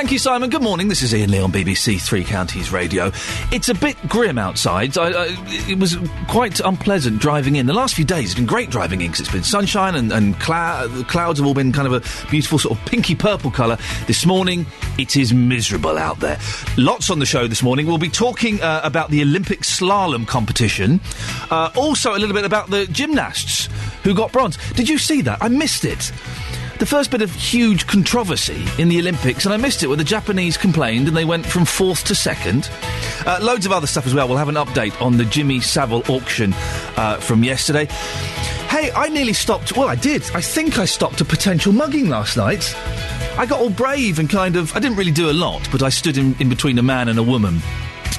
Thank you, Simon. Good morning. This is Iain Lee on BBC Three Counties Radio. It's a bit grim outside. It was quite unpleasant driving in. The last few days have been great driving in because it's been sunshine and the clouds have all been kind of a beautiful sort of pinky purple colour. This morning, it is miserable out there. Lots on the show this morning. We'll be talking about the Olympic slalom competition. Also, a little bit about the gymnasts who got bronze. Did you see that? I missed it. The first bit of huge controversy in the Olympics, and I missed it, where the Japanese complained and they went from fourth to second. Loads of other stuff as well. We'll have an update on the Jimmy Savile auction from yesterday. Hey, I nearly stopped... Well, I did. I think I stopped a potential mugging last night. I got all brave and kind of... I didn't really do a lot, but I stood in between a man and a woman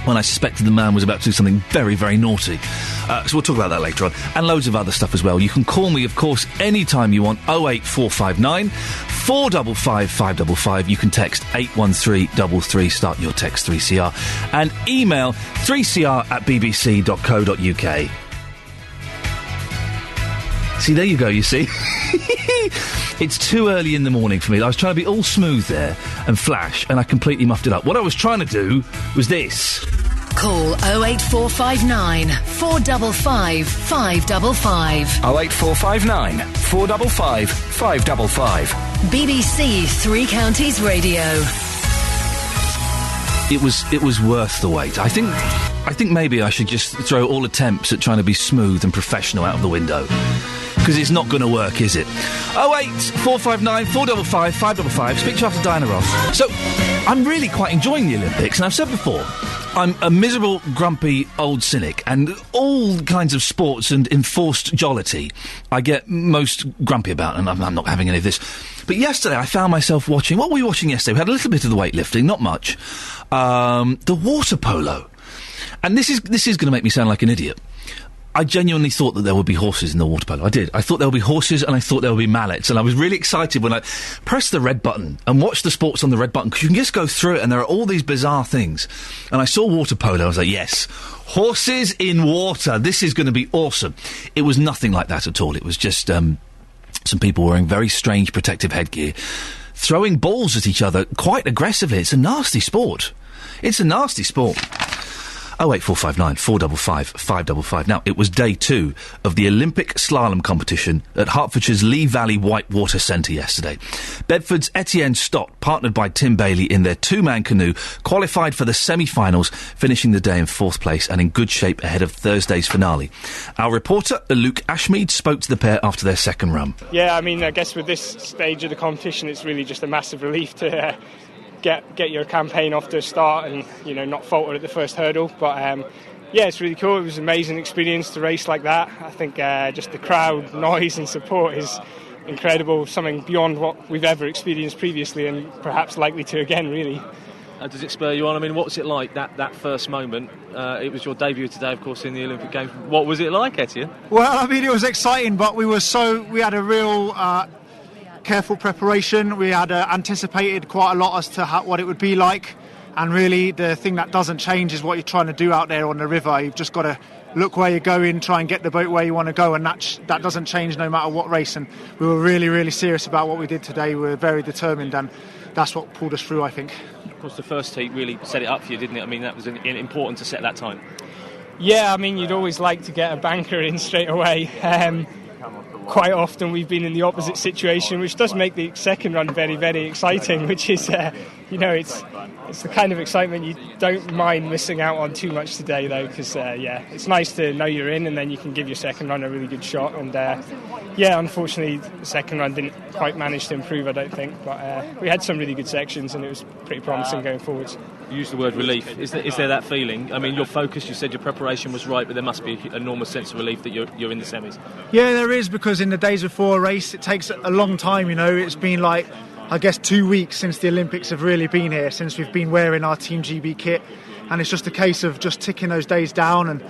when I suspected the man was about to do something very, very naughty. So we'll talk about that later on. And loads of other stuff as well. You can call me, of course, anytime you want. 08459 455 555. You can text 81333. Start your text 3CR. And email 3cr@bbc.co.uk. See, there you go, you see. It's too early in the morning for me. I was trying to be all smooth there and flash, and I completely muffed it up. What I was trying to do was this. Call 08459 455 555. 08459 455 555. BBC Three Counties Radio. It was worth the wait. I think maybe I should just throw all attempts at trying to be smooth and professional out of the window. Because it's not going to work, is it? 08459 455 555. Speak to you after Diana Ross. So, I'm really quite enjoying the Olympics, and I've said before, I'm a miserable, grumpy old cynic, and all kinds of sports and enforced jollity I get most grumpy about, and I'm not having any of this. But yesterday I found myself watching... What were we watching yesterday? We had a little bit of the weightlifting, not much. The water polo. And this is going to make me sound like an idiot. I genuinely thought that there would be horses in the water polo. I did. I thought there would be horses and I thought there would be mallets. And I was really excited when I pressed the red button and watched the sports on the red button, because you can just go through it and there are all these bizarre things. And I saw water polo. I was like, yes, horses in water. This is going to be awesome. It was nothing like that at all. It was just some people wearing very strange protective headgear, throwing balls at each other quite aggressively. It's a nasty sport. It's a nasty sport. 08459 455 555. Now, it was day 2 of the Olympic slalom competition at Hertfordshire's Lee Valley Whitewater Centre yesterday. Bedford's Etienne Stott, partnered by Tim Bailey in their two-man canoe, qualified for the semi-finals, finishing the day in 4th place and in good shape ahead of Thursday's finale. Our reporter, Luke Ashmead, spoke to the pair after their second run. Yeah, I mean, I guess with this stage of the competition, it's really just a massive relief to... Get your campaign off to a start and, not falter at the first hurdle. But, yeah, it's really cool. It was an amazing experience to race like that. I think just the crowd noise and support is incredible, something beyond what we've ever experienced previously and perhaps likely to again, really. Does it spur you on? I mean, what was it like, that first moment? It was your debut today, of course, in the Olympic Games. What was it like, Etienne? Well, I mean, it was exciting, but we had a real... careful preparation. We had anticipated quite a lot as to what it would be like, and really the thing that doesn't change is what you're trying to do out there on the river. You've just got to look where you're going, try and get the boat where you want to go, and that doesn't change no matter what race. And we were really, really serious about what we did today. We were very determined, and that's what pulled us through, I think. Of course, the first heat really set it up for you, didn't it? I mean, that was important to set that time. Yeah, I mean, you'd always like to get a banker in straight away. Quite often we've been in the opposite situation, which does make the second run very, very exciting, which is, it's the kind of excitement you don't mind missing out on too much today, though, because, it's nice to know you're in and then you can give your second run a really good shot. And, unfortunately, the second run didn't quite manage to improve, I don't think. But we had some really good sections and it was pretty promising going forwards. You used the word relief. Is there that feeling? I mean, your focus, you said your preparation was right, but there must be an enormous sense of relief that you're in the semis. Yeah, there is, because in the days before a race, it takes a long time, It's been like, I guess, 2 weeks since the Olympics have really been here, since we've been wearing our Team GB kit. And it's just a case of just ticking those days down and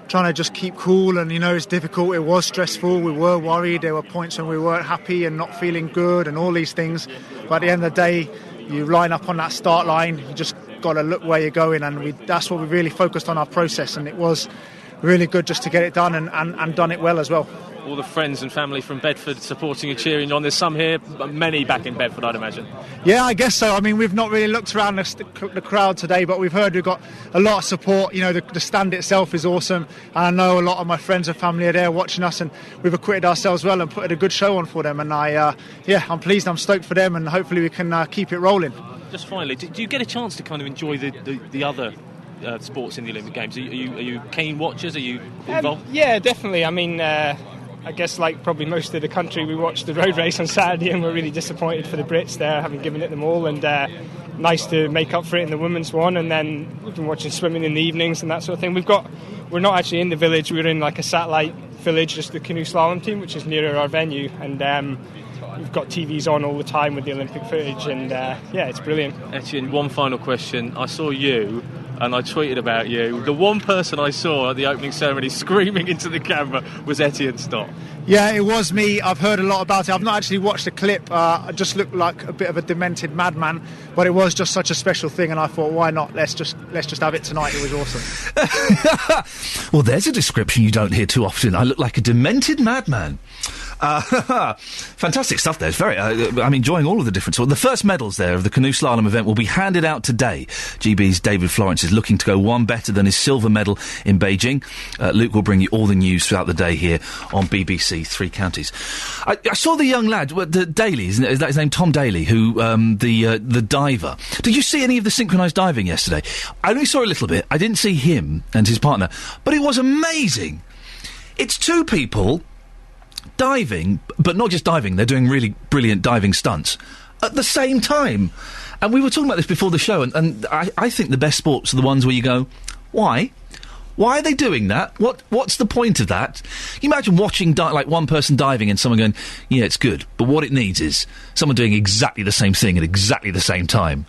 trying to just keep cool. And, it's difficult. It was stressful. We were worried. There were points when we weren't happy and not feeling good and all these things. But at the end of the day, you line up on that start line, you just got to look where you're going, and that's what we really focused on our process. And it was really good just to get it done and done it well as well. All the friends and family from Bedford supporting and cheering on. There's some here, but many back in Bedford, I'd imagine. Yeah, I guess so. I mean, we've not really looked around the crowd today, but we've heard we've got a lot of support. You know, the stand itself is awesome, and I know a lot of my friends and family are there watching us, and we've acquitted ourselves well and put a good show on for them. And I'm pleased, I'm stoked for them, and hopefully we can keep it rolling. Just finally, do you get a chance to kind of enjoy the other sports in the Olympic Games? Are you keen watchers? Are you involved? Yeah, definitely. I mean, I guess like probably most of the country, we watched the road race on Saturday and we're really disappointed for the Brits there, having given it them all, and nice to make up for it in the women's one. And then we've been watching swimming in the evenings and that sort of thing. We're not actually in the village, we're in like a satellite village, just the canoe slalom team, which is nearer our venue, and we've got TVs on all the time with the Olympic footage, and it's brilliant. Etienne, one final question. I saw you and I tweeted about you. The one person I saw at the opening ceremony screaming into the camera was Etienne Stott. Yeah, it was me. I've heard a lot about it. I've not actually watched the clip. I just looked like a bit of a demented madman, but it was just such a special thing, and I thought, why not? Let's just have it tonight. It was awesome. Well, there's a description you don't hear too often. I look like a demented madman. Fantastic stuff there. It's very, I'm enjoying all of the different sorts. The first medals there of the canoe slalom event will be handed out today. GB's David Florence is looking to go one better than his silver medal in Beijing. Luke will bring you all the news throughout the day here on BBC Three Counties. I saw the young lad, the Daly, isn't it? Is that his name? Tom Daly, who, the diver. Did you see any of the synchronised diving yesterday? I only saw a little bit. I didn't see him and his partner, but it was amazing. It's two people diving, but not just diving, they're doing really brilliant diving stunts at the same time. And we were talking about this before the show, and I think the best sports are the ones where you go, why? Why are they doing that? What's the point of that? Can you imagine watching like one person diving and someone going, yeah, it's good, but what it needs is someone doing exactly the same thing at exactly the same time.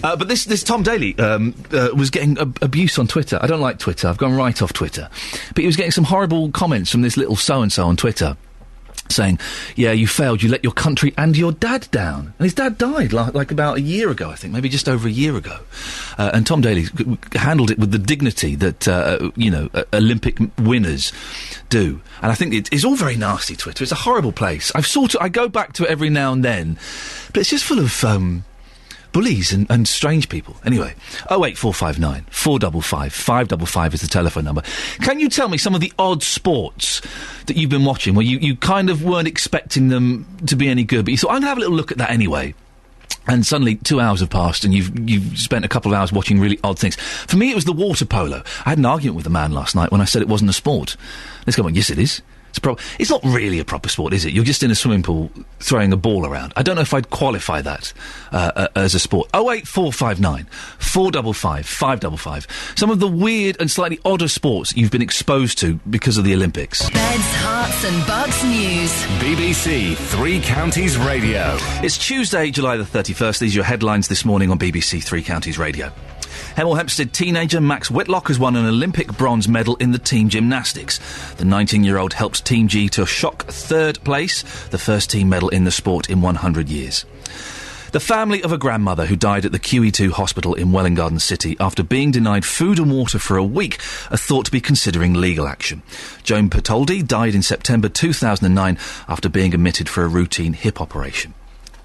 But this Tom Daly was getting abuse on Twitter. I don't like Twitter. I've gone right off Twitter. But he was getting some horrible comments from this little so-and-so on Twitter, saying, yeah, you failed, you let your country and your dad down. And his dad died like about a year ago, I think, maybe just over a year ago. And Tom Daly handled it with the dignity that, Olympic winners do. And I think it's all very nasty, Twitter. It's a horrible place. I go back to it every now and then, but it's just full of, bullies and strange people. Anyway, 08459 455 555 is the telephone number. Can you tell me some of the odd sports that you've been watching where you kind of weren't expecting them to be any good, but you thought, I'm going to have a little look at that anyway? And suddenly 2 hours have passed and you've spent a couple of hours watching really odd things. For me, it was the water polo. I had an argument with a man last night when I said it wasn't a sport. This guy went, yes, it is. It's not really a proper sport, is it? You're just in a swimming pool throwing a ball around. I don't know if I'd qualify that as a sport. 08459 455 555. Some of the weird and slightly odder sports you've been exposed to because of the Olympics. Beds, Hearts and Bucks News. BBC Three Counties Radio. It's Tuesday, July the 31st. These are your headlines this morning on BBC Three Counties Radio. Hemel Hempstead teenager Max Whitlock has won an Olympic bronze medal in the team gymnastics. The 19-year-old helped Team G to a shock third place, the first team medal in the sport in 100 years. The family of a grandmother who died at the QE2 hospital in Welwyn Garden City after being denied food and water for a week are thought to be considering legal action. Joan Patoldi died in September 2009 after being admitted for a routine hip operation.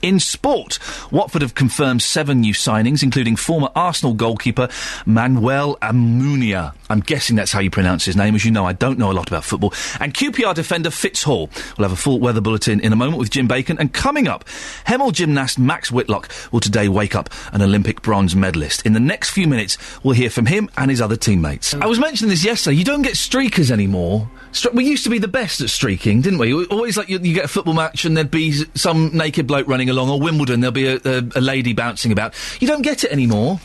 In sport, Watford have confirmed 7 new signings, including former Arsenal goalkeeper Manuel Almunia. I'm guessing that's how you pronounce his name. As you know, I don't know a lot about football. And QPR defender Fitz Hall. We'll have a full weather bulletin in a moment with Jim Bacon. And coming up, Hemel gymnast Max Whitlock will today wake up an Olympic bronze medalist. In the next few minutes, we'll hear from him and his other teammates. I was mentioning this yesterday. You don't get streakers anymore. We used to be the best at streaking, didn't we? Always like you get a football match and there'd be some naked bloke running along, or Wimbledon, there'll be a lady bouncing about. You don't get it anymore.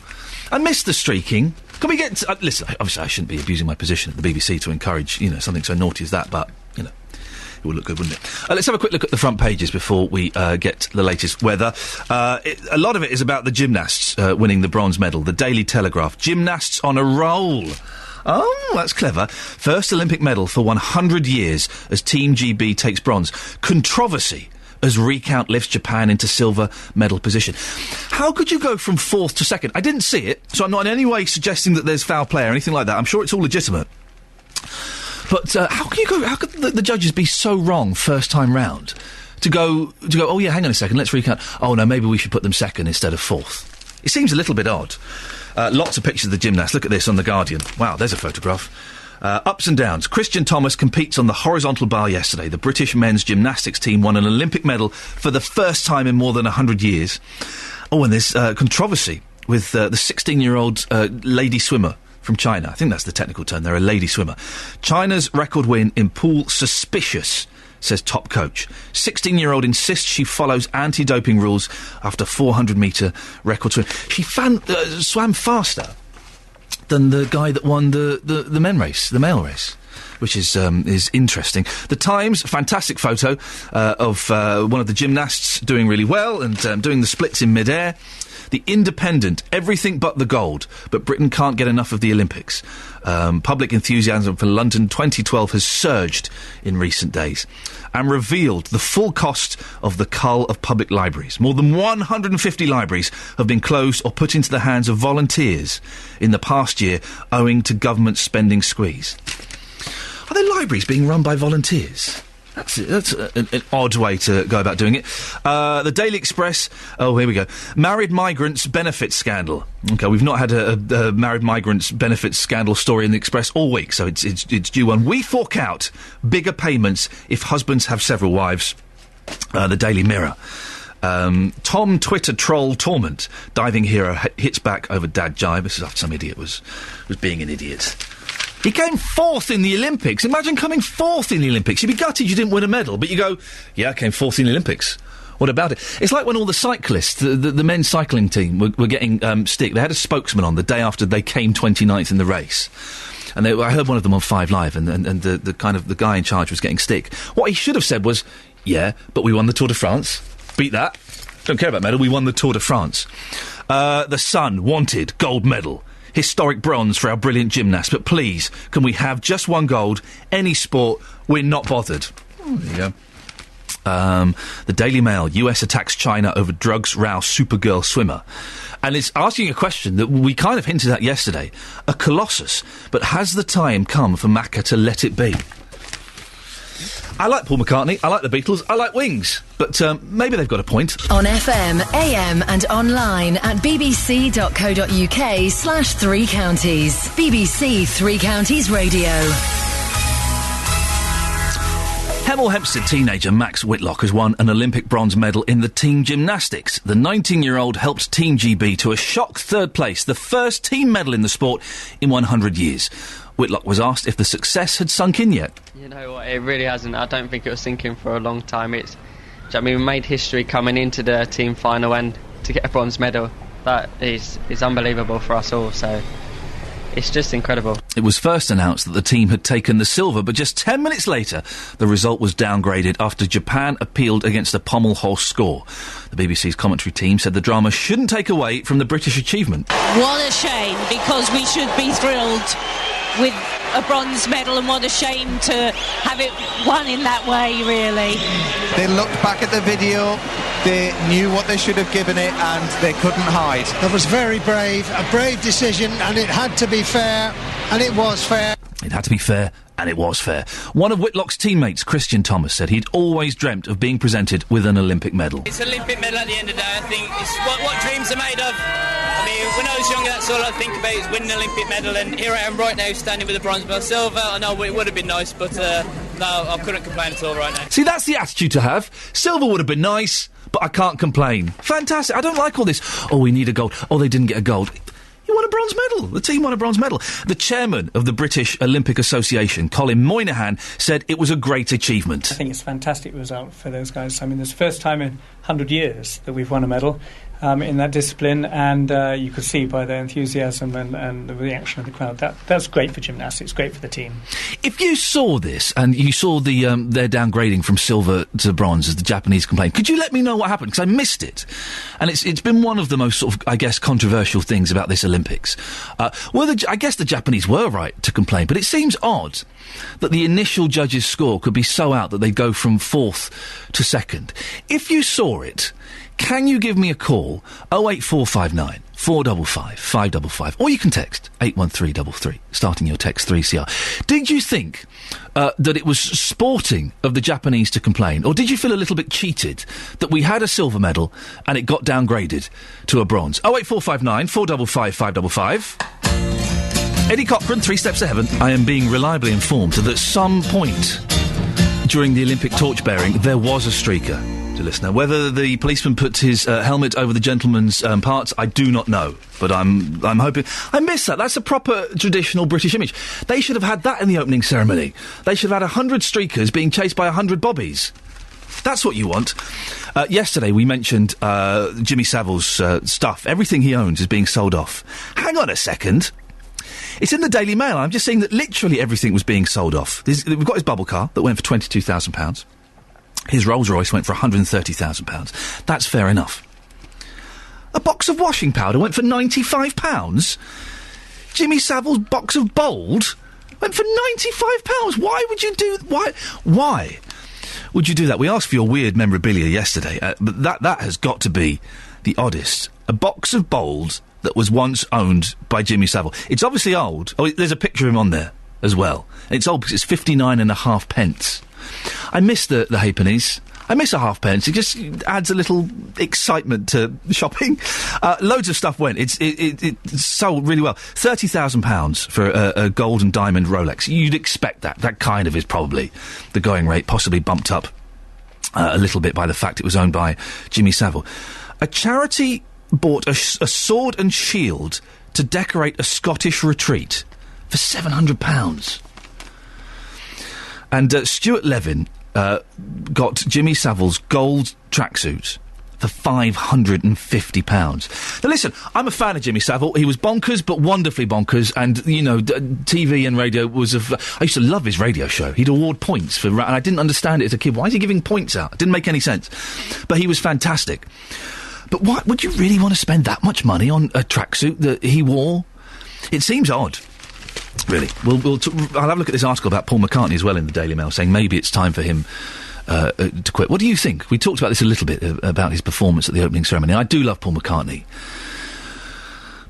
I miss the streaking. Can we get... listen, obviously I shouldn't be abusing my position at the BBC to encourage, something so naughty as that, but, it would look good, wouldn't it? Let's have a quick look at the front pages before we get the latest weather. A lot of it is about the gymnasts winning the bronze medal. The Daily Telegraph. Gymnasts on a roll. Oh, that's clever. First Olympic medal for 100 years as Team GB takes bronze. Controversy as recount lifts Japan into silver medal position. How could you go from fourth to second? I didn't see it, so I'm not in any way suggesting that there's foul play or anything like that. I'm sure it's all legitimate. But how could the judges be so wrong first time round? To go, oh yeah, hang on a second, let's recount. Oh no, maybe we should put them second instead of fourth. It seems a little bit odd. Lots of pictures of the gymnasts. Look at this on The Guardian. Wow, there's a photograph. Ups and downs. Christian Thomas competes on the horizontal bar yesterday. The British men's gymnastics team won an Olympic medal for the first time in more than 100 years. Oh, and there's controversy with the 16-year-old lady swimmer from China. I think that's the technical term. They're a lady swimmer. China's record win in pool suspicious, says top coach. 16-year-old insists she follows anti-doping rules after 400-metre record swim. She swam faster than the guy that won the male race, which is interesting. The Times, fantastic photo of one of the gymnasts doing really well and doing the splits in mid-air. The Independent, everything but the gold, but Britain can't get enough of the Olympics. Public enthusiasm for London 2012 has surged in recent days and revealed the full cost of the cull of public libraries. More than 150 libraries have been closed or put into the hands of volunteers in the past year owing to government spending squeeze. Are there libraries being run by volunteers? That's an odd way to go about doing it. The Daily Express. Oh, here we go. Married migrants benefits scandal. Okay, we've not had a married migrants benefits scandal story in the Express all week, so it's due one. We fork out bigger payments if husbands have several wives. The Daily Mirror. Tom Twitter troll Torment. Diving hero hits back over dad jibe. This is after some idiot was being an idiot. He came fourth in the Olympics. Imagine coming fourth in the Olympics. You'd be gutted you didn't win a medal, but you go, yeah, I came fourth in the Olympics. What about it? It's like when all the cyclists, the men's cycling team, were getting stick. They had a spokesman on the day after they came 29th in the race. And I heard one of them on 5 Live, and the guy in charge was getting stick. What he should have said was, yeah, but we won the Tour de France. Beat that. Don't care about medal. We won the Tour de France. The Sun wanted gold medal. Historic bronze for our brilliant gymnasts, but please, can we have just one gold? Any sport, we're not bothered. Oh, there you go. The Daily Mail, US attacks China over drugs row Supergirl swimmer. And it's asking a question that we kind of hinted at yesterday. A colossus, but has the time come for Macca to let it be? I like Paul McCartney, I like the Beatles, I like Wings, but maybe they've got a point. On FM, AM and online at bbc.co.uk/3 counties. BBC 3 Counties Radio. Hemel Hempstead teenager Max Whitlock has won an Olympic bronze medal in the team gymnastics. The 19-year-old helped Team GB to a shock third place, the first team medal in the sport in 100 years. Whitlock was asked if the success had sunk in yet. You know what, it really hasn't. I don't think it was sinking for a long time. We made history coming into the team final, and to get a bronze medal, that is unbelievable for us all, so it's just incredible. It was first announced that the team had taken the silver, but just 10 minutes later, the result was downgraded after Japan appealed against a pommel horse score. The BBC's commentary team said the drama shouldn't take away from the British achievement. What a shame, because we should be thrilled with a bronze medal, and what a shame to have it won in that way, really. They looked back at the video, they knew what they should have given it, and they couldn't hide. That was very brave, a brave decision, and it had to be fair, and it was fair. It had to be fair, and it was fair. One of Whitlock's teammates, Christian Thomas, said he'd always dreamt of being presented with an Olympic medal. It's an Olympic medal at the end of the day. I think it's what dreams are made of. I mean, when I was younger, that's all I think about is winning an Olympic medal, and here I am right now standing with a bronze medal. Silver, I know it would have been nice, but no, I couldn't complain at all right now. See, that's the attitude to have. Silver would have been nice, but I can't complain. Fantastic. I don't like all this. Oh, we need a gold. Oh, they didn't get a gold. You won a bronze medal. The team won a bronze medal. The chairman of the British Olympic Association, Colin Moynihan, said it was a great achievement. I think it's a fantastic result for those guys. I mean, it's the first time in 100 years that we've won a medal in that discipline, and you could see by their enthusiasm and the reaction of the crowd, that's great for gymnastics, great for the team. If you saw this, and you saw their downgrading from silver to bronze as the Japanese complained, could you let me know what happened? Because I missed it. And it's been one of the most sort of, I guess, controversial things about this Olympics. I guess the Japanese were right to complain, but it seems odd that the initial judges' score could be so out that they go from fourth to second. If you saw it, can you give me a call? 08459 455 555. Or you can text 81333, starting your text 3CR. Did you think that it was sporting of the Japanese to complain? Or did you feel a little bit cheated that we had a silver medal and it got downgraded to a bronze? 08459 455 555. Eddie Cochran, 3 steps to heaven. I am being reliably informed that at some point during the Olympic torch-bearing, there was a streaker. To listener, whether the policeman put his helmet over the gentleman's parts, I do not know. But I'm hoping. I miss that. That's a proper traditional British image. They should have had that in the opening ceremony. They should have had 100 streakers being chased by 100 bobbies. That's what you want. Yesterday we mentioned Jimmy Savile's stuff. Everything he owns is being sold off. Hang on a second. It's in the Daily Mail. I'm just saying that literally everything was being sold off. We've got his bubble car that went for £22,000. His Rolls-Royce went for £130,000. That's fair enough. A box of washing powder went for £95. Jimmy Savile's box of Bold went for £95. Why would you do... Why would you do that? We asked for your weird memorabilia yesterday, but that has got to be the oddest. A box of Bold that was once owned by Jimmy Savile. It's obviously old. Oh, there's a picture of him on there as well. And it's old because it's 59.5 pence. I miss the halfpennies. I miss a halfpence. It just adds a little excitement to shopping. Loads of stuff went. It sold really well. £30,000 for a gold and diamond Rolex. You'd expect that. That kind of is probably the going rate, possibly bumped up a little bit by the fact it was owned by Jimmy Savile. A charity bought a sword and shield to decorate a Scottish retreat for £700. And Stuart Levin got Jimmy Savile's gold tracksuit for £550. Now listen, I'm a fan of Jimmy Savile. He was bonkers, but wonderfully bonkers. And, you know, TV and radio was I used to love his radio show. He'd award points for... And I didn't understand it as a kid. Why is he giving points out? It didn't make any sense. But he was fantastic. But why would you really want to spend that much money on a tracksuit that he wore? It seems odd. Really. I'll have a look at this article about Paul McCartney as well in the Daily Mail, saying maybe it's time for him to quit. What do you think? We talked about this a little bit, about his performance at the opening ceremony. I do love Paul McCartney.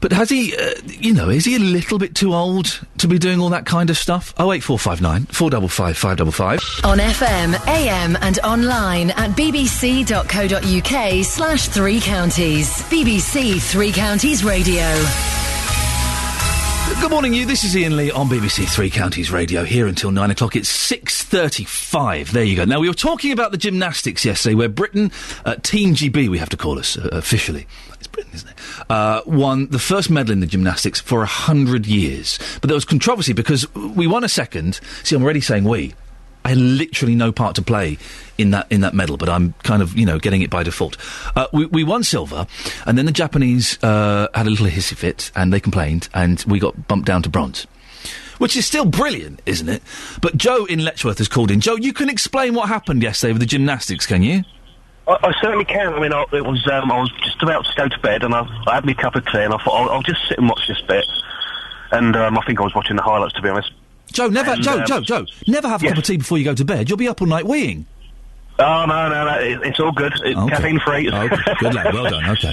But has he, is he a little bit too old to be doing all that kind of stuff? 08459 455 555. On FM, AM and online at bbc.co.uk/Three Counties. BBC Three Counties Radio. Good morning, you. This is Iain Lee on BBC Three Counties Radio, here until 9 o'clock. It's 6:35. There you go. Now, we were talking about the gymnastics yesterday, where Britain, Team GB, we have to call us officially. It's Britain, isn't it? Won the first medal in the gymnastics for 100 years. But there was controversy because we won a second. See, I'm already saying we. I had literally no part to play in that medal, but I'm kind of, getting it by default. We won silver, and then the Japanese had a little hissy fit, and they complained, and we got bumped down to bronze. Which is still brilliant, isn't it? But Joe in Letchworth has called in. Joe, you can explain what happened yesterday with the gymnastics, can you? I certainly can. I mean, I was just about to go to bed, and I had my cup of tea, and I thought, I'll just sit and watch this bit. And I think I was watching the highlights, to be honest. Joe, never have a cup of tea before you go to bed. You'll be up all night weeing. Oh, no, it's all good. It's caffeine-free. Oh, good lad, well done, okay.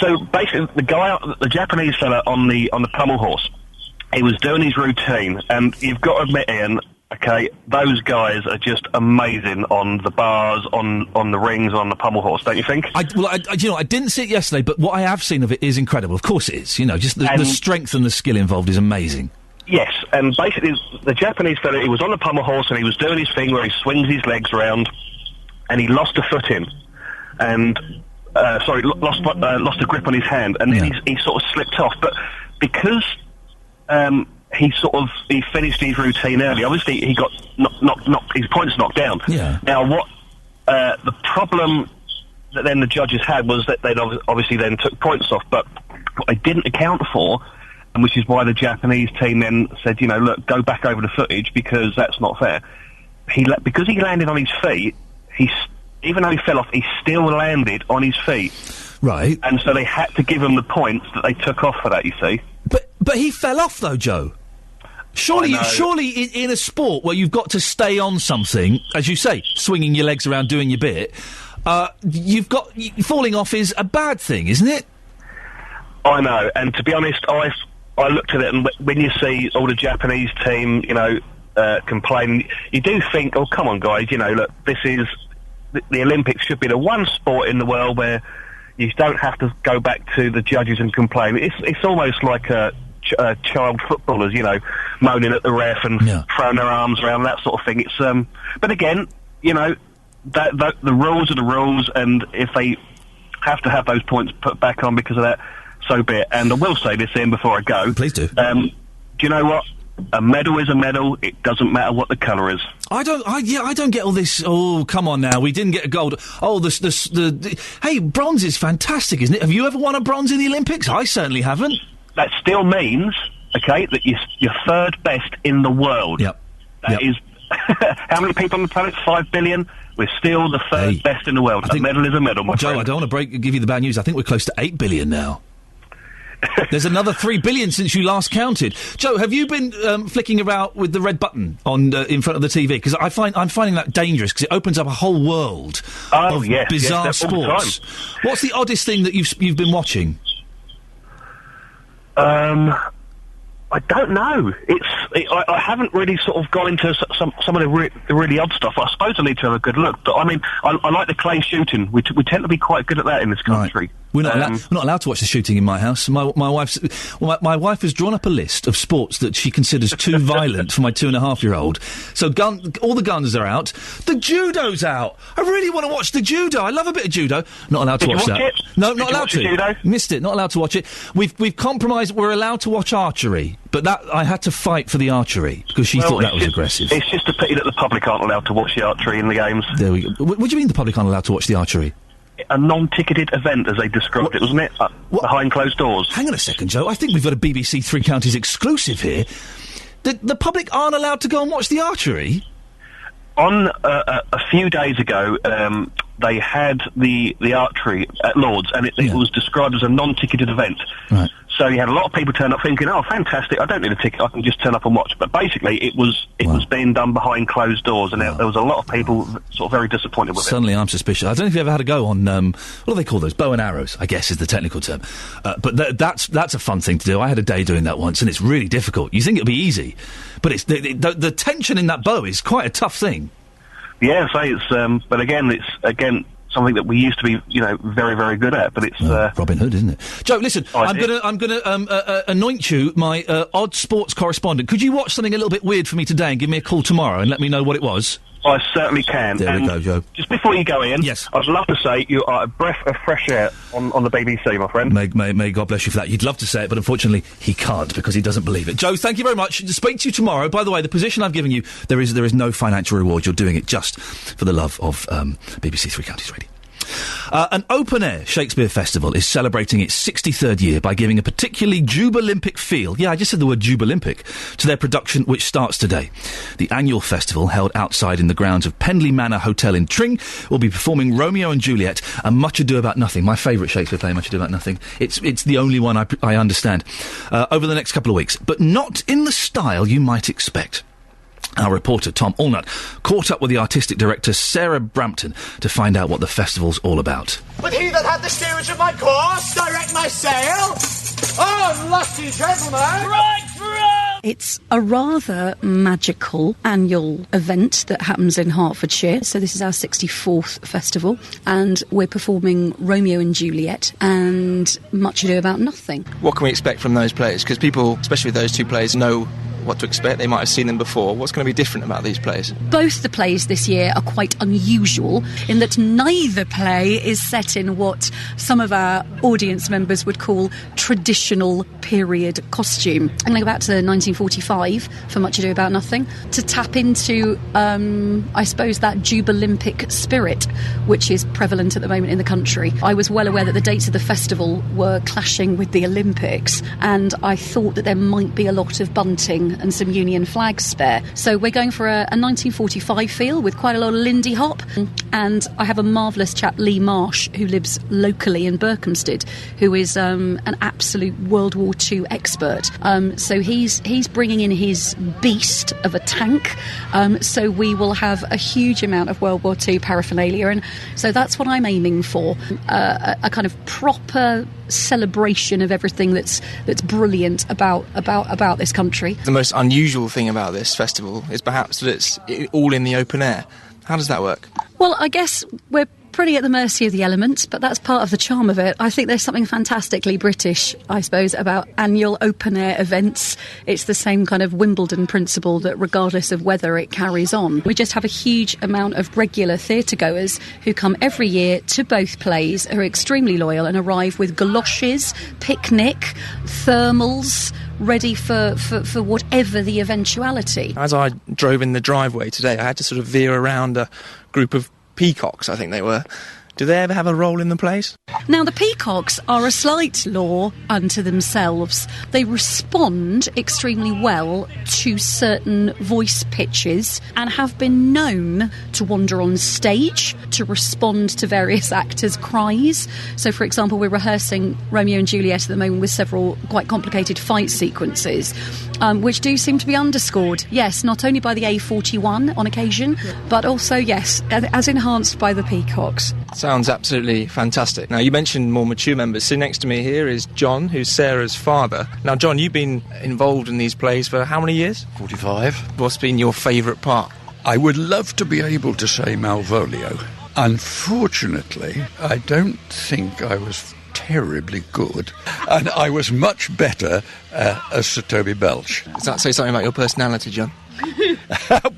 So, basically, the Japanese fella on the pommel horse, he was doing his routine, and you've got to admit, Ian, okay, those guys are just amazing on the bars, on the rings, on the pommel horse, don't you think? I didn't see it yesterday, but what I have seen of it is incredible. Of course it is. Just the strength and the skill involved is amazing. Yes, and basically the Japanese fella, he was on the pommel horse and he was doing his thing where he swings his legs around, and he lost a foot in, and lost a grip on his hand, and then he sort of slipped off. But because he finished his routine early, obviously he got his points knocked down. Yeah. Now what the problem that then the judges had was that they'd obviously then took points off, but what they didn't account for, and which is why the Japanese team then said, look, go back over the footage because that's not fair. Because he landed on his feet, even though he fell off, he still landed on his feet. Right. And so they had to give him the points that they took off for that, you see. But he fell off, though, Joe. Surely in a sport where you've got to stay on something, as you say, swinging your legs around, doing your bit, falling off is a bad thing, isn't it? I know, and to be honest, I looked at it, and when you see all the Japanese team, complaining, you do think, oh, come on, guys, look, this is... The Olympics should be the one sport in the world where you don't have to go back to the judges and complain. It's almost like child footballers, moaning at the ref and throwing their arms around, that sort of thing. It's but again, the rules are the rules, and if they have to have those points put back on because of that, so be it. And I will say this, Ian, before I go. Please do. Do you know what? A medal is a medal. It doesn't matter what the colour is. I don't get all this. Oh, come on now. We didn't get a gold. Oh, hey, bronze is fantastic, isn't it? Have you ever won a bronze in the Olympics? I certainly haven't. That still means, okay, that you're third best in the world. Yep. That is. How many people on the planet? 5 billion. We're still the third best in the world. A medal is a medal, my Joe, friend. I don't want to give you the bad news. I think we're close to 8 billion now. There's another 3 billion since you last counted. Joe, have you been flicking about with the red button on in front of the TV? Because I'm finding that dangerous because it opens up a whole world of bizarre sports. What's the oddest thing that you've been watching? I don't know. I haven't really sort of gone into some of the really odd stuff. I suppose I need to have a good look. But I mean, I like the clay shooting. We tend to be quite good at that in this country. Right. We're not allowed to watch the shooting in my house. My my wife has drawn up a list of sports that she considers too violent for my 2.5-year-old. So all the guns are out. The judo's out. I really want to watch the judo. I love a bit of judo. Not allowed to watch that. It? No, not allowed to. Judo? Missed it. Not allowed to watch it. We've compromised. We're allowed to watch archery, but that I had to fight for the archery because she thought that was aggressive. It's just a pity that the public aren't allowed to watch the archery in the games. There we go. What do you mean the public aren't allowed to watch the archery? A non-ticketed event, as they described it, wasn't it? Behind closed doors. Hang on a second, Joe. I think we've got a BBC Three Counties exclusive here. The public aren't allowed to go and watch the archery? On a few days ago, they had the archery at Lord's, and it was described as a non-ticketed event. Right. So you had a lot of people turn up thinking, oh, fantastic, I don't need a ticket, I can just turn up and watch. But basically, it was being done behind closed doors, and there was a lot of people sort of very disappointed with Suddenly I'm suspicious. I don't know if you ever had a go on, what do they call those? Bow and arrows, I guess is the technical term. But that's a fun thing to do. I had a day doing that once, and it's really difficult. You think it'll be easy, but it's the tension in that bow is quite a tough thing. Yeah, so it's, but again, something that we used to be, very, very good at. But it's Robin Hood, isn't it? Joe, listen, I'm gonna anoint you my odd sports correspondent. Could you watch something a little bit weird for me today and give me a call tomorrow and let me know what it was? I certainly can. There we go, Joe. Just before you go, Ian, yes, I'd love to say you are a breath of fresh air on the BBC, my friend. May God bless you for that. You'd love to say it, but unfortunately he can't because he doesn't believe it. Joe, thank you very much. Speak to you tomorrow. By the way, the position I've given you, there is no financial reward. You're doing it just for the love of BBC Three Counties Radio. An open-air Shakespeare festival is celebrating its 63rd year by giving a particularly Jubalympic feel, I just said the word Jubalympic, to their production, which starts today. The annual festival, held outside in the grounds of Pendley Manor Hotel in Tring, will be performing Romeo and Juliet and Much Ado About Nothing, my favourite Shakespeare play, Much Ado About Nothing. It's the only one I understand, over the next couple of weeks, but not in the style you might expect. Our reporter, Tom Allnut, caught up with the artistic director, Sarah Brampton, to find out what the festival's all about. But he that had the steerage of my course, direct my sail. Oh, lusty gentlemen! Right through! It's a rather magical annual event that happens in Hertfordshire. So this is our 64th festival, and we're performing Romeo and Juliet and Much Ado About Nothing. What can we expect from those plays? Because people, especially those two plays, know what to expect. They might have seen them before. What's going to be different about these plays? Both the plays this year are quite unusual in that neither play is set in what some of our audience members would call traditional period costume. I'm going to go back to 1945 for Much Ado About Nothing to tap into, I suppose, that Jubalympic spirit which is prevalent at the moment in the country. I was well aware that the dates of the festival were clashing with the Olympics, and I thought that there might be a lot of bunting and some Union flags spare. So we're going for a 1945 feel with quite a lot of Lindy Hop, and I have a marvellous chap, Lee Marsh, who lives locally in Berkhamsted, who is an absolute World War II expert. So he's bringing in his beast of a tank, so we will have a huge amount of World War II paraphernalia, and so that's what I'm aiming for, a kind of proper celebration of everything that's brilliant about this country. The most unusual thing about this festival is perhaps that it's all in the open air. How does that work? Well, I guess we're pretty at the mercy of the elements, but that's part of the charm of it. I think there's something fantastically British, I suppose, about annual open-air events. It's the same kind of Wimbledon principle that regardless of weather, it carries on. We just have a huge amount of regular theatre-goers who come every year to both plays, are extremely loyal and arrive with galoshes, picnic, thermals, ready for whatever the eventuality. As I drove in the driveway today, I had to sort of veer around a group of peacocks, I think they were. Do they ever have a role in the plays? Now, the peacocks are a slight law unto themselves. They respond extremely well to certain voice pitches and have been known to wander on stage, to respond to various actors' cries. So, for example, we're rehearsing Romeo and Juliet at the moment with several quite complicated fight sequences, which do seem to be underscored, yes, not only by the A41 on occasion, but also, yes, as enhanced by the peacocks. Sounds absolutely fantastic. Now, you mentioned more mature members. Sitting next to me here is John, who's Sarah's father. Now, John, you've been involved in these plays for how many years? 45. What's been your favourite part? I would love to be able to say Malvolio. Unfortunately, I don't think I was terribly good, and I was much better as Sir Toby Belch. Does that say something about your personality, John?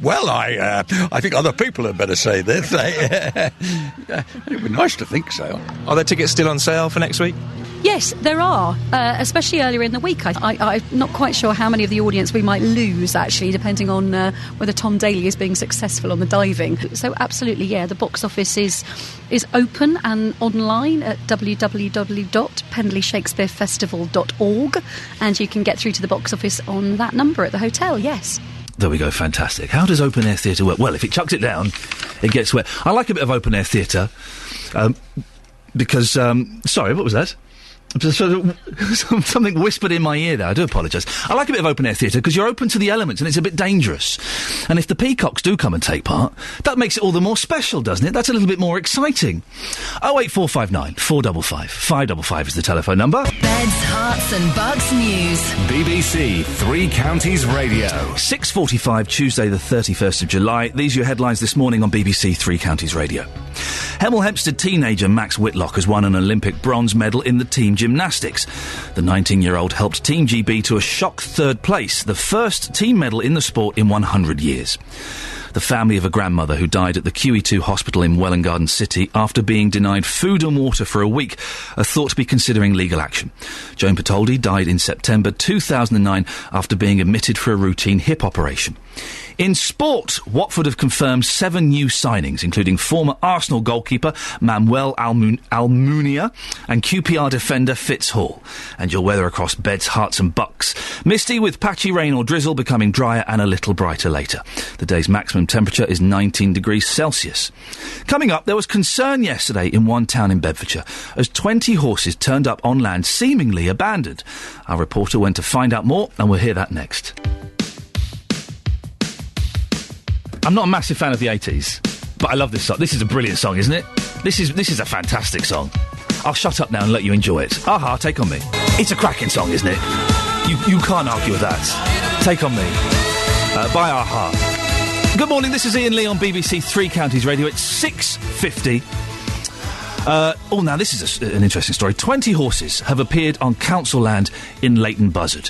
Well, I think other people had better say this. It'd be nice to think so. Are there tickets still on sale for next week? Yes, there are, especially earlier in the week. I'm not quite sure how many of the audience we might lose, actually, depending on whether Tom Daly is being successful on the diving. So, absolutely, yeah, the box office is open and online at www.pendleyshakespearefestival.org, and you can get through to the box office on that number at the hotel, yes. There we go, fantastic. How does open-air theatre work? Well, if it chucks it down, it gets wet. I like a bit of open-air theatre, because... sorry, what was that? Something whispered in my ear there. I do apologise. I like a bit of open-air theatre because you're open to the elements and it's a bit dangerous. And if the peacocks do come and take part, that makes it all the more special, doesn't it? That's a little bit more exciting. 08459 455 555 is the telephone number. Beds, hearts and bugs news. BBC Three Counties Radio. 6:45, Tuesday the 31st of July. These are your headlines this morning on BBC Three Counties Radio. Hemel Hempstead teenager Max Whitlock has won an Olympic bronze medal in the team gymnastics. The 19-year-old helped Team GB to a shock third place, the first team medal in the sport in 100 years. The family of a grandmother who died at the QE2 hospital in Welwyn Garden City after being denied food and water for a week are thought to be considering legal action. Joan Patoldi died in September 2009 after being admitted for a routine hip operation. In sport, Watford have confirmed 7 new signings, including former Arsenal goalkeeper Manuel Almunia and QPR defender Fitz Hall. And your weather across Beds, Herts and Bucks. Misty with patchy rain or drizzle, becoming drier and a little brighter later. The day's maximum temperature is 19 degrees Celsius. Coming up, there was concern yesterday in one town in Bedfordshire as 20 horses turned up on land seemingly abandoned. Our reporter went to find out more, and we'll hear that next. I'm not a massive fan of the 80s, but I love this song. This is a brilliant song, isn't it? This is a fantastic song. I'll shut up now and let you enjoy it. Aha, Take On Me. It's a cracking song, isn't it? You can't argue with that. Take On Me. By Aha. Good morning, this is Iain Lee on BBC Three Counties Radio. It's 6:50. Now this is an interesting story. 20 horses have appeared on council land in Leighton Buzzard.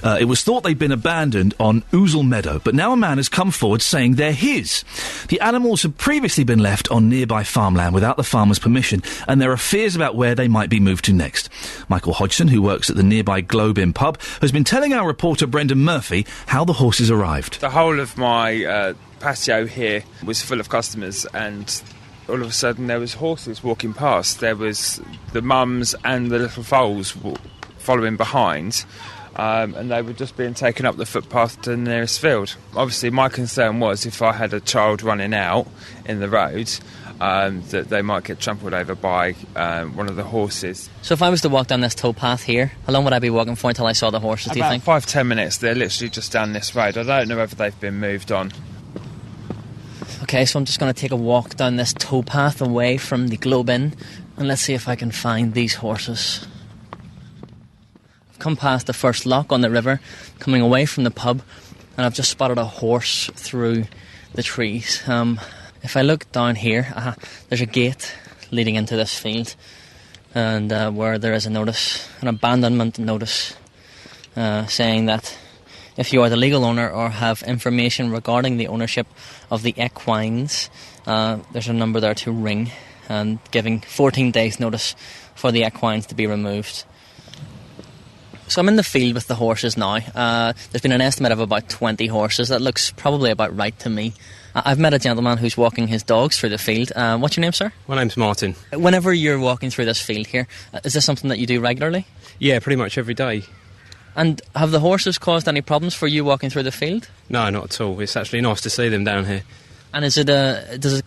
It was thought they'd been abandoned on Ousel Meadow, but now a man has come forward saying they're his. The animals have previously been left on nearby farmland without the farmer's permission, and there are fears about where they might be moved to next. Michael Hodgson, who works at the nearby Globe Inn pub, has been telling our reporter Brendan Murphy how the horses arrived. The whole of my patio here was full of customers, and all of a sudden there was horses walking past. There was the mums and the little foals following behind. And they were just being taken up the footpath to the nearest field. Obviously, my concern was if I had a child running out in the road, that they might get trampled over by one of the horses. So if I was to walk down this towpath here, how long would I be walking for until I saw the horses, do you think? About 5-10 minutes. They're literally just down this road. I don't know whether they've been moved on. OK, so I'm just going to take a walk down this towpath away from the Globe Inn, and let's see if I can find these horses. I've come past the first lock on the river, coming away from the pub, and I've just spotted a horse through the trees. If I look down here, there's a gate leading into this field, and where there is a notice, an abandonment notice, saying that if you are the legal owner or have information regarding the ownership of the equines, there's a number there to ring, and giving 14 days notice for the equines to be removed. So I'm in the field with the horses now. There's been an estimate of about 20 horses. That looks probably about right to me. I've met a gentleman who's walking his dogs through the field. What's your name, sir? My name's Martin. Whenever you're walking through this field here, is this something that you do regularly? Yeah, pretty much every day. And have the horses caused any problems for you walking through the field? No, not at all. It's actually nice to see them down here. And do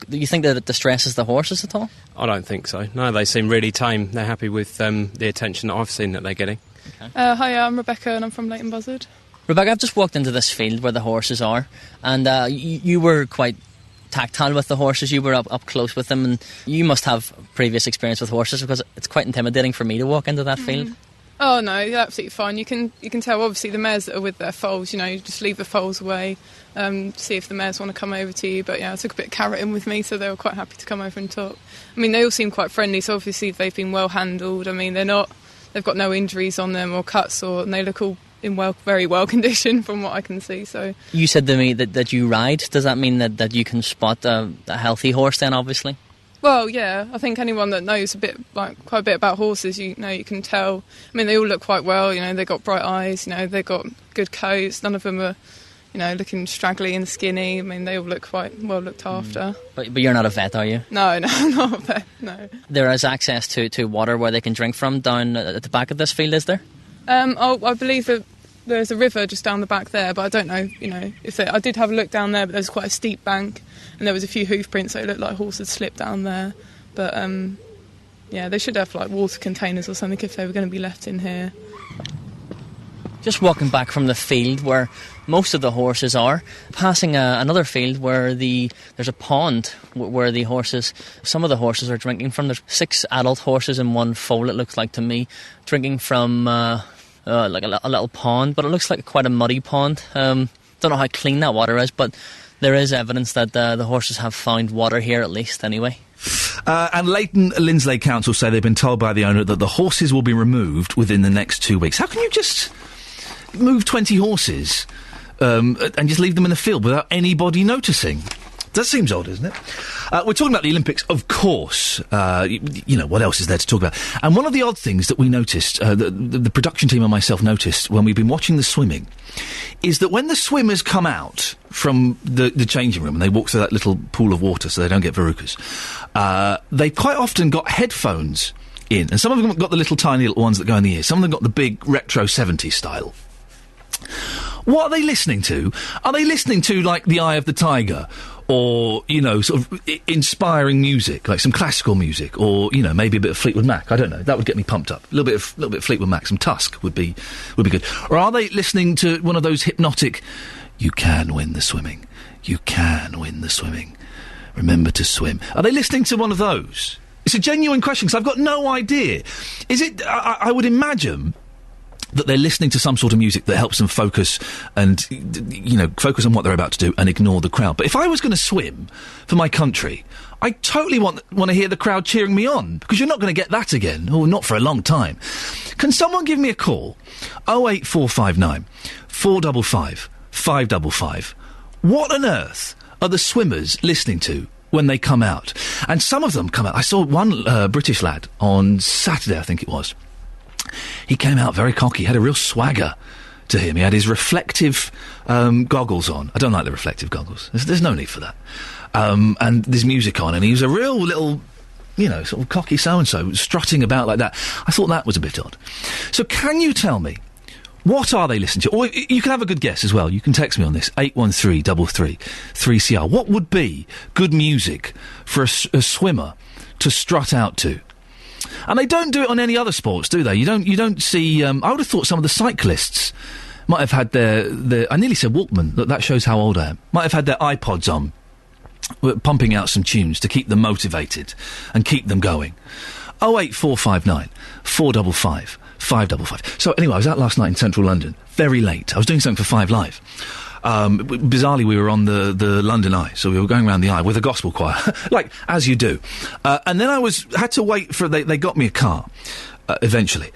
you think that it distresses the horses at all? I don't think so. No, they seem really tame. They're happy with the attention that I've seen that they're getting. Okay. Hi, I'm Rebecca and I'm from Leighton Buzzard. Rebecca, I've just walked into this field where the horses are, and you were quite tactile with the horses. You were up close with them, and you must have previous experience with horses, because it's quite intimidating for me to walk into that field. Oh no, you're absolutely fine. You can tell, obviously, the mares that are with their foals, you just leave the foals away, see if the mares want to come over to you. But yeah, I took a bit of carroting with me, so they were quite happy to come over and talk. I mean, they all seem quite friendly, so obviously they've been well handled. I mean, they've got no injuries on them or cuts, and they look all in very well condition from what I can see. So you said to me that you ride. Does that mean that you can spot a healthy horse then, obviously? Well, yeah, I think anyone that knows quite a bit about horses, you can tell. I mean, they all look quite well. They've got bright eyes. They've got good coats. None of them are, looking straggly and skinny. I mean, they all look quite well looked after. But you're not a vet, are you? No, I'm not a vet. No. There is access to water where they can drink from down at the back of this field, is there? I believe that there's a river just down the back there, but I don't know, if I did have a look down there, but there's quite a steep bank, and there was a few hoof prints, so it looked like a horse had slipped down there. But, they should have, water containers or something if they were going to be left in here. Just walking back from the field where most of the horses are, passing another field where there's a pond where some of the horses are drinking from. There's 6 adult horses in one foal, it looks like to me, drinking from like a little pond, but it looks like quite a muddy pond. Don't know how clean that water is, but there is evidence that the horses have found water here at least anyway. And Leighton Linsley Council say they've been told by the owner that the horses will be removed within the next 2 weeks. How can you just move 20 horses and just leave them in the field without anybody noticing? That seems odd, isn't it? We're talking about the Olympics, of course. What else is there to talk about? And one of the odd things that we noticed, the production team and myself noticed when we've been watching the swimming, is that when the swimmers come out from the changing room and they walk through that little pool of water so they don't get verrucas, they quite often got headphones in. And some of them got the little tiny little ones that go in the ear. Some of them got the big retro 70s style. What are they listening to? Are they listening to, like, The Eye of the Tiger? Or, sort of inspiring music, like some classical music, or, maybe a bit of Fleetwood Mac. I don't know. That would get me pumped up. A little bit of Fleetwood Mac, some Tusk would be good. Or are they listening to one of those hypnotic, you can win the swimming, you can win the swimming, remember to swim? Are they listening to one of those? It's a genuine question, because I've got no idea. Is it, I would imagine that they're listening to some sort of music that helps them focus and, focus on what they're about to do and ignore the crowd. But if I was going to swim for my country, I totally want to hear the crowd cheering me on, because you're not going to get that again, or not for a long time. Can someone give me a call? 08459 455 555. What on earth are the swimmers listening to when they come out? And some of them come out. I saw one British lad on Saturday, I think it was. He came out very cocky, had a real swagger to him. He had his reflective goggles on. I don't like the reflective goggles. There's no need for that. And there's music on, and he was a real little, sort of cocky so-and-so, strutting about like that. I thought that was a bit odd. So can you tell me, what are they listening to? Or you can have a good guess as well. You can text me on this, 81333 3CR. What would be good music for a swimmer to strut out to? And they don't do it on any other sports, do they? You don't see. I would have thought some of the cyclists might have had their. I nearly said Walkman. That shows how old I am. Might have had their iPods on, pumping out some tunes to keep them motivated and keep them going. 08459 455 555. So anyway, I was out last night in central London, very late. I was doing something for 5 Live. Bizarrely, we were on the London Eye, so we were going around the Eye with a gospel choir, like, as you do. And then had to wait for, they got me a car, eventually,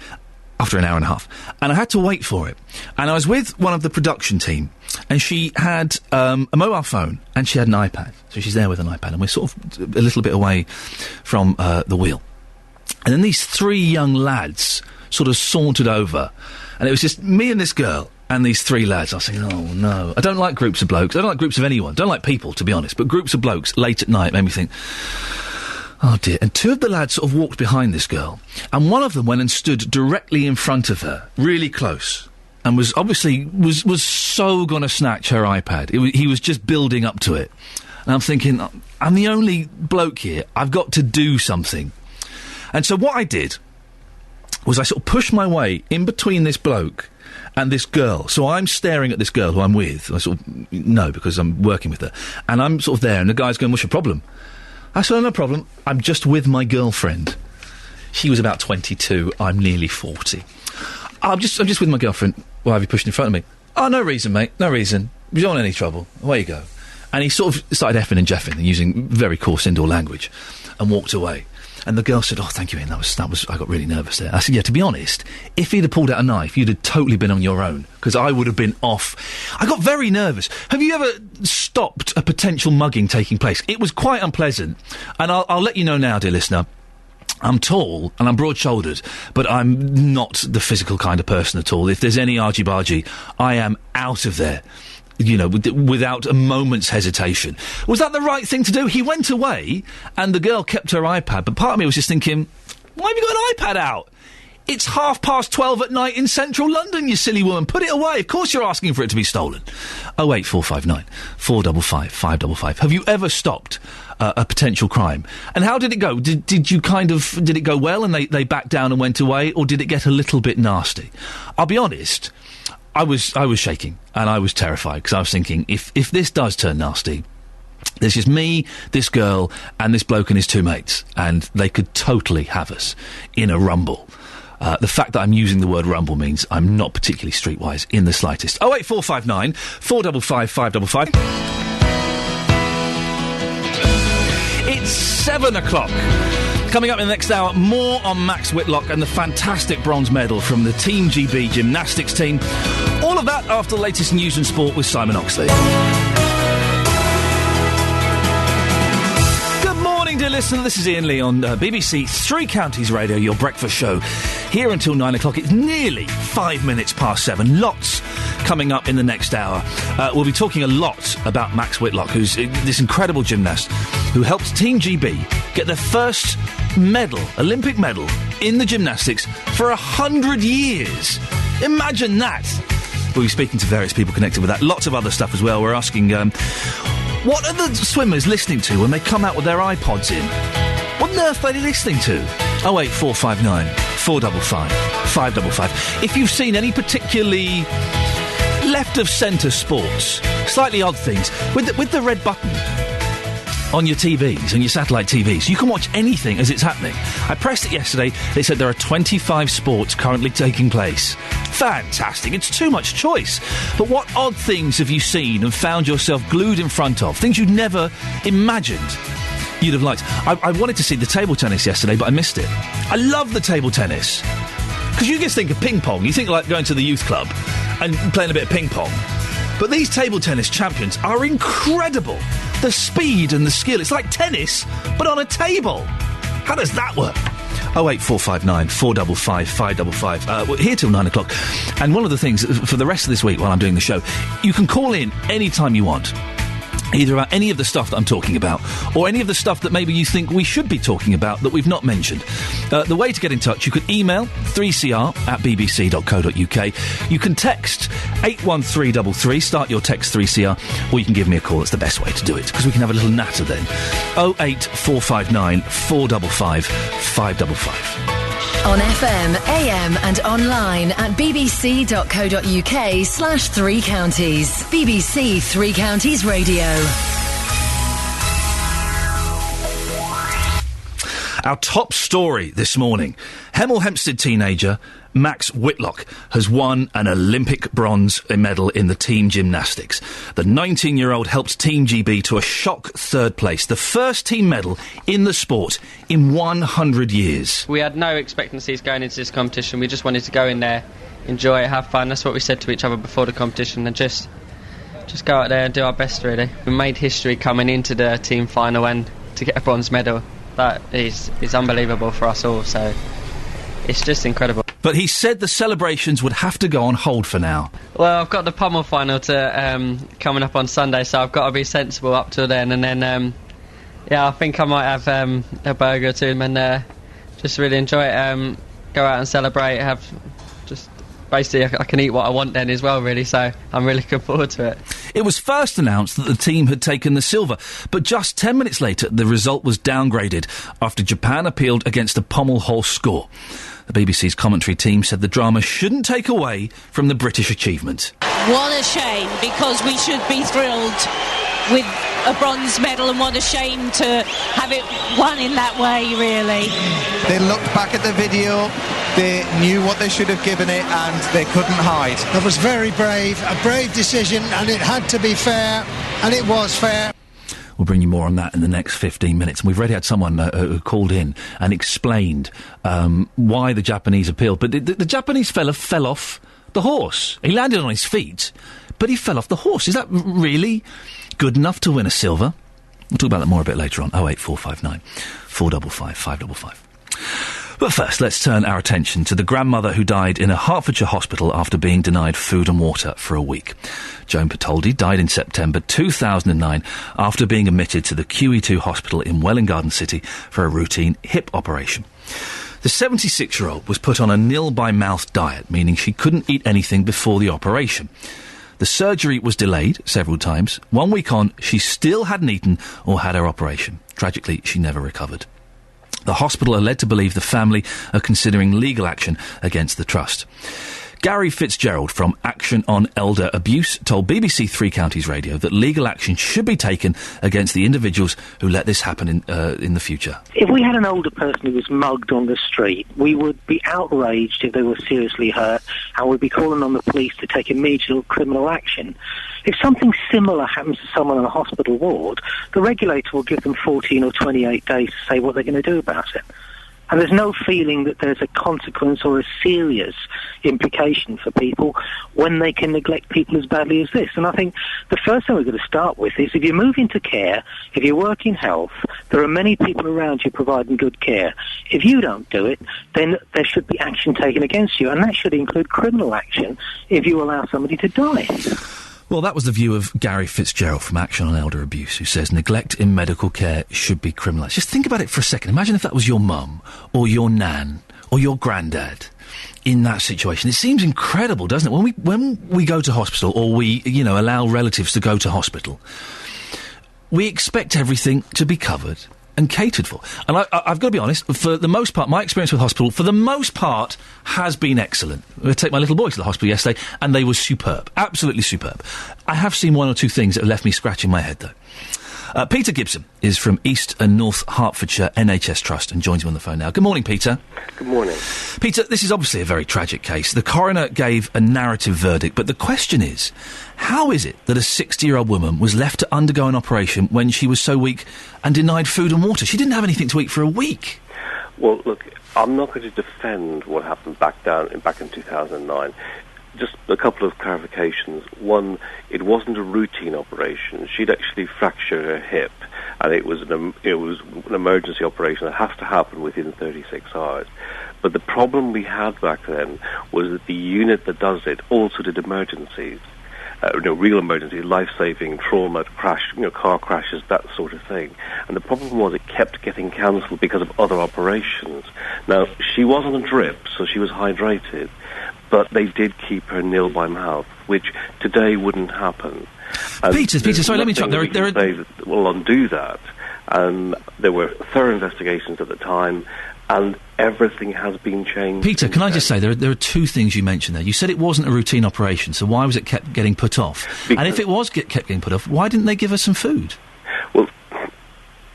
after an hour and a half. And I had to wait for it. And I was with one of the production team, and she had a mobile phone, and she had an iPad. So she's there with an iPad, and we're sort of a little bit away from the wheel. And then these 3 young lads sort of sauntered over, and it was just me and this girl and these 3 lads. I was thinking, oh no, I don't like groups of blokes. I don't like groups of anyone. I don't like people, to be honest. But groups of blokes late at night made me think, oh dear. And 2 of the lads sort of walked behind this girl, and one of them went and stood directly in front of her, really close, and was obviously was so going to snatch her iPad. He was just building up to it. And I'm thinking, I'm the only bloke here. I've got to do something. And so what I did was I sort of pushed my way in between this bloke and this girl. So I'm staring at this girl who I'm with. I sort of know because I'm working with her. And I'm sort of there, and the guy's going, what's your problem? I said, no problem. I'm just with my girlfriend. She was about 22. I'm nearly 40. I'm just with my girlfriend. Why have you pushed in front of me? Oh, no reason, mate. No reason. You don't want any trouble. Away you go. And he sort of started effing and jeffing and using very coarse indoor language and walked away. And the girl said, oh, thank you, Ian, that was, I got really nervous there. I said, yeah, to be honest, if he'd have pulled out a knife, you'd have totally been on your own, because I would have been off. I got very nervous. Have you ever stopped a potential mugging taking place? It was quite unpleasant. And I'll let you know now, dear listener, I'm tall and I'm broad-shouldered, but I'm not the physical kind of person at all. If there's any argy-bargy, I am out of there. You know, without a moment's hesitation. Was that the right thing to do? He went away, and the girl kept her iPad, but part of me was just thinking, why have you got an iPad out? It's 12:30 at night in central London, you silly woman. Put it away. Of course you're asking for it to be stolen. 08459 455 555. Have you ever stopped a potential crime? And how did it go? Did it go well and they backed down and went away, or did it get a little bit nasty? I'll be honest, I was shaking and I was terrified, because I was thinking, if this does turn nasty, there's just me, this girl, and this bloke and his 2 mates, and they could totally have us in a rumble. The fact that I'm using the word rumble means I'm not particularly streetwise in the slightest. 08459 455 555. It's 7 o'clock. Coming up in the next hour, more on Max Whitlock and the fantastic bronze medal from the Team GB gymnastics team. All of that after the latest news and sport with Simon Oxley. Good morning, dear listener. This is Iain Lee on BBC Three Counties Radio, your breakfast show. Here until 9 o'clock. It's nearly 5 minutes past 7. Lots coming up in the next hour. We'll be talking a lot about Max Whitlock, who's this incredible gymnast who helped Team GB get their first medal, Olympic medal, in the gymnastics for 100 years. Imagine that. We'll be speaking to various people connected with that. Lots of other stuff as well. We're asking, what are the swimmers listening to when they come out with their iPods in? What on earth are they listening to? 08459 455 555. If you've seen any particularly left-of-centre sports, slightly odd things, with the red button on your TVs, on your satellite TVs, you can watch anything as it's happening. I pressed it yesterday. They said there are 25 sports currently taking place. Fantastic. It's too much choice. But what odd things have you seen and found yourself glued in front of? Things you'd never imagined you'd have liked. I wanted to see the table tennis yesterday, but I missed it. I love the table tennis. Because you just think of ping pong. You think like going to the youth club and playing a bit of ping pong. But these table tennis champions are incredible. The speed and the skill. It's like tennis, but on a table. How does that work? 08459 455 555. We're here till 9 o'clock. And one of the things, for the rest of this week while I'm doing the show, you can call in any time you want. Either about any of the stuff that I'm talking about, or any of the stuff that maybe you think we should be talking about that we've not mentioned. The way to get in touch, you can email 3cr@bbc.co.uk. You can text 81333, start your text 3CR, or you can give me a call. It's the best way to do it, because we can have a little natter then. 08459 455 555. On FM, AM and online at bbc.co.uk/3 counties. BBC Three Counties Radio. Our top story this morning. Hemel Hempstead teenager Max Whitlock has won an Olympic bronze medal in the team gymnastics. The 19-year-old helped Team GB to a shock third place, the first team medal in the sport in 100 years. We had no expectancies going into this competition. We just wanted to go in there, enjoy it, have fun. That's what we said to each other before the competition, and just go out there and do our best, really. We made history coming into the team final, and to get a bronze medal, that is unbelievable for us all, so it's just incredible. But he said the celebrations would have to go on hold for now. Well, I've got the pommel final coming up on Sunday, so I've got to be sensible up till then, and then I think I might have a burger or two and just really enjoy it, go out and celebrate, have just basically I can eat what I want then as well, really, so I'm really looking forward to it. It was first announced that the team had taken the silver, but just 10 minutes later the result was downgraded after Japan appealed against a pommel horse score. The BBC's commentary team said the drama shouldn't take away from the British achievement. What a shame, because we should be thrilled with a bronze medal, and what a shame to have it won in that way, really. They looked back at the video, they knew what they should have given it, and they couldn't hide. It was very brave, a brave decision, and it had to be fair, and it was fair. We'll bring you more on that in the next 15 minutes. And we've already had someone who called in and explained why the Japanese appealed. But the Japanese fella fell off the horse. He landed on his feet, but he fell off the horse. Is that really good enough to win a silver? We'll talk about that more a bit later on. 08459 455 555. But first, let's turn our attention to the grandmother who died in a Hertfordshire hospital after being denied food and water for a week. Joan Patoldi died in September 2009 after being admitted to the QE2 hospital in Welwyn Garden City for a routine hip operation. The 76-year-old was put on a nil-by-mouth diet, meaning she couldn't eat anything before the operation. The surgery was delayed several times. 1 week on, she still hadn't eaten or had her operation. Tragically, she never recovered. The hospital are led to believe the family are considering legal action against the trust. Gary Fitzgerald from Action on Elder Abuse told BBC Three Counties Radio that legal action should be taken against the individuals who let this happen in the future. If we had an older person who was mugged on the street, we would be outraged if they were seriously hurt, and we'd be calling on the police to take immediate criminal action. If something similar happens to someone in a hospital ward, the regulator will give them 14 or 28 days to say what they're going to do about it. And there's no feeling that there's a consequence or a serious implication for people when they can neglect people as badly as this. And I think the first thing we've got to start with is if you move into care, if you work in health, there are many people around you providing good care. If you don't do it, then there should be action taken against you, and that should include criminal action if you allow somebody to die. Well, that was the view of Gary Fitzgerald from Action on Elder Abuse, who says neglect in medical care should be criminalised. Just think about it for a second. Imagine if that was your mum, or your nan, or your granddad in that situation. It seems incredible, doesn't it? When we go to hospital, or we, allow relatives to go to hospital, we expect everything to be covered and catered for. And I've got to be honest, for the most part, my experience with hospital, for the most part, has been excellent. I take my little boy to the hospital yesterday, and they were superb. Absolutely superb. I have seen one or two things that have left me scratching my head, though. Peter Gibson is from East and North Hertfordshire NHS Trust and joins me on the phone now. Good morning, Peter. Good morning. Peter, this is obviously a very tragic case. The coroner gave a narrative verdict, but the question is, how is it that a 60-year-old woman was left to undergo an operation when she was so weak and denied food and water? She didn't have anything to eat for a week. Well, look, I'm not going to defend what happened back in 2009. Just a couple of clarifications. One, it wasn't a routine operation. She'd actually fractured her hip, and it was an emergency operation that has to happen within 36 hours. But the problem we had back then was that the unit that does it also did emergencies. Real emergencies, life-saving, trauma, crash, car crashes, that sort of thing. And the problem was it kept getting cancelled because of other operations. Now, she was on a drip, so she was hydrated, but they did keep her nil by mouth, which today wouldn't happen. Peter, sorry, let me interrupt. That will undo that. And there were thorough investigations at the time, and everything has been changed. Peter, can I just say, there are two things you mentioned there. You said it wasn't a routine operation, so why was it kept getting put off? Because, and if it was kept getting put off, why didn't they give her some food? Well,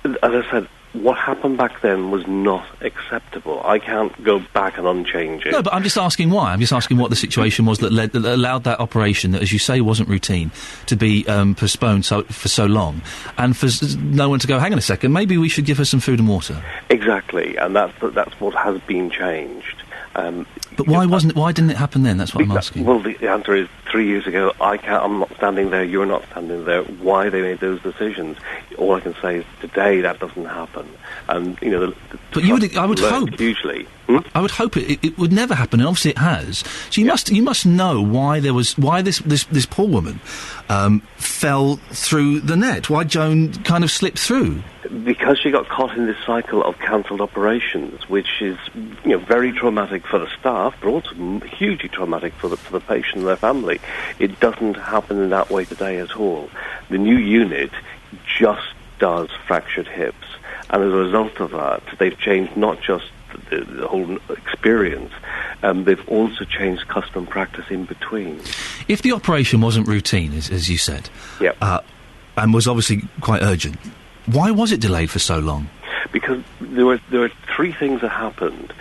as I said, what happened back then was not acceptable. I can't go back and unchange it. No, but I'm just asking why. I'm just asking what the situation was that allowed that operation, that, as you say, wasn't routine, to be postponed for so long, and for no one to go, hang on a second, maybe we should give her some food and water. Exactly, and that's what has been changed. But why didn't it happen then? That's what I'm asking. Well, the answer is 3 years ago. I'm not standing there. You're not standing there. Why they made those decisions? All I can say is today that doesn't happen. And but I would hope hugely. I would hope it would never happen, and obviously it has. So you must know why this poor woman fell through the net. Why Joan kind of slipped through. Because she got caught in this cycle of cancelled operations, which is very traumatic for the staff, but also hugely traumatic for the patient and their family. It doesn't happen in that way today at all. The new unit just does fractured hips, and as a result of that, they've changed not just the whole experience, they've also changed custom practice in between. If the operation wasn't routine, as you said, and was obviously quite urgent, why was it delayed for so long? Because there were three things that happened.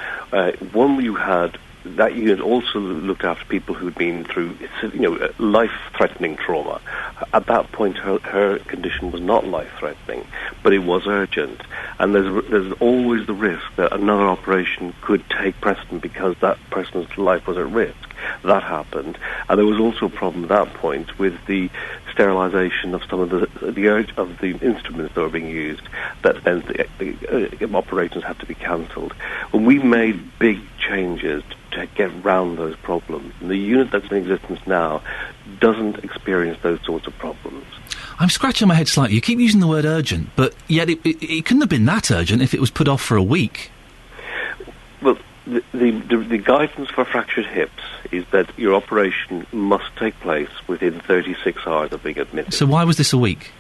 One, you had that unit also looked after people who'd been through, life-threatening trauma. At that point, her condition was not life-threatening, but it was urgent. And there's always the risk that another operation could take precedent because that person's life was at risk. That happened, and there was also a problem at that point with the sterilisation of some of the instruments that were being used. That meant the operations had to be cancelled. And we made big changes to get round those problems. And the unit that's in existence now doesn't experience those sorts of problems. I'm scratching my head slightly. You keep using the word urgent, but yet it couldn't have been that urgent if it was put off for a week. Well, the guidance for fractured hips is that your operation must take place within 36 hours of being admitted. So why was this a week?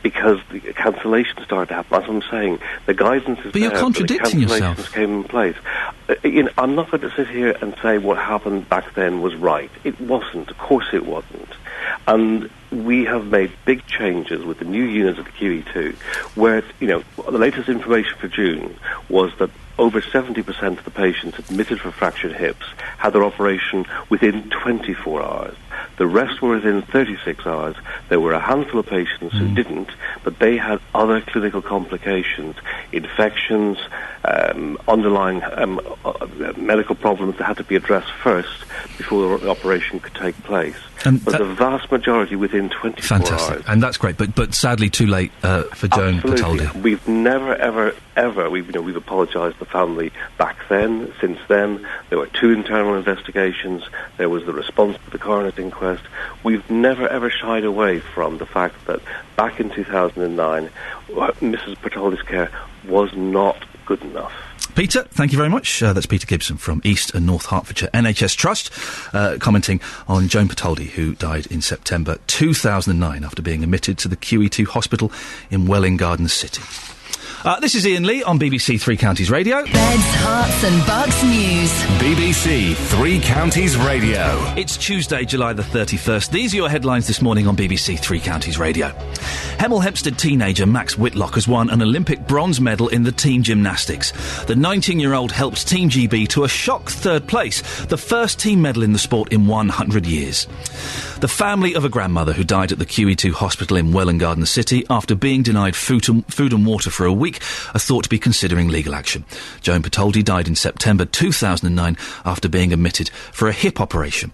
Because the cancellation started to happen. That's what I'm saying. The guidance is there. But you're contradicting yourself. The cancellations came in place. I'm not going to sit here and say what happened back then was right. It wasn't. Of course it wasn't. And we have made big changes with the new units of the QE2, where, the latest information for June was that over 70% of the patients admitted for fractured hips had their operation within 24 hours. The rest were within 36 hours. There were a handful of patients who didn't, but they had other clinical complications, infections, underlying medical problems that had to be addressed first before the operation could take place. But the vast majority within 24 hours. And that's great, but sadly too late for Joan Patoldi. We've never, ever, we've apologised to the family back then. Since then, there were 2 internal investigations. There was the response to the coroner's inquest. We've never, ever shied away from the fact that back in 2009, Mrs. Patoldi's care was not good enough. Peter, thank you very much. That's Peter Gibson from East and North Hertfordshire NHS Trust, commenting on Joan Patoldi, who died in September 2009 after being admitted to the QE2 hospital in Welwyn Garden City. This is Iain Lee on BBC Three Counties Radio. Beds, Herts and Bucks News. BBC Three Counties Radio. It's Tuesday, July the 31st. These are your headlines this morning on BBC Three Counties Radio. Hemel Hempstead teenager Max Whitlock has won an Olympic bronze medal in the team gymnastics. The 19-year-old helped Team GB to a shock third place, the first team medal in the sport in 100 years. The family of a grandmother who died at the QE2 hospital in Welwyn Garden City after being denied food and water for a week are thought to be considering legal action. Joan Patoldi died in September 2009 after being admitted for a hip operation.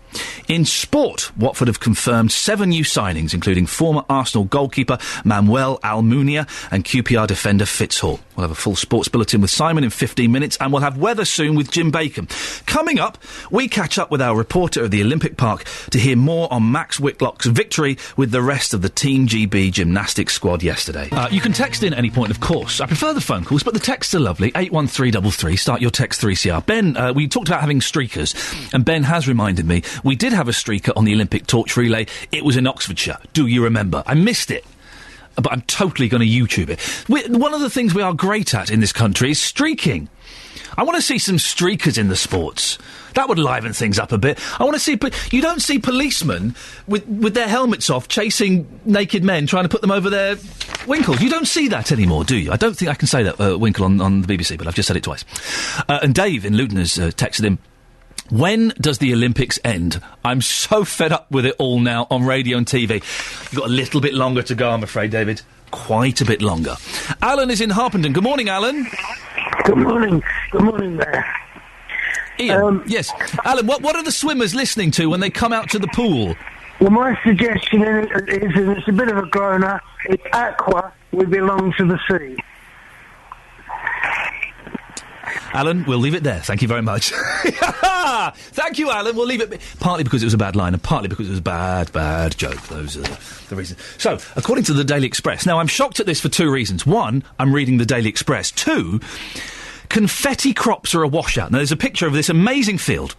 In sport, Watford have confirmed 7 new signings, including former Arsenal goalkeeper Manuel Almunia and QPR defender Fitzhall. We'll have a full sports bulletin with Simon in 15 minutes, and we'll have weather soon with Jim Bacon. Coming up, we catch up with our reporter at the Olympic Park to hear more on Max Whitlock's victory with the rest of the Team GB gymnastics squad yesterday. You can text in at any point, of course. I prefer the phone calls, but the texts are lovely. 81333, start your text 3CR. Ben, we talked about having streakers, and Ben has reminded me, we did have a streaker on the Olympic torch relay. It was in Oxfordshire. Do you remember? I missed it, but I'm totally going to YouTube it. One of the things we are great at in this country is streaking. I want to see some streakers in the sports. That would liven things up a bit. I want to see... You don't see policemen with their helmets off chasing naked men trying to put them over their winkles. You don't see that anymore, do you? I don't think I can say that, winkle, on the BBC, but I've just said it twice. And Dave in Luton has texted him, when does the Olympics end? I'm so fed up with it all now on radio and TV. You've got a little bit longer to go, I'm afraid, David. Quite a bit longer. Alan is in Harpenden. Good morning, Alan. Good morning. Good morning there. Ian, yes. Alan, what are the swimmers listening to when they come out to the pool? Well, my suggestion is, and it's a bit of a groaner, it's Aqua, we belong to the sea. Alan, we'll leave it there. Thank you very much. Thank you, Alan. We'll leave it... Partly because it was a bad line and partly because it was a bad joke. Those are the reasons. So, according to the Daily Express... Now, I'm shocked at this for two reasons. One, I'm reading the Daily Express. Two, confetti crops are a washout. Now, there's a picture of this amazing field.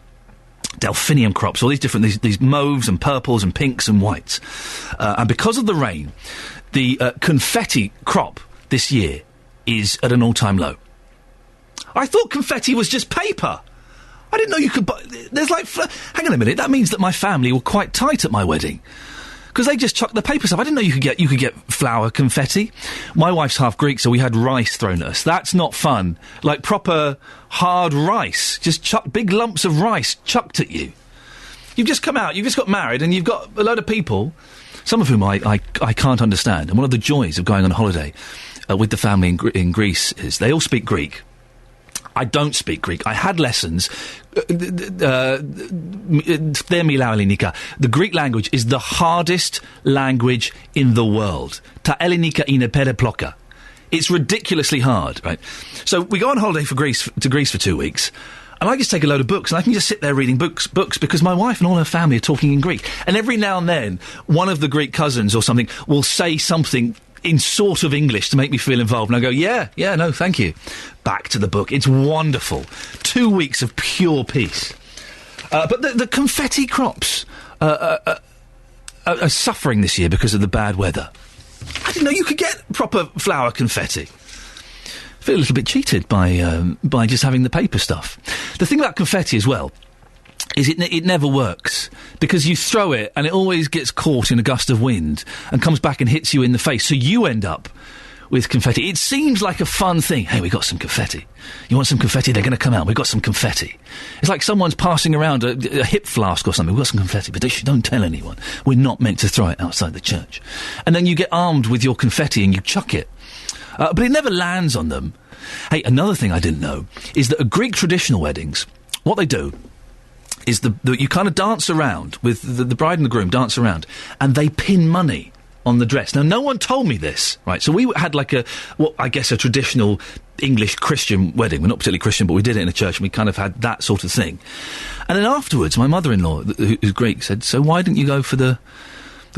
Delphinium crops, all these different... These mauves and purples and pinks and whites. And because of the rain, the confetti crop this year is at an all-time low. I thought confetti was just paper. I didn't know you could buy... There's like... Hang on a minute, that means that my family were quite tight at my wedding. Because they just chucked the paper stuff. I didn't know you could get flour confetti. My wife's half Greek, so we had rice thrown at us. That's not fun. Like proper hard rice. Just big lumps of rice chucked at you. You've just come out, you've just got married, and you've got a load of people, some of whom I can't understand. And one of the joys of going on holiday with the family in Greece is they all speak Greek. I don't speak Greek. I had lessons. The Greek language is the hardest language in the world. Ta Ellinika είναι περίπλοκα. It's ridiculously hard, right? So we go on holiday to Greece for 2 weeks, and I just take a load of books, and I can just sit there reading books because my wife and all her family are talking in Greek. And every now and then, one of the Greek cousins or something will say something in sort of English to make me feel involved. And I go, yeah, no, thank you. Back to the book. It's wonderful. 2 weeks of pure peace. But the confetti crops are suffering this year because of the bad weather. I didn't know you could get proper flour confetti. I feel a little bit cheated by just having the paper stuff. The thing about confetti as well is it never works, because you throw it and it always gets caught in a gust of wind and comes back and hits you in the face, so you end up with confetti. It seems like a fun thing. Hey, we got some confetti. You want some confetti? They're going to come out. We've got some confetti. It's like someone's passing around a hip flask or something. We've got some confetti, but don't tell anyone. We're not meant to throw it outside the church. And then you get armed with your confetti and you chuck it. But it never lands on them. Hey, another thing I didn't know is that at Greek traditional weddings, what they do is you kind of dance around with the bride and the groom dance around, and they pin money on the dress. Now, no one told me this, right? So we had like a traditional English Christian wedding. We're not particularly Christian, but we did it in a church, and we kind of had that sort of thing. And then afterwards, my mother-in-law, who's Greek, said, "So why didn't you go for the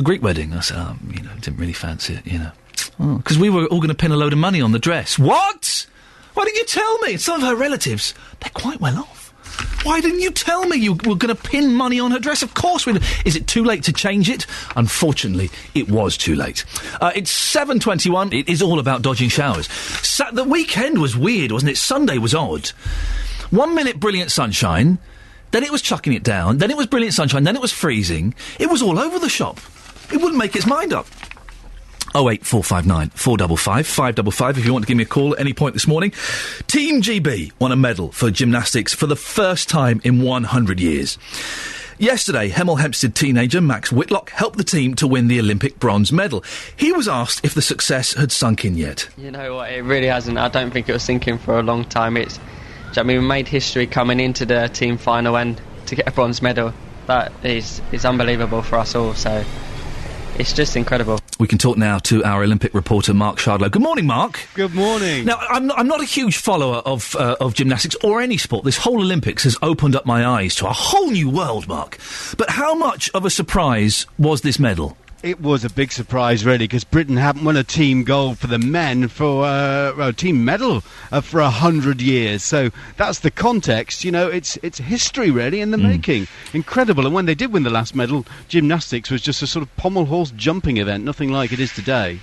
Greek wedding?" I said, didn't really fancy it, because we were all going to pin a load of money on the dress. What? Why didn't you tell me? Some of her relatives, they're quite well off. Why didn't you tell me you were going to pin money on her dress? Of course we... Is it too late to change it? Unfortunately, it was too late. It's 7:21. It is all about dodging showers. The weekend was weird, wasn't it? Sunday was odd. 1 minute brilliant sunshine, then it was chucking it down, then it was brilliant sunshine, then it was freezing. It was all over the shop. It wouldn't make its mind up. 08459 455 555 if you want to give me a call at any point this morning. Team GB won a medal for gymnastics for the first time in 100 years. Yesterday, Hemel Hempstead teenager Max Whitlock helped the team to win the Olympic bronze medal. He was asked if the success had sunk in yet. You know what, it really hasn't. I don't think it was sinking for a long time. We made history coming into the team final, and to get a bronze medal, that is unbelievable for us all, so it's just incredible. We can talk now to our Olympic reporter, Mark Shardlow. Good morning, Mark. Good morning. Now, I'm not a huge follower of gymnastics or any sport. This whole Olympics has opened up my eyes to a whole new world, Mark. But how much of a surprise was this medal? It was a big surprise, really, because Britain hadn't won a team gold for the men for a team medal for 100 years. So that's the context. You know, it's history, really, in the making. Incredible. And when they did win the last medal, gymnastics was just a sort of pommel horse jumping event, nothing like it is today.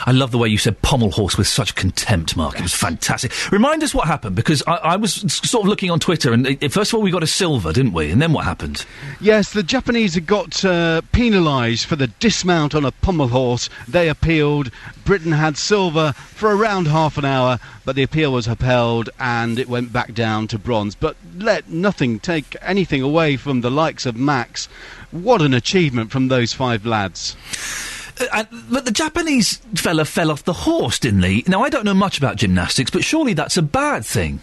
I love the way you said pommel horse with such contempt, Mark. It was fantastic. Remind us what happened, because I was sort of looking on Twitter, and first of all we got a silver, didn't we? And then what happened? Yes, the Japanese had got penalised for the dismount on a pommel horse. They appealed. Britain had silver for around half an hour, but the appeal was upheld and it went back down to bronze. But let nothing take anything away from the likes of Max. What an achievement from those 5 lads. But the Japanese fella fell off the horse, didn't he? Now, I don't know much about gymnastics, but surely that's a bad thing.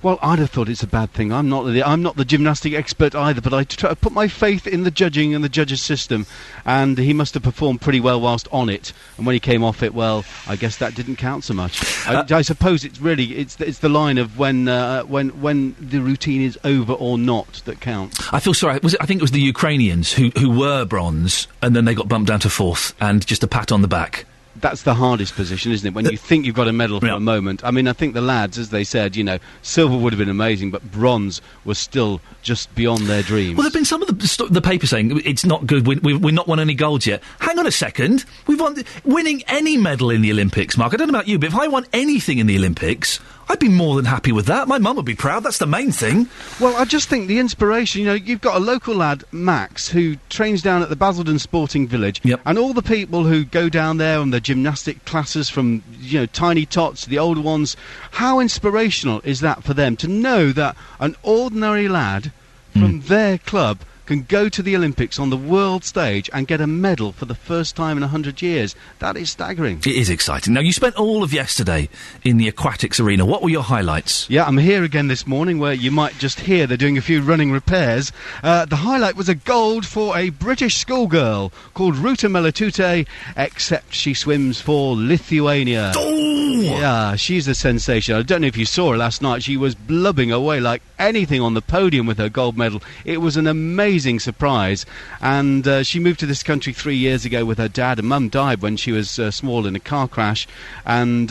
Well, I'd have thought it's a bad thing. I'm not the gymnastic expert either, but I put my faith in the judging and the judges' system, and he must have performed pretty well whilst on it. And when he came off it, well, I guess that didn't count so much. I suppose it's the line of when the routine is over or not that counts. I feel sorry. I think it was the Ukrainians who were bronze, and then they got bumped down to 4th, and just a pat on the back. That's the hardest position, isn't it? When you think you've got a medal for a moment. I mean, I think the lads, as they said, you know, silver would have been amazing, but bronze was still just beyond their dreams. Well, there have been some of the paper saying it's not good. We've not won any golds yet. Hang on a second. We've won winning any medal in the Olympics, Mark. I don't know about you, but if I won anything in the Olympics, I'd be more than happy with that. My mum would be proud. That's the main thing. Well, I just think the inspiration, you know, you've got a local lad, Max, who trains down at the Basildon Sporting Village, and all the people who go down there on the gymnastic classes from, you know, tiny tots to the older ones. How inspirational is that for them to know that an ordinary lad from their club can go to the Olympics on the world stage and get a medal for the first time in 100 years. That is staggering. It is exciting. Now, you spent all of yesterday in the aquatics arena. What were your highlights? Yeah, I'm here again this morning where you might just hear they're doing a few running repairs. The highlight was a gold for a British schoolgirl called Ruta Melatute, except she swims for Lithuania. Oh! Yeah, she's a sensation. I don't know if you saw her last night. She was blubbing away like anything on the podium with her gold medal. It was an amazing surprise, and she moved to this country 3 years ago with her dad. And Mum died when she was small in a car crash, and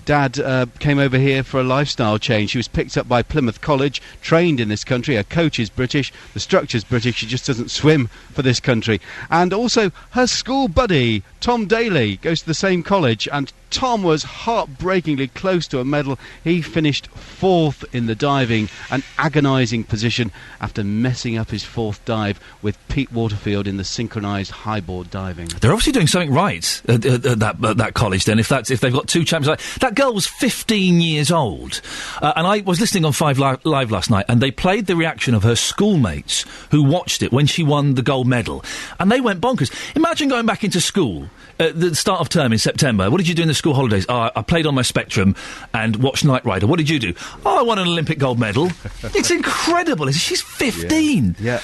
Dad came over here for a lifestyle change. She was picked up by Plymouth College, trained in this country. Her coach is British, the structure's British. She just doesn't swim for this country. And also her school buddy Tom Daly goes to the same college, and Tom was heartbreakingly close to a medal. He finished 4th in the diving, an agonising position after messing up his 4th dive with Pete Waterfield in the synchronised highboard diving. They're obviously doing something right at that college then, if they've got 2 champions. That girl was 15 years old, and I was listening on 5 Live last night, and they played the reaction of her schoolmates who watched it when she won the gold medal, and they went bonkers. Imagine going back into school at the start of term in September. What did you do in the school holidays? Oh, I played on my Spectrum and watched Knight Rider. What did you do? Oh, I won an Olympic gold medal. It's incredible. She's 15. Yeah.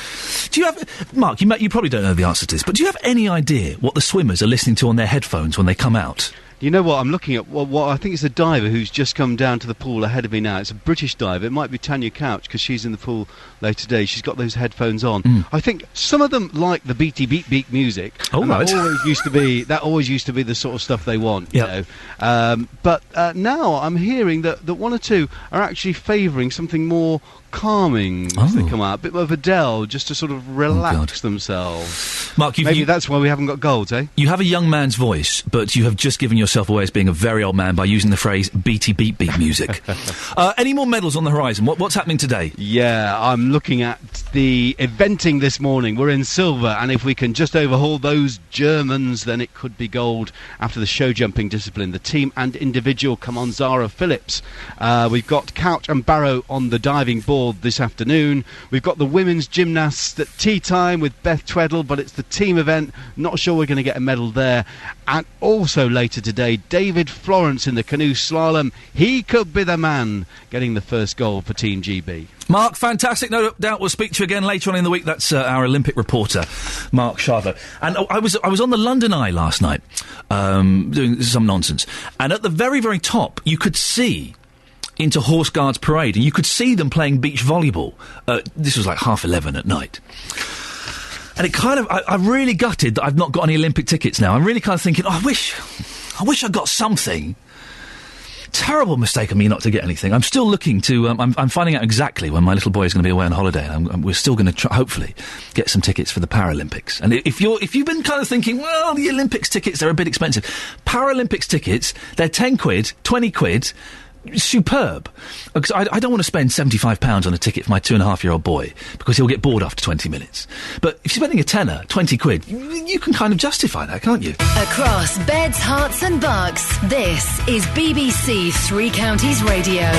Do you have... Mark, you probably don't know the answer to this, but do you have any idea what the swimmers are listening to on their headphones when they come out? You know what, I'm looking at, what I think it's a diver who's just come down to the pool ahead of me now. It's a British diver. It might be Tanya Couch, because she's in the pool later today. She's got those headphones on. I think some of them like the beaty beat music. Oh, right. That always used to be the sort of stuff they want, you know. But now I'm hearing that one or two are actually favouring something more calming as they come out, a bit more of Adele, just to sort of relax themselves. Mark, maybe that's why we haven't got golds, eh? You have a young man's voice, but you have just given yourself away as being a very old man by using the phrase beaty beat music. Any more medals on the horizon? What's happening today? Yeah, I'm looking at the eventing this morning. We're in silver, and if we can just overhaul those Germans, then it could be gold after the show jumping discipline. The team and individual come on Zara Phillips. We've got Couch and Barrow on the diving board this afternoon. We've got the women's gymnasts at tea time with Beth Tweddle, but it's the team event. Not sure we're going to get a medal there. And also later today, David Florence in the canoe slalom. He could be the man getting the first goal for Team GB. Mark, fantastic. No doubt we'll speak to you again later on in the week. That's our Olympic reporter, Mark Sharver. And I was on the London Eye last night, doing some nonsense. And at the very, very top, you could see into Horse Guards Parade, and you could see them playing beach volleyball. This was like 11:30 at night. And it kind of, I'm really gutted that I've not got any Olympic tickets now. I'm really kind of thinking, I wish I got something. Terrible mistake of me not to get anything. I'm still looking to, I'm finding out exactly when my little boy is going to be away on holiday, and we're still going to hopefully get some tickets for the Paralympics. And if you've been kind of thinking, well, the Olympics tickets, they're a bit expensive. Paralympics tickets, they're 10 quid, 20 quid, superb. Because I don't want to spend £75 on a ticket for my 2.5-year-old boy, because he'll get bored after 20 minutes. But if you're spending a tenner, 20 quid, you can kind of justify that, can't you? Across beds, hearts and bucks, this is BBC Three Counties Radio.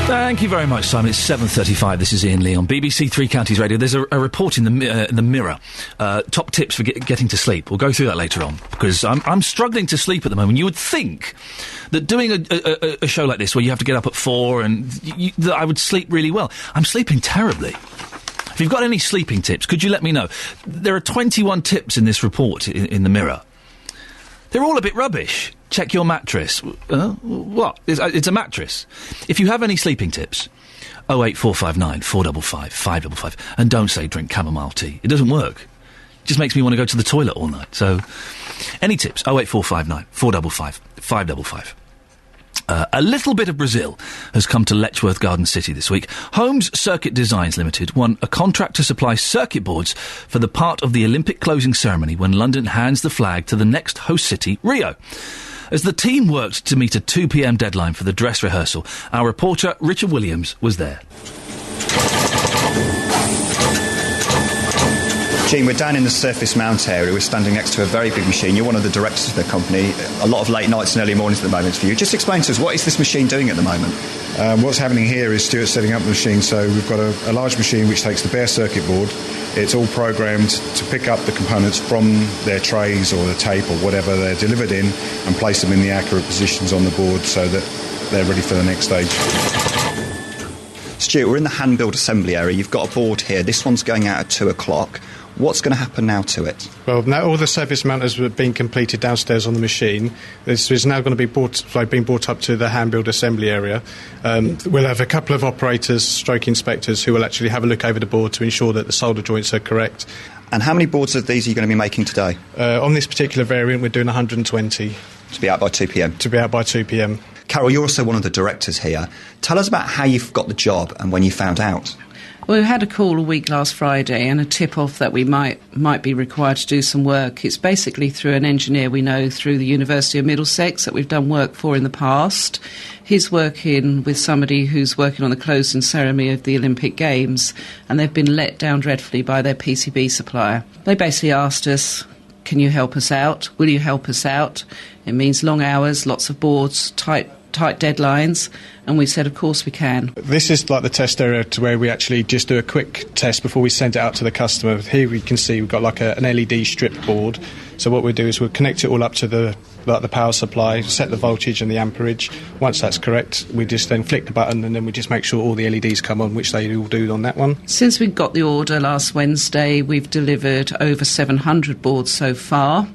Thank you very much, Simon. It's 7:35. This is Iain Lee on BBC Three Counties Radio. There's a report in the Mirror. Top tips for getting to sleep. We'll go through that later on, because I'm struggling to sleep at the moment. You would think that doing a show like this, where you have to get up at 4, and that I would sleep really well. I'm sleeping terribly. If you've got any sleeping tips, could you let me know? There are 21 tips in this report in the Mirror. They're all a bit rubbish. Check your mattress. What? It's a mattress. If you have any sleeping tips, 08459 455 555. And don't say drink chamomile tea. It doesn't work. It just makes me want to go to the toilet all night. So, any tips? 08459 455 555. A little bit of Brazil has come to Letchworth Garden City this week. Holmes Circuit Designs Limited won a contract to supply circuit boards for the part of the Olympic closing ceremony when London hands the flag to the next host city, Rio. As the team worked to meet a 2 p.m. deadline for the dress rehearsal, our reporter Richard Williams was there. Gene, we're down in the surface mount area. We're standing next to a very big machine. You're one of the directors of the company. A lot of late nights and early mornings at the moment for you. Just explain to us, what is this machine doing at the moment? What's happening here is Stuart's setting up the machine. So we've got a large machine which takes the bare circuit board. It's all programmed to pick up the components from their trays or the tape or whatever they're delivered in and place them in the accurate positions on the board so that they're ready for the next stage. Stuart, we're in the hand-build assembly area. You've got a board here. This one's going out at 2 o'clock. What's going to happen now to it? Well, now all the surface mounters have been completed downstairs on the machine. This is now going to be being brought up to the hand-build assembly area. We'll have a couple of operators, stroke inspectors, who will actually have a look over the board to ensure that the solder joints are correct. And how many boards of these are you going to be making today? On this particular variant, we're doing 120. To be out by 2 p.m? To be out by 2 p.m. Carol, you're also one of the directors here. Tell us about how you've got the job and when you found out. Well, we had a call a week last Friday and a tip-off that we might be required to do some work. It's basically through an engineer we know through the University of Middlesex that we've done work for in the past. He's working with somebody who's working on the closing ceremony of the Olympic Games, and they've been let down dreadfully by their PCB supplier. They basically asked us, can you help us out? Will you help us out? It means long hours, lots of boards, tight deadlines, and we said of course we can. This is like the test area to where we actually just do a quick test before we send it out to the customer. Here we can see we've got like an LED strip board, so what we'll do is we'll connect it all up to the power supply, set the voltage and the amperage. Once that's correct, we just then flick the button and then we just make sure all the LEDs come on, which they all do on that one. Since we got the order last Wednesday, we've delivered over 700 boards so far.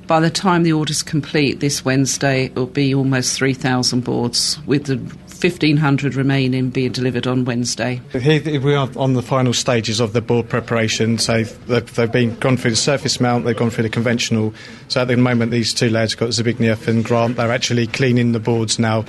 By the time the order's complete this Wednesday, it'll be almost 3,000 boards, with the 1,500 remaining being delivered on Wednesday. Here we are on the final stages of the board preparation. So they've gone through the surface mount, they've gone through the conventional. So at the moment, these two lads, got Zbigniew and Grant, they're actually cleaning the boards now.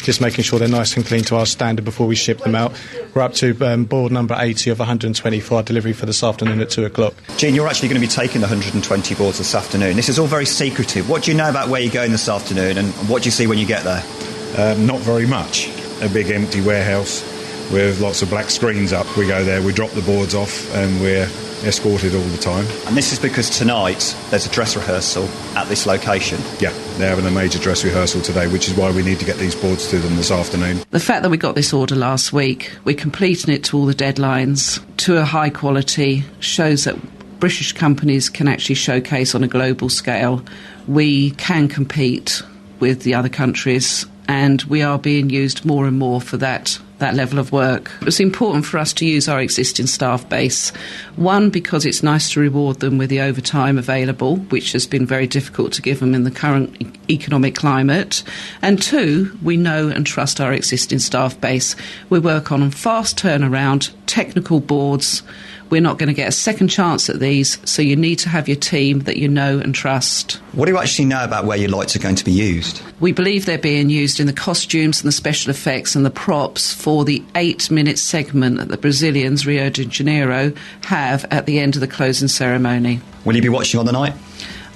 Just making sure they're nice and clean to our standard before we ship them out. We're up to board number 80 of 120 for our delivery for this afternoon at 2 o'clock. Gene, you're actually going to be taking the 120 boards this afternoon. This is all very secretive. What do you know about where you're going this afternoon, and what do you see when you get there? Not very much. A big empty warehouse with lots of black screens up. We go there, we drop the boards off, and we're escorted all the time. And this is because tonight there's a dress rehearsal at this location. Yeah, they're having a major dress rehearsal today, which is why we need to get these boards to them this afternoon. The fact that we got this order last week, we're completing it to all the deadlines, to a high quality, shows that British companies can actually showcase on a global scale. We can compete with the other countries and we are being used more and more for that level of work. It's important for us to use our existing staff base. One, because it's nice to reward them with the overtime available, which has been very difficult to give them in the current economic climate. And two, we know and trust our existing staff base. We work on fast turnaround, technical boards. We're not going to get a second chance at these, so you need to have your team that you know and trust. What do you actually know about where your lights are going to be used? We believe they're being used in the costumes and the special effects and the props for the 8-minute segment that the Brazilians, Rio de Janeiro, have at the end of the closing ceremony. Will you be watching on the night?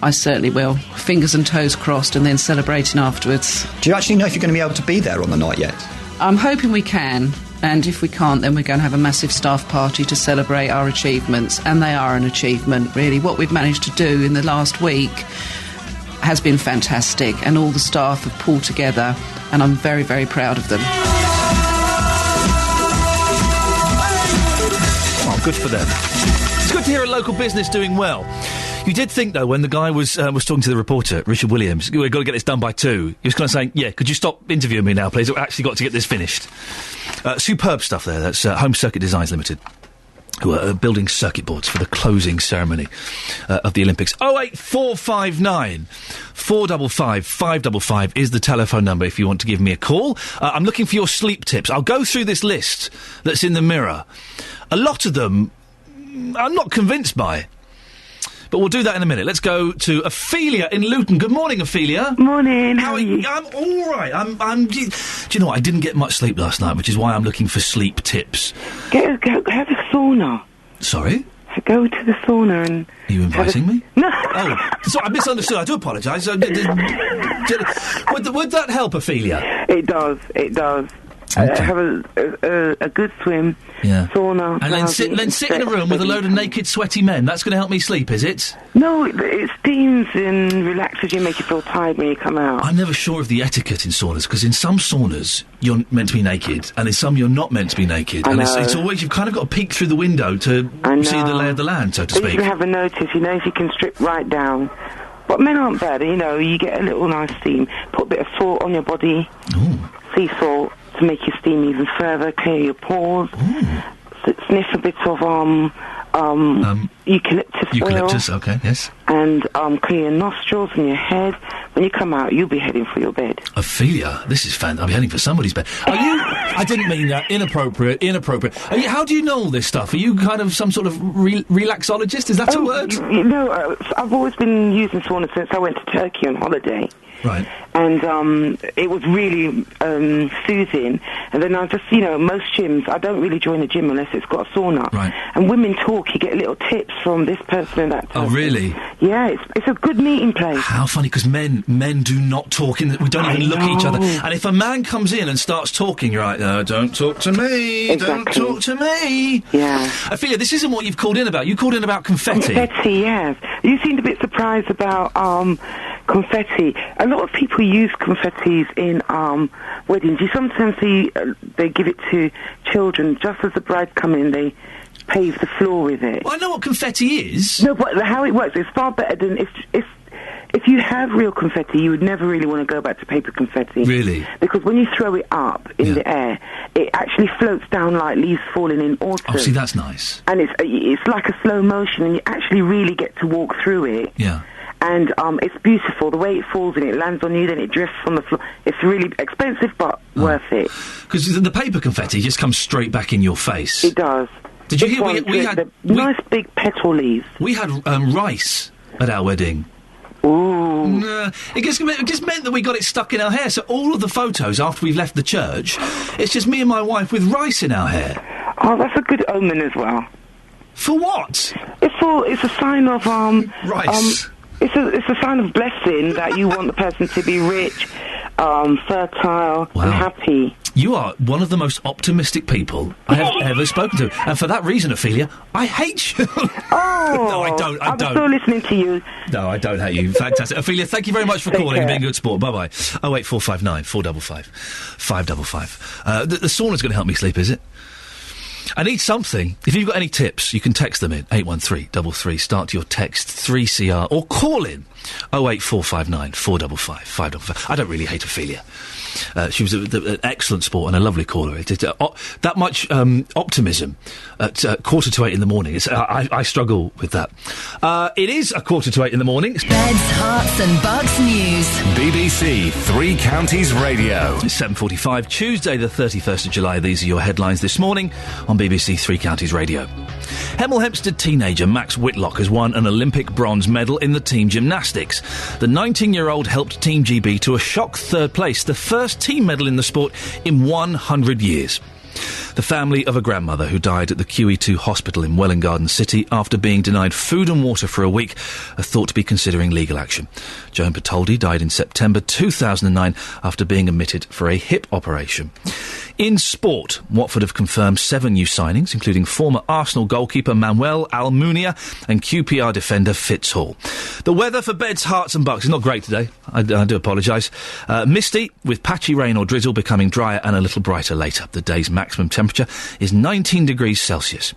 I certainly will. Fingers and toes crossed, and then celebrating afterwards. Do you actually know if you're going to be able to be there on the night yet? I'm hoping we can. And if we can't, then we're going to have a massive staff party to celebrate our achievements. And they are an achievement, really. What we've managed to do in the last week has been fantastic. And all the staff have pulled together. And I'm very, very proud of them. Oh, good for them. It's good to hear a local business doing well. You did think, though, when the guy was talking to the reporter, Richard Williams, we've got to get this done by 2. He was kind of saying, yeah, could you stop interviewing me now, please? I've actually got to get this finished. Superb stuff there. That's Home Circuit Designs Limited, who are building circuit boards for the closing ceremony of the Olympics. 08459 455 555 is the telephone number if you want to give me a call. I'm looking for your sleep tips. I'll go through this list that's in the Mirror. A lot of them I'm not convinced by. But we'll do that in a minute. Let's go to Ophelia in Luton. Good morning, Ophelia. Morning. How are you? I'm all right. Do you know what? I didn't get much sleep last night, which is why I'm looking for sleep tips. Have a sauna. Sorry? Go to the sauna and... Are you inviting me? No. Oh, sorry, I misunderstood. I do apologise. Would that help, Ophelia? It does. Okay. Have a good swim, sauna, and then sit in a room with a load of naked, sweaty men. That's going to help me sleep, is it? No, it steams and relaxes you, make you feel tired when you come out. I'm never sure of the etiquette in saunas, because in some saunas you're meant to be naked, and in some you're not meant to be naked. And it's always, you've kind of got to peek through the window to see the lay of the land, so to speak. You can have a notice, if you can strip right down. But men aren't bad, you get a little nice steam, put a bit of salt on your body, sea salt, to make your steam even further, clear your pores, sniff a bit of eucalyptus oil, okay, yes, and clear your nostrils and your head. When you come out, you'll be heading for your bed. Ophelia, this is fantastic. I'm heading for somebody's bed. Are you? I didn't mean that. Inappropriate. How do you know all this stuff? Are you kind of some sort of relaxologist? Is that a word? No, I've always been using sauna since I went to Turkey on holiday. Right. And it was really soothing. And then I just, most gyms, I don't really join a gym unless it's got a sauna. Right. And women talk, you get little tips from this person and that person. Oh, really? Yeah, it's a good meeting place. How funny, because men do not talk, we don't even look at each other. And if a man comes in and starts talking, you're like, no, don't talk to me, exactly. Don't talk to me. Yeah. Ophelia, this isn't what you've called in about. You called in about confetti. Confetti, yes. You seemed a bit surprised about confetti. A lot of people use confettis in weddings. You sometimes see they give it to children just as the bride's come in. They pave the floor with it. Well, I know what confetti is. No, but how it works is far better than if you have real confetti, you would never really want to go back to paper confetti. Really? Because when you throw it up in the air, it actually floats down like leaves falling in autumn. Oh, see, that's nice. And it's like a slow motion, and you actually really get to walk through it. Yeah. And it's beautiful. The way it falls and it lands on you, then it drifts on the floor. It's really expensive, but worth it. Because the paper confetti just comes straight back in your face. It does. Did you hear we had nice big petal leaves? We had rice at our wedding. Ooh. It just meant that we got it stuck in our hair. So all of the photos after we've left the church, it's just me and my wife with rice in our hair. Oh, that's a good omen as well. For what? It's a sign of rice. It's a sign of blessing that you want the person to be rich, fertile, and happy. You are one of the most optimistic people I have ever spoken to. And for that reason, Ophelia, I hate you. Oh! No, I don't. I'm still listening to you. No, I don't hate you. Fantastic. Ophelia, thank you very much for calling and being a good sport. Bye-bye. 08459 455 555. The sauna's going to help me sleep, is it? I need something. If you've got any tips, you can text them in 81333. Start your text 3CR or call in 08459 455 555. I don't really hate Ophelia. She was an excellent sport and a lovely caller. That much optimism at 7:45 in the morning. I struggle with that. It is 7:45 in the morning. Beds, Hearts and Bucks news. BBC Three Counties Radio. It's 7:45, Tuesday the 31st of July. These are your headlines this morning on BBC Three Counties Radio. Hemel Hempstead teenager Max Whitlock has won an Olympic bronze medal in the team gymnastics. The 19-year-old helped Team GB to a shock third place, the first team medal in the sport in 100 years. The family of a grandmother who died at the QE2 hospital in Welwyn Garden City after being denied food and water for a week are thought to be considering legal action. Joan Patoldi died in September 2009 after being admitted for a hip operation. In sport, Watford have confirmed 7 new signings, including former Arsenal goalkeeper Manuel Almunia and QPR defender Fitz Hall. The weather for Beds, Hearts and Bucks is not great today. I do apologise. Misty, with patchy rain or drizzle, becoming drier and a little brighter later. The day's maximum temperature is 19 degrees Celsius.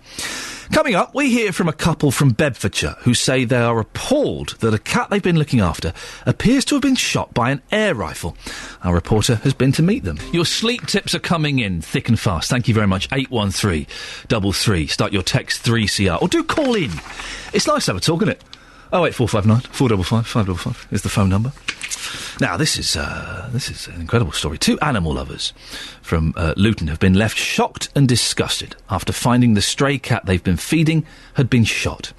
Coming up, we hear from a couple from Bedfordshire who say they are appalled that a cat they've been looking after appears to have been shot by an air rifle. Our reporter has been to meet them. Your sleep tips are coming in thick and fast. Thank you very much. 813-33. Start your text 3CR. Or do call in. It's nice to have a talk, isn't it? 08459 455 555 is the phone number. Now, this is an incredible story. 2 animal lovers from Luton have been left shocked and disgusted after finding the stray cat they've been feeding had been shot.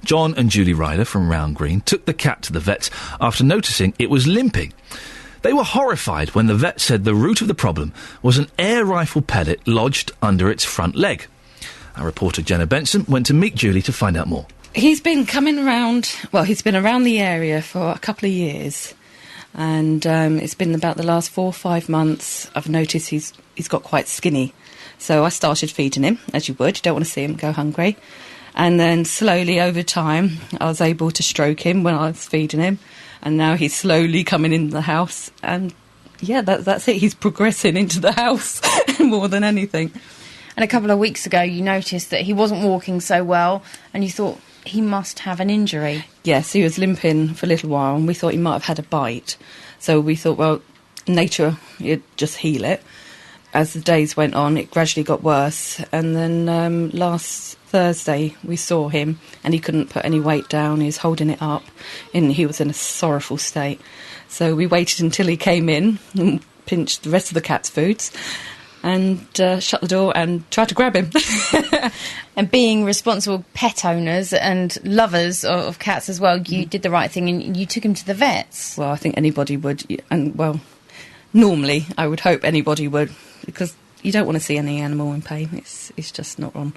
John and Julie Ryder from Round Green took the cat to the vets after noticing it was limping. They were horrified when the vet said the root of the problem was an air rifle pellet lodged under its front leg. Our reporter Jenna Benson went to meet Julie to find out more. He's been coming around, he's been around the area for a couple of years, and it's been about the last 4 or 5 months I've noticed he's got quite skinny. So I started feeding him, as you would. You don't want to see him go hungry. And then slowly over time I was able to stroke him when I was feeding him, and now he's slowly coming into the house, and that's it. He's progressing into the house more than anything. And a couple of weeks ago you noticed that he wasn't walking so well, and you thought he must have an injury. Yes, he was limping for a little while, and we thought he might have had a bite. So we thought, nature, you'd just heal it. As the days went on, it gradually got worse. And then last Thursday, we saw him, and he couldn't put any weight down. He was holding it up, and he was in a sorrowful state. So we waited until he came in and pinched the rest of the cat's foods, and shut the door and tried to grab him. And being responsible pet owners and lovers of cats as well, you did the right thing and you took him to the vets. Well, I think anybody would, and normally I would hope anybody would, because you don't want to see any animal in pain. It's just not wrong.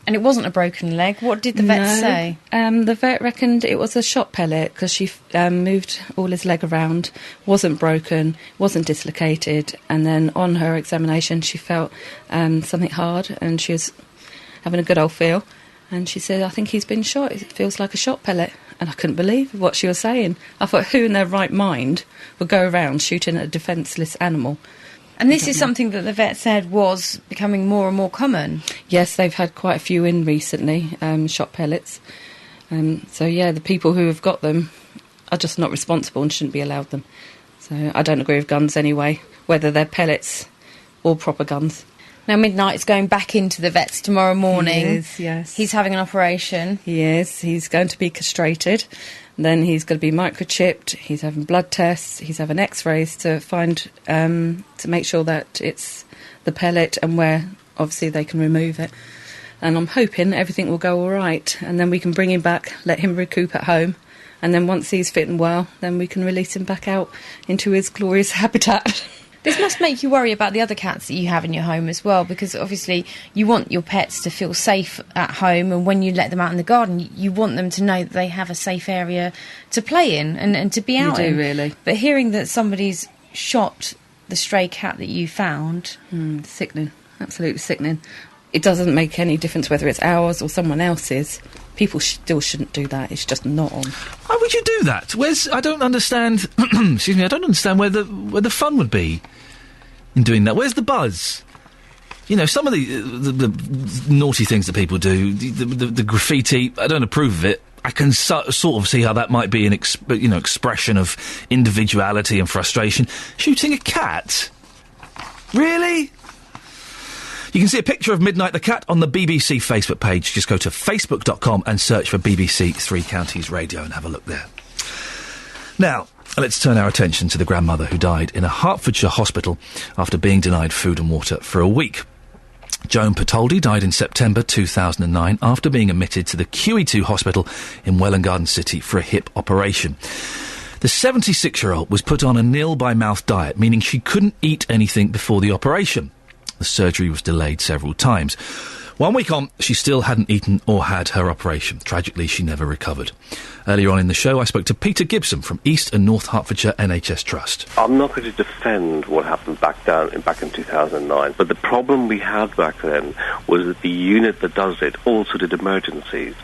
And it wasn't a broken leg. What did the vet say? The vet reckoned it was a shot pellet, because she moved all his leg around, wasn't broken, wasn't dislocated, and then on her examination she felt something hard, and she was having a good old feel, and she said, I think he's been shot, it feels like a shot pellet. And I couldn't believe what she was saying. I thought, who in their right mind would go around shooting at a defenceless animal? And this is something that the vet said was becoming more and more common. Yes, they've had quite a few in recently, shot pellets. The people who have got them are just not responsible and shouldn't be allowed them. So I don't agree with guns anyway, whether they're pellets or proper guns. Now, Midnight's going back into the vets tomorrow morning. He is, yes. He's having an operation. He is. He's going to be castrated. Then he's going to be microchipped. He's having blood tests. He's having X-rays to find to make sure that it's the pellet and where obviously they can remove it. And I'm hoping everything will go all right, and then we can bring him back, let him recoup at home, and then once he's fit and well, then we can release him back out into his glorious habitat. This must make you worry about the other cats that you have in your home as well, because obviously you want your pets to feel safe at home, and when you let them out in the garden, you want them to know that they have a safe area to play in and to be out in. You do, really. But hearing that somebody's shot the stray cat that you found... Sickening. Absolutely sickening. It doesn't make any difference whether it's ours or someone else's. People still shouldn't do that. It's just not on. Why would you do that? I don't understand... excuse me, I don't understand where the fun would be in doing that. Where's the buzz? You know, some of the naughty things that people do, the graffiti, I don't approve of it. I can sort of see how that might be an expression of individuality and frustration. Shooting a cat? Really? You can see a picture of Midnight the Cat on the BBC Facebook page. Just go to facebook.com and search for BBC Three Counties Radio and have a look there. Now, let's turn our attention to the grandmother who died in a Hertfordshire hospital after being denied food and water for a week. Joan Patoldi died in September 2009 after being admitted to the QE2 hospital in Welwyn Garden City for a hip operation. The 76-year-old was put on a nil-by-mouth diet, meaning she couldn't eat anything before the operation. The surgery was delayed several times. 1 week on, she still hadn't eaten or had her operation. Tragically, she never recovered. Earlier on in the show, I spoke to Peter Gibson from East and North Hertfordshire NHS Trust. I'm not going to defend what happened back in 2009, but the problem we had back then was that the unit that does it also did emergencies.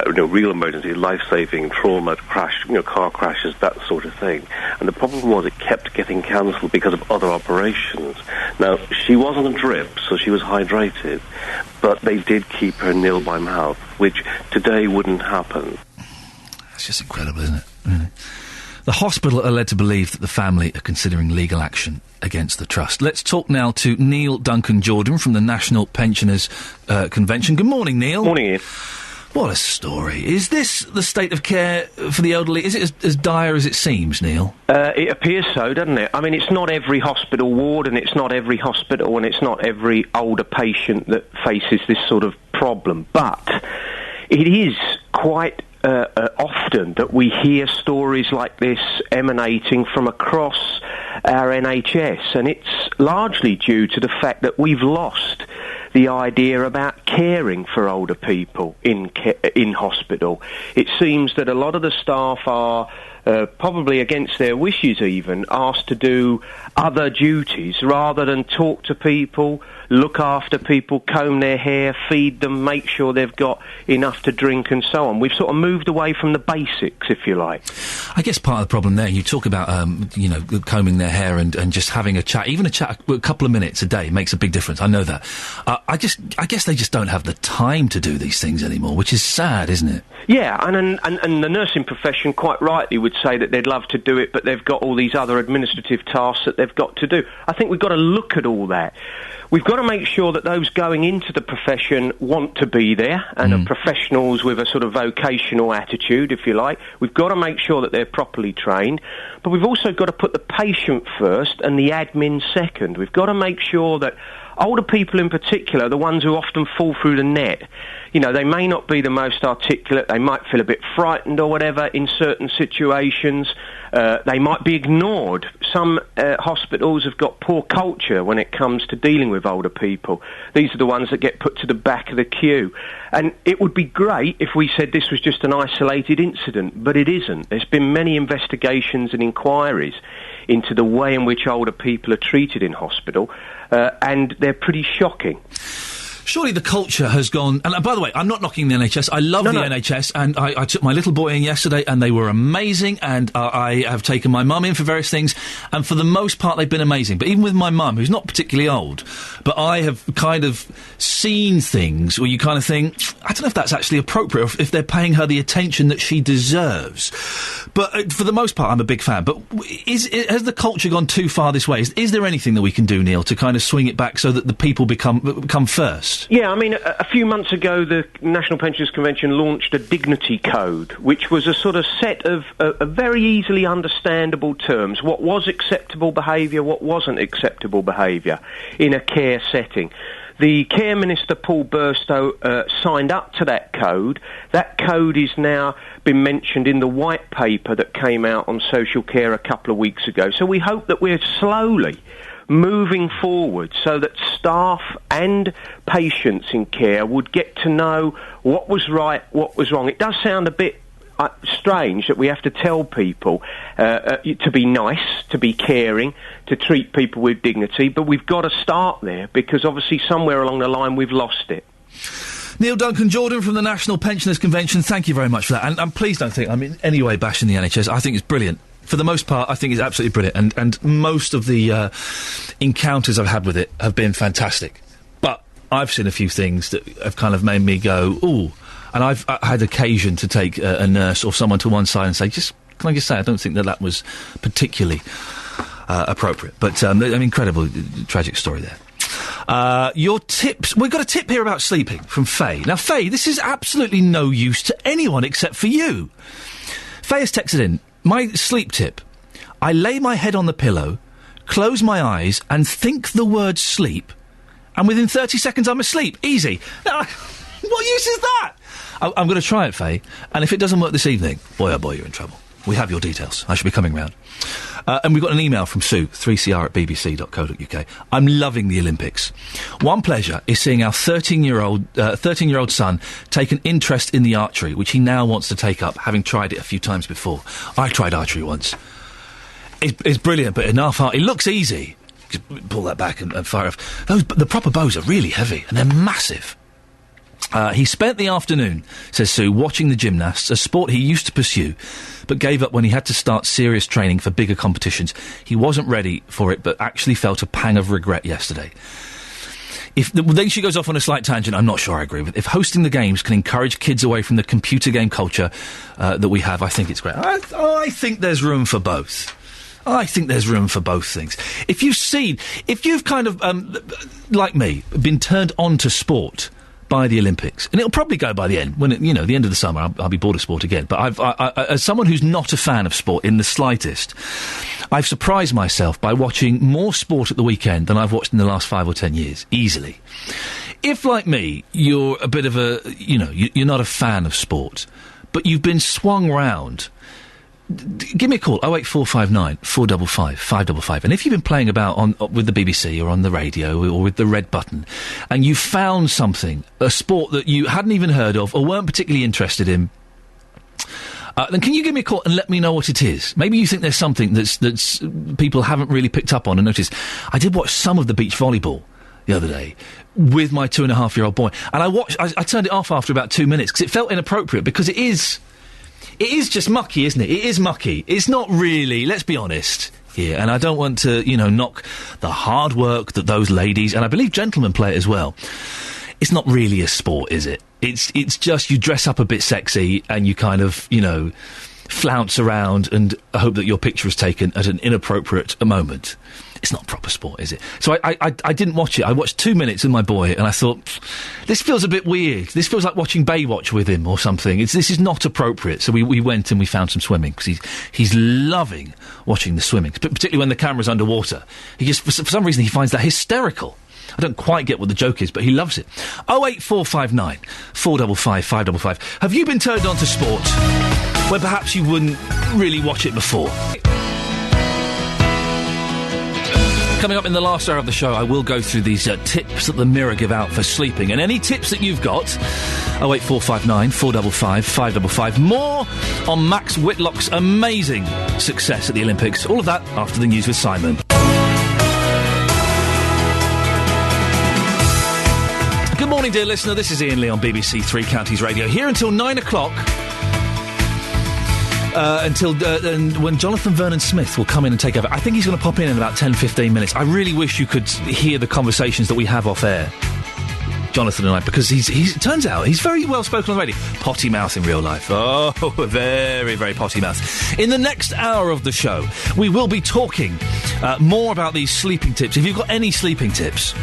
Real emergencies, life-saving, trauma, car crashes, that sort of thing. And the problem was it kept getting cancelled because of other operations. Now, she was on a drip, so she was hydrated, but they did keep her nil by mouth, which today wouldn't happen. That's just incredible, isn't it? Really? The hospital are led to believe that the family are considering legal action against the trust. Let's talk now to Neil Duncan-Jordan from the National Pensioners Convention. Good morning, Neil. Morning, Ian. What a story. Is this the state of care for the elderly? Is it as dire as it seems, Neil? It appears so, doesn't it? I mean, it's not every hospital ward and it's not every hospital and it's not every older patient that faces this sort of problem. But it is quite often that we hear stories like this emanating from across our NHS, and it's largely due to the fact that we've lost the idea about caring for older people in hospital. It seems that a lot of the staff are probably against their wishes even, asked to do other duties rather than talk to people, look after people, comb their hair, feed them, make sure they've got enough to drink and so on. We've sort of moved away from the basics, if you like. I guess part of the problem there, you talk about, combing their hair and just having a chat, even a couple of minutes a day makes a big difference. I know that. I guess they just don't have the time to do these things anymore, which is sad, isn't it? Yeah, and the nursing profession quite rightly would say that they'd love to do it, but they've got all these other administrative tasks that they've got to do. I think we've got to look at all that. We've got to make sure that those going into the profession want to be there and are professionals with a sort of vocational attitude, if you like. We've got to make sure that they're properly trained, but we've also got to put the patient first and the admin second. We've got to make sure that older people in particular, the ones who often fall through the net, they may not be the most articulate, they might feel a bit frightened or whatever in certain situations, they might be ignored. Some hospitals have got poor culture when it comes to dealing with older people. These are the ones that get put to the back of the queue. And it would be great if we said this was just an isolated incident, but it isn't. There's been many investigations and inquiries into the way in which older people are treated in hospital, and they're pretty shocking. Surely the culture has gone... And by the way, I'm not knocking the NHS. I love the NHS, and I took my little boy in yesterday, and they were amazing, and I have taken my mum in for various things, and for the most part they've been amazing. But even with my mum, who's not particularly old, but I have kind of seen things where you kind of think, I don't know if that's actually appropriate, or if they're paying her the attention that she deserves. But for the most part, I'm a big fan. But has the culture gone too far this way? Is there anything that we can do, Neil, to kind of swing it back so that the people come first? Yeah, I mean, a few months ago, the National Pensioners Convention launched a dignity code, which was a sort of set of very easily understandable terms. What was acceptable behaviour, what wasn't acceptable behaviour in a care setting. The Care Minister, Paul Burstow, signed up to that code. That code is now been mentioned in the white paper that came out on social care a couple of weeks ago. So we hope that we're slowly moving forward so that staff and patients in care would get to know what was right, what was wrong. It does sound a bit strange that we have to tell people to be nice, to be caring, to treat people with dignity, but we've got to start there because obviously somewhere along the line we've lost it. Neil Duncan-Jordan from the National Pensioners Convention, thank you very much for that. And please don't think I'm in any way bashing the NHS. I think it's brilliant. For the most part, I think it's absolutely brilliant, and most of the encounters I've had with it have been fantastic. But I've seen a few things that have kind of made me go, ooh. And I've had occasion to take a nurse or someone to one side and say, can I just say, I don't think that was particularly appropriate. But an incredible, tragic story there. Your tips. We've got a tip here about sleeping from Faye. Now, Faye, this is absolutely no use to anyone except for you. Faye has texted in, my sleep tip. I lay my head on the pillow, close my eyes, and think the word sleep, and within 30 seconds I'm asleep. Easy. Now, what use is that? I'm going to try it, Faye, and if it doesn't work this evening, boy oh boy, you're in trouble. We have your details. I should be coming round. And we've got an email from Sue, 3cr@bbc.co.uk. I'm loving the Olympics. One pleasure is seeing our 13-year-old son take an interest in the archery, which he now wants to take up, having tried it a few times before. I tried archery once. It's brilliant, but enough. It looks easy. Just pull that back and fire off. The proper bows are really heavy, and they're massive. He spent the afternoon, says Sue, watching the gymnasts, a sport he used to pursue, but gave up when he had to start serious training for bigger competitions. He wasn't ready for it, but actually felt a pang of regret yesterday. Then she goes off on a slight tangent. I'm not sure I agree with. If hosting the games can encourage kids away from the computer game culture that we have, I think it's great. I think there's room for both. I think there's room for both things. If you've kind of, like me, been turned on to sport by the Olympics, and it'll probably go by the end, when the end of the summer, I'll be bored of sport again. But as someone who's not a fan of sport in the slightest, I've surprised myself by watching more sport at the weekend than I've watched in the last 5 or 10 years, easily. If, like me, you're a bit of you're not a fan of sport, but you've been swung round, give me a call, 08459 455 555. And if you've been playing about with the BBC or on the radio or with the red button, and you found something, a sport that you hadn't even heard of or weren't particularly interested in, then can you give me a call and let me know what it is? Maybe you think there's something that's people haven't really picked up on and noticed. I did watch some of the beach volleyball the other day with my 2.5-year-old boy, and I turned it off after about 2 minutes because it felt inappropriate, because it is just mucky, isn't it? It is mucky. It's not really, let's be honest here, and I don't want to, knock the hard work that those ladies, and I believe gentlemen, play it as well. It's not really a sport, is it? It's just you dress up a bit sexy and you kind of, flounce around and hope that your picture is taken at an inappropriate moment. It's not proper sport, is it? So I didn't watch it. I watched 2 minutes with my boy and I thought, this feels a bit weird. This feels like watching Baywatch with him or something. This is not appropriate. So we went and we found some swimming, because he's loving watching the swimming, particularly when the camera's underwater. He just, for some reason, he finds that hysterical. I don't quite get what the joke is, but he loves it. 08459 455 555. Have you been turned on to sport where perhaps you wouldn't really watch it before? Coming up in the last hour of the show, I will go through these tips that the Mirror give out for sleeping. And any tips that you've got, 08459 455 555. More on Max Whitlock's amazing success at the Olympics. All of that after the news with Simon. Good morning, dear listener. This is Iain Lee on BBC Three Counties Radio. Here until 9 o'clock. And when Jonathan Vernon-Smith will come in and take over. I think he's going to pop in about 10-15 minutes. I really wish you could hear the conversations that we have off air, Jonathan and I, because it turns out he's very well spoken on the radio. Potty mouth in real life. Oh, very, very potty mouth. In the next hour of the show, we will be talking more about these sleeping tips. If you've got any sleeping tips,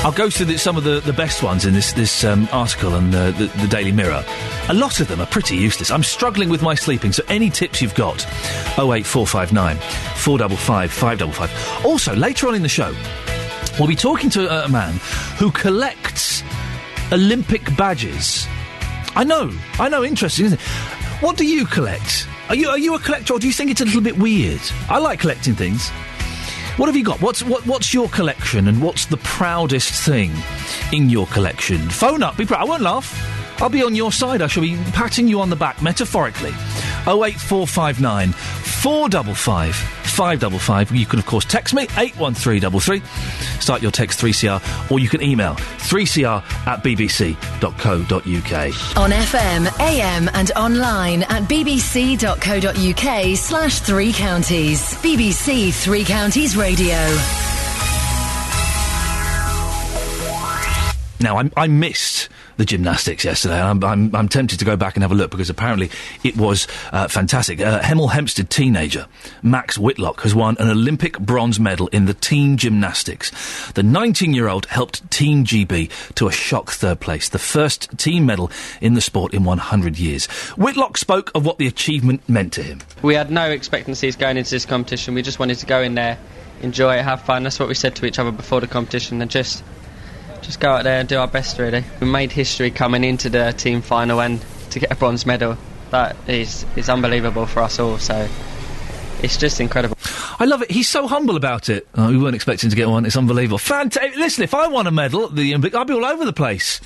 I'll go through some of the best ones in this article on the Daily Mirror. A lot of them are pretty useless. I'm struggling with my sleeping, so any tips you've got, 08459 455 555. Also, later on in the show, we'll be talking to a man who collects Olympic badges. I know, interesting, isn't it? What do you collect? Are you a collector, or do you think it's a little bit weird? I like collecting things. What have you got? What's your collection, and what's the proudest thing in your collection? Phone up, be proud. I won't laugh. I'll be on your side. I shall be patting you on the back, metaphorically. 08459 455 555. You can, of course, text me, 81333. Start your text 3CR, or you can email 3cr@bbc.co.uk. On FM, AM and online at bbc.co.uk/3 counties. BBC Three Counties Radio. Now, I missed the gymnastics yesterday. I'm tempted to go back and have a look because apparently it was fantastic. Hemel Hempstead teenager Max Whitlock has won an Olympic bronze medal in the team gymnastics. The 19-year-old helped Team GB to a shock third place, the first team medal in the sport in 100 years. Whitlock spoke of what the achievement meant to him. We had no expectancies going into this competition. We just wanted to go in there, enjoy it, have fun. That's what we said to each other before the competition, and just go out there and do our best, really. We made history coming into the team final, and to get a bronze medal, that is unbelievable for us all, so it's just incredible. I love it. He's so humble about it. Oh, we weren't expecting to get one. It's unbelievable. Fantastic. Listen, if I won a medal at the Olympic, I'd be all over the place.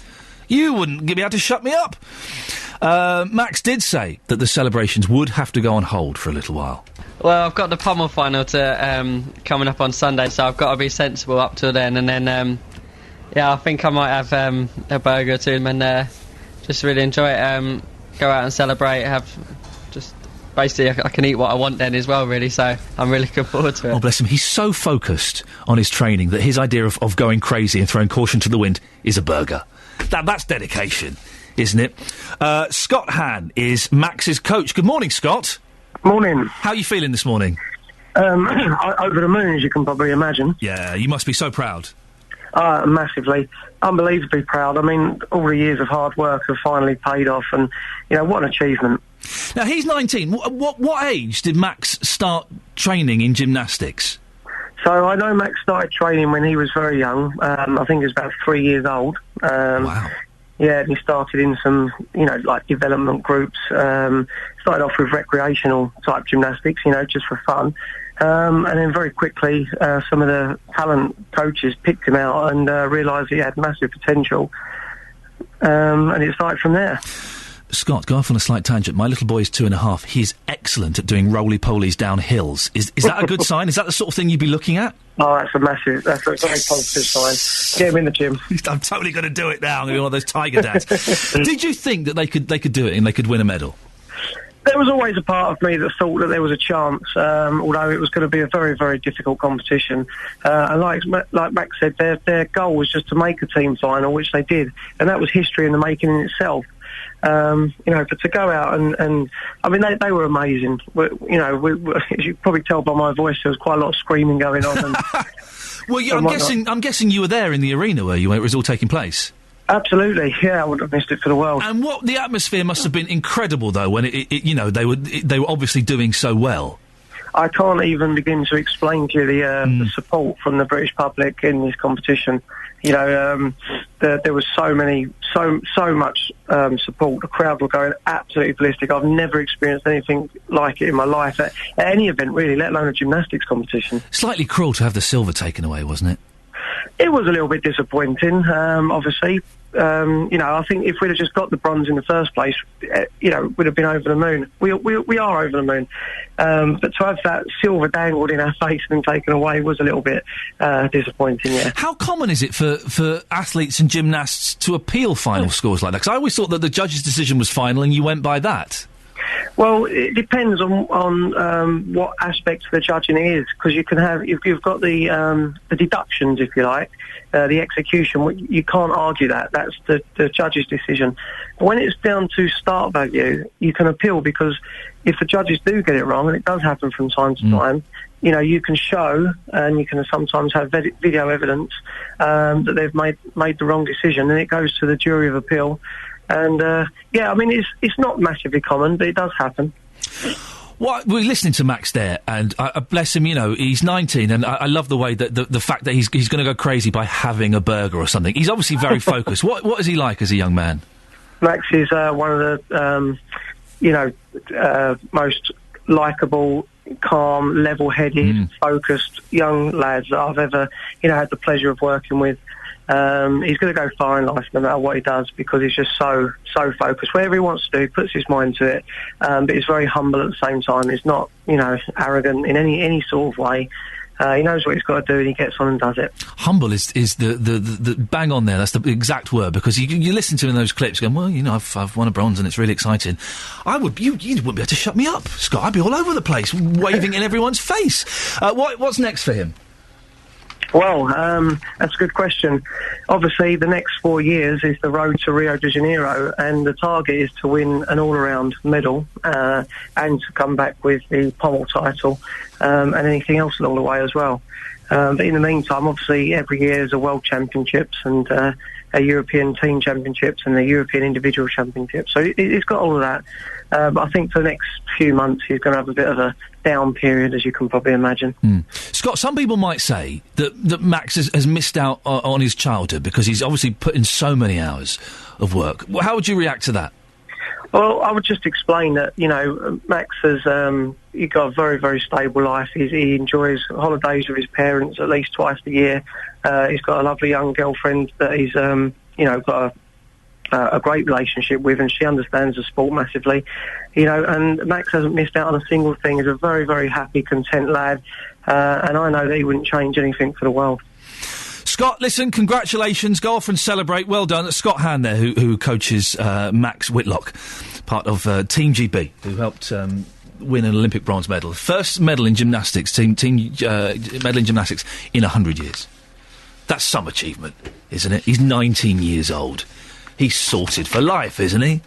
You wouldn't be able to shut me up. Max did say that the celebrations would have to go on hold for a little while. Well, I've got the pommel final coming up on Sunday, so I've got to be sensible up till then, and then I think I might have a burger or two and just really enjoy it. Go out and celebrate. Basically, I can eat what I want then as well, really, so I'm really looking forward to it. Oh, bless him. He's so focused on his training that his idea of going crazy and throwing caution to the wind is a burger. That's dedication, isn't it? Scott Hann is Max's coach. Good morning, Scott. Morning. How are you feeling this morning? Over the moon, as you can probably imagine. Yeah, you must be so proud. Massively. Unbelievably proud. I mean, all the years of hard work have finally paid off, and, what an achievement. Now, he's 19. What age did Max start training in gymnastics? So I know Max started training when he was very young. I think he was about 3 years old. Wow. Yeah, and he started in some, like development groups. Started off with recreational type gymnastics, just for fun. And then very quickly, some of the talent coaches picked him out and realised he had massive potential. And it started from there. Scott, go off on a slight tangent. My little boy is 2.5. He's excellent at doing roly-polies down hills. Is that a good sign? Is that the sort of thing you'd be looking at? Oh, that's a very positive sign. Get him in the gym. I'm totally going to do it now. I'm going to be one of those tiger dads. Did you think that they could do it and they could win a medal? There was always a part of me that thought that there was a chance, although it was going to be a very, very difficult competition. And like Max said, their goal was just to make a team final, which they did, and that was history in the making in itself. But to go out and I mean, they were amazing. As you probably tell by my voice, there was quite a lot of screaming going on. And, well, I'm guessing you were there in the arena, were you, where it was all taking place? Absolutely, yeah, I wouldn't have missed it for the world. And the atmosphere must have been incredible, though, when they were obviously doing so well. I can't even begin to explain to you the support from the British public in this competition. There was so much support. The crowd were going absolutely ballistic. I've never experienced anything like it in my life at any event, really, let alone a gymnastics competition. Slightly cruel to have the silver taken away, wasn't it? It was a little bit disappointing, obviously. I think if we'd have just got the bronze in the first place, we'd have been over the moon. We are over the moon. But to have that silver dangled in our face and taken away was a little bit disappointing, yeah. How common is it for athletes and gymnasts to appeal final scores like that? Because I always thought that the judge's decision was final and you went by that. Well, it depends on what aspect of the judging it is, because you can have, you've got the deductions, if you like, the execution. You can't argue that. That's the judge's decision. But when it's down to start value, you can appeal, because if the judges do get it wrong, and it does happen from time to time, you can show, and you can sometimes have video evidence that they've made the wrong decision, and it goes to the jury of appeal. And, it's not massively common, but it does happen. Well, we're listening to Max there, and bless him, he's 19, and I love the way that the fact that he's going to go crazy by having a burger or something. He's obviously very focused. What is he like as a young man? Max is one of the, most likeable, calm, level-headed, focused young lads that I've ever, had the pleasure of working with. He's going to go far in life no matter what he does, because he's just so focused. Whatever he wants to do, he puts his mind to it, but he's very humble at the same time. He's not, arrogant in any sort of way. He knows what he's got to do, and he gets on and does it. Humble is the bang on there. That's the exact word, because you listen to him in those clips going, well, I've won a bronze and it's really exciting. You wouldn't be able to shut me up, Scott. I'd be all over the place, waving in everyone's face. What's next for him? Well, that's a good question. Obviously, the next 4 years is the road to Rio de Janeiro, and the target is to win an all-around medal and to come back with the pommel title and anything else along the way as well. But in the meantime, obviously, every year is a World Championships and a European Team Championships and the European Individual Championships. So it's got all of that. But I think for the next few months, he's going to have a bit of a down period, as you can probably imagine. Scott, some people might say that Max has missed out on his childhood because he's obviously put in so many hours of work. How would you react to that? Well, I would just explain that, you know, Max has he got a very, very stable life. He enjoys holidays with his parents at least twice a year. He's got a lovely young girlfriend that he's, you know, got a great relationship with, and she understands the sport massively, you know, and Max hasn't missed out on a single thing. He's a very, very happy, content lad, and I know that he wouldn't change anything for the world. Scott, listen, congratulations. Go off and celebrate. Well done. That's Scott Hand there, who coaches Max Whitlock, part of Team GB, who helped win an Olympic bronze medal. First medal in gymnastics, team medal in gymnastics in 100 years. That's some achievement, isn't it? He's 19 years old. He's sorted for life, isn't he?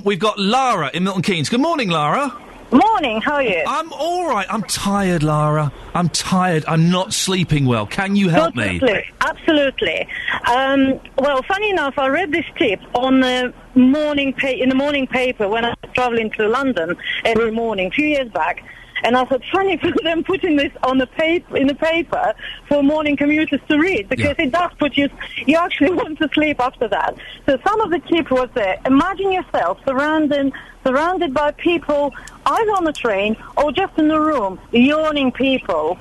We've got Lara in Milton Keynes. Good morning, Lara. Morning, how are you? I'm all right. I'm tired, Lara. I'm tired. I'm not sleeping well. Can you help me? Absolutely. Well, funny enough, I read this tip on the morning in the morning paper when I was travelling to London every morning a few years back. And I thought, funny for them putting this on the in the paper for morning commuters to read, because it does put you actually want to sleep after that. So some of the tip was there. Imagine yourself surrounded by people either on the train or just in the room, yawning people.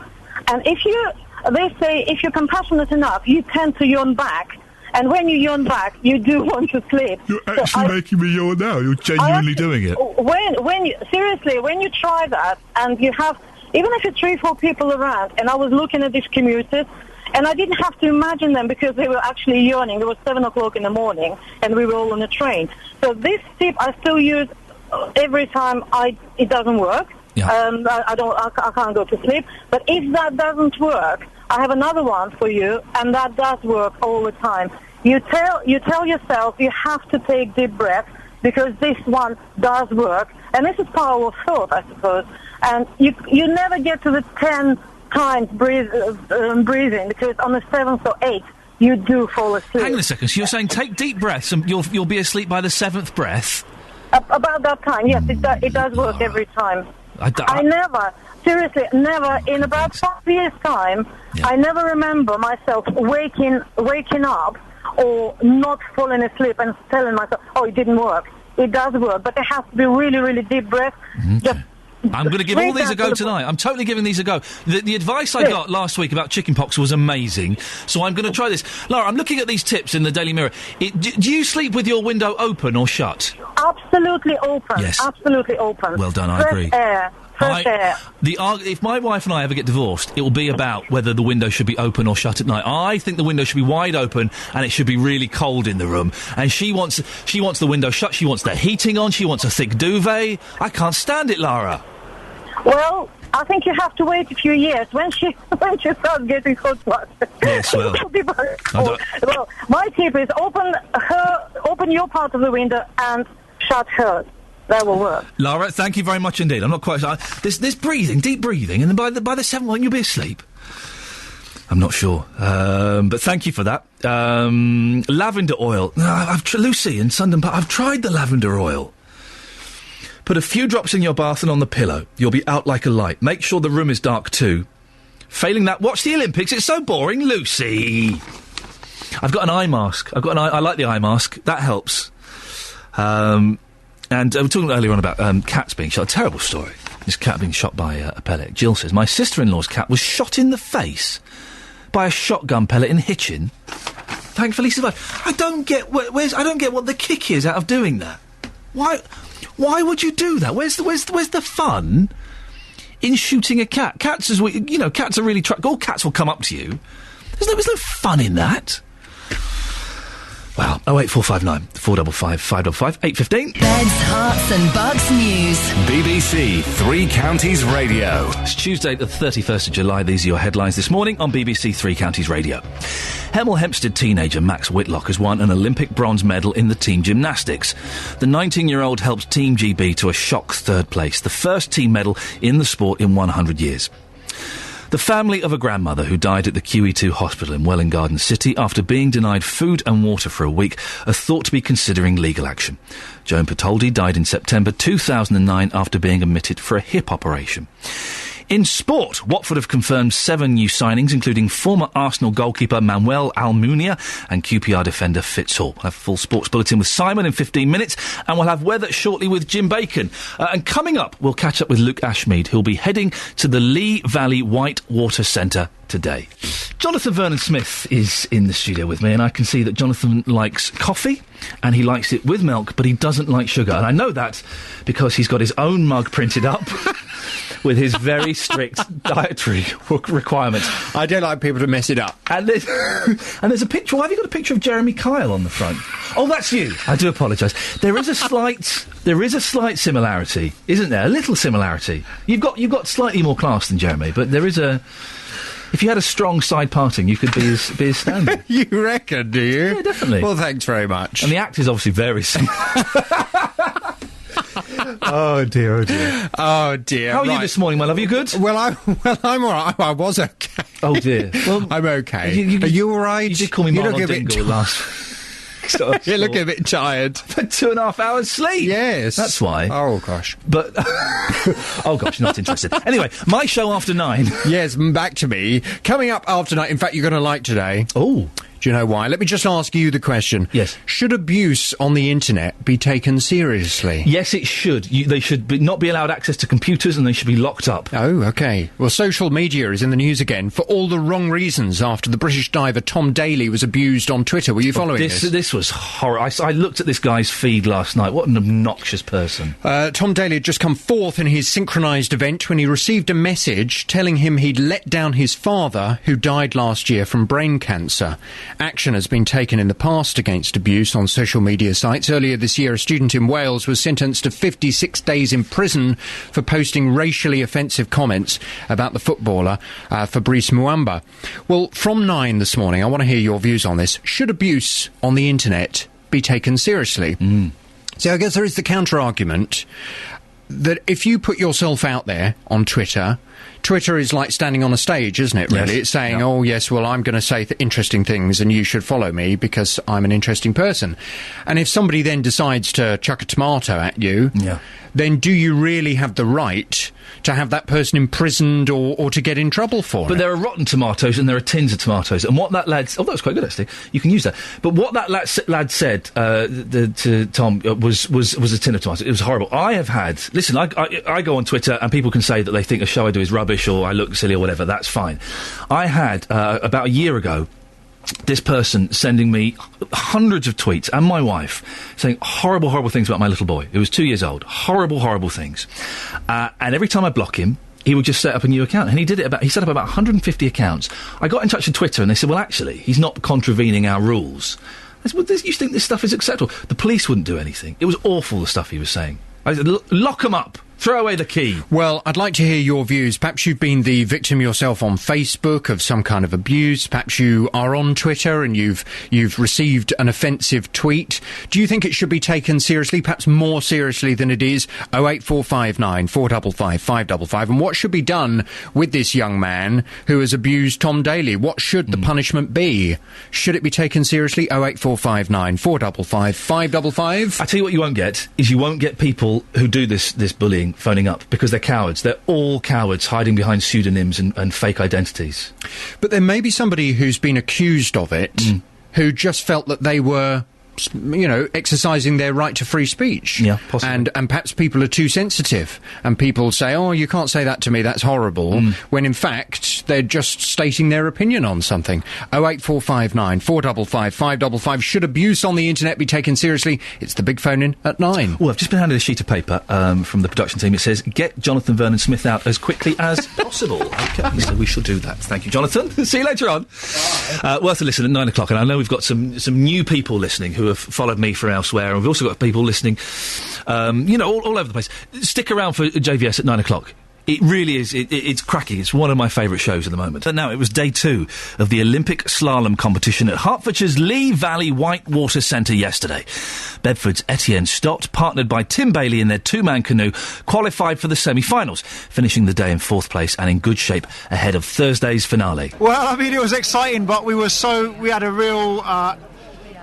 And they say if you're compassionate enough, you tend to yawn back. And when you yawn back, you do want to sleep. You're actually making me yawn now. You're genuinely doing it. When you try that, and you have, even if it's 3-4 people around, and I was looking at these commuters, and I didn't have to imagine them because they were actually yawning. It was 7 o'clock in the morning, and we were all on a train. So this tip I still use every time it doesn't work. Yeah. I can't go to sleep. But if that doesn't work, I have another one for you, and that does work all the time. You tell yourself you have to take deep breaths, because this one does work, and this is power of thought, I suppose. And you never get to the 10 times breathing, because on the 7th or 8th you do fall asleep. Hang on a second. So you're saying take deep breaths and you'll be asleep by the 7th breath? About that time, yes, it does work every time. I never, seriously, never, in about 5 years' time, I never remember myself waking up or not falling asleep and telling myself, oh, it didn't work. It does work, but it has to be really, really deep breath. Okay. I'm going to give all these a go tonight. I'm totally giving these a go. The advice I got last week about chickenpox was amazing, so I'm going to try this. Laura, I'm looking at these tips in the Daily Mirror. Do you sleep with your window open or shut? Absolutely open. Yes. Absolutely open. Well done, I agree. Fresh air. If my wife and I ever get divorced, it will be about whether the window should be open or shut at night. I think the window should be wide open and it should be really cold in the room. And she wants the window shut. She wants the heating on. She wants a thick duvet. I can't stand it, Lara. Well, I think you have to wait a few years when she starts getting hot water. Yes, well. It'll be very cold. Well, my tip is open your part of the window and shut hers. That will work. Lara, thank you very much indeed. I'm not quite sure. This breathing, deep breathing, and then by the 7th one you'll be asleep. I'm not sure. But thank you for that. Lavender oil. Lucy in Sundon Park, I've tried the lavender oil. Put a few drops in your bath and on the pillow. You'll be out like a light. Make sure the room is dark too. Failing that, watch the Olympics. It's so boring, Lucy. I've got an eye mask. I like the eye mask. That helps. And we were talking earlier on about cats being shot. A terrible story. This cat being shot by a pellet. Jill says, my sister-in-law's cat was shot in the face by a shotgun pellet in Hitchin. Thankfully survived. I don't get I don't get what the kick is out of doing that. Why would you do that? Where's the fun in shooting a cat? Cats cats are really all cats will come up to you. There's no fun in that. Wow. 08459 455 555 815. Beds, hearts and bucks news. BBC Three Counties Radio. It's Tuesday the 31st of July. These are your headlines this morning on BBC Three Counties Radio. Hemel Hempstead teenager Max Whitlock has won an Olympic bronze medal in the team gymnastics. The 19-year-old helped Team GB to a shock third place, the first team medal in the sport in 100 years. The family of a grandmother who died at the QE2 hospital in Welwyn Garden City after being denied food and water for a week are thought to be considering legal action. Joan Patoldi died in September 2009 after being admitted for a hip operation. In sport, Watford have confirmed 7 new signings, including former Arsenal goalkeeper Manuel Almunia and QPR defender Fitz Hall. We'll have a full sports bulletin with Simon in 15 minutes, and we'll have weather shortly with Jim Bacon. And coming up, we'll catch up with Luke Ashmead, who'll be heading to the Lee Valley White Water Centre today. Jonathan Vernon-Smith is in the studio with me, and I can see that Jonathan likes coffee, and he likes it with milk, but he doesn't like sugar. And I know that because he's got his own mug printed up with his very strict dietary requirements. I don't like people to mess it up. And there's a picture. Why have you got a picture of Jeremy Kyle on the front? Oh, that's you. I do apologise. There is a slight similarity, isn't there? A little similarity. You've got slightly more class than Jeremy, but there is a. If you had a strong side parting, you could be his standard. You reckon, do you? Yeah, definitely. Well, thanks very much. And the act is obviously very similar. Oh dear, oh dear. Oh dear. How are you this morning, my love? Are you good? Well, I'm all right. I was okay. Oh dear. Well, I'm okay. Are you all right? You did call me Marlon Dingle last. You look a bit tired. For 2.5 hours sleep. Yes. That's why. Oh, gosh. But, oh, gosh, not interested. Anyway, my show after 9. Yes, back to me. Coming up after 9, in fact, you're going to like today. Oh. Do you know why? Let me just ask you the question. Yes. Should abuse on the internet be taken seriously? Yes, it should. They should not be allowed access to computers, and they should be locked up. Oh, OK. Well, social media is in the news again for all the wrong reasons after the British diver Tom Daley was abused on Twitter. Were you following this? This was horrible. I looked at this guy's feed last night. What an obnoxious person. Tom Daley had just come fourth in his synchronised event when he received a message telling him he'd let down his father, who died last year from brain cancer. Action has been taken in the past against abuse on social media sites. Earlier this year, a student in Wales was sentenced to 56 days in prison for posting racially offensive comments about the footballer Fabrice Muamba. Well, from 9 this morning, I want to hear your views on this. Should abuse on the internet be taken seriously? So I guess there is the counter-argument that if you put yourself out there on Twitter is like standing on a stage, isn't it, really? Yes. It's saying, oh, yes, well, I'm going to say interesting things and you should follow me because I'm an interesting person. And if somebody then decides to chuck a tomato at you, then do you really have the right to have that person imprisoned or to get in trouble for it? But there are rotten tomatoes and there are tins of tomatoes. And what that lad... Oh, that was quite good, actually. You can use that. But what that lad said to Tom was a tin of tomatoes. It was horrible. I have had... Listen, I go on Twitter and people can say that they think a show I do is rubbish or I look silly or whatever. That's fine. I had, about a year ago, this person sending me hundreds of tweets, and my wife, saying horrible, horrible things about my little boy, who was 2 years old. Horrible, horrible things. And every time I block him, he would just set up a new account. And he set up about 150 accounts. I got in touch with Twitter and they said, well, actually, he's not contravening our rules. I said, well, you think this stuff is acceptable? The police wouldn't do anything. It was awful, the stuff he was saying. I said, lock him up. Throw away the key. Well, I'd like to hear your views. Perhaps you've been the victim yourself on Facebook of some kind of abuse. Perhaps you are on Twitter and you've received an offensive tweet. Do you think it should be taken seriously, perhaps more seriously than it is? 08459 455 555. And what should be done with this young man who has abused Tom Daley? What should the punishment be? Should it be taken seriously? 08459 455 555. I tell you what you won't get, is you won't get people who do this bullying phoning up, because they're cowards. They're all cowards, hiding behind pseudonyms and fake identities. But there may be somebody who's been accused of it who just felt that they were, you know, exercising their right to free speech. Yeah, possibly. And perhaps people are too sensitive, and people say, oh, you can't say that to me, that's horrible, when in fact they're just stating their opinion on something. 08459 455 555. Should abuse on the internet be taken seriously? It's the big phone in at 9. Well, I've just been handed a sheet of paper from the production team. It says, get Jonathan Vernon-Smith out as quickly as possible. Okay, so we shall do that. Thank you, Jonathan. See you later on. Bye. Worth a listen at 9 o'clock, and I know we've got some new people listening who have followed me from elsewhere, and we've also got people listening, all over the place. Stick around for JVS at 9 o'clock. It really is. It's cracking. It's one of my favourite shows at the moment. And now it was day 2 of the Olympic slalom competition at Hertfordshire's Lee Valley Whitewater Centre yesterday. Bedford's Etienne Stott, partnered by Tim Bailey in their 2-man canoe, qualified for the semi-finals, finishing the day in 4th place and in good shape ahead of Thursday's finale. Well, I mean, it was exciting, but we had a real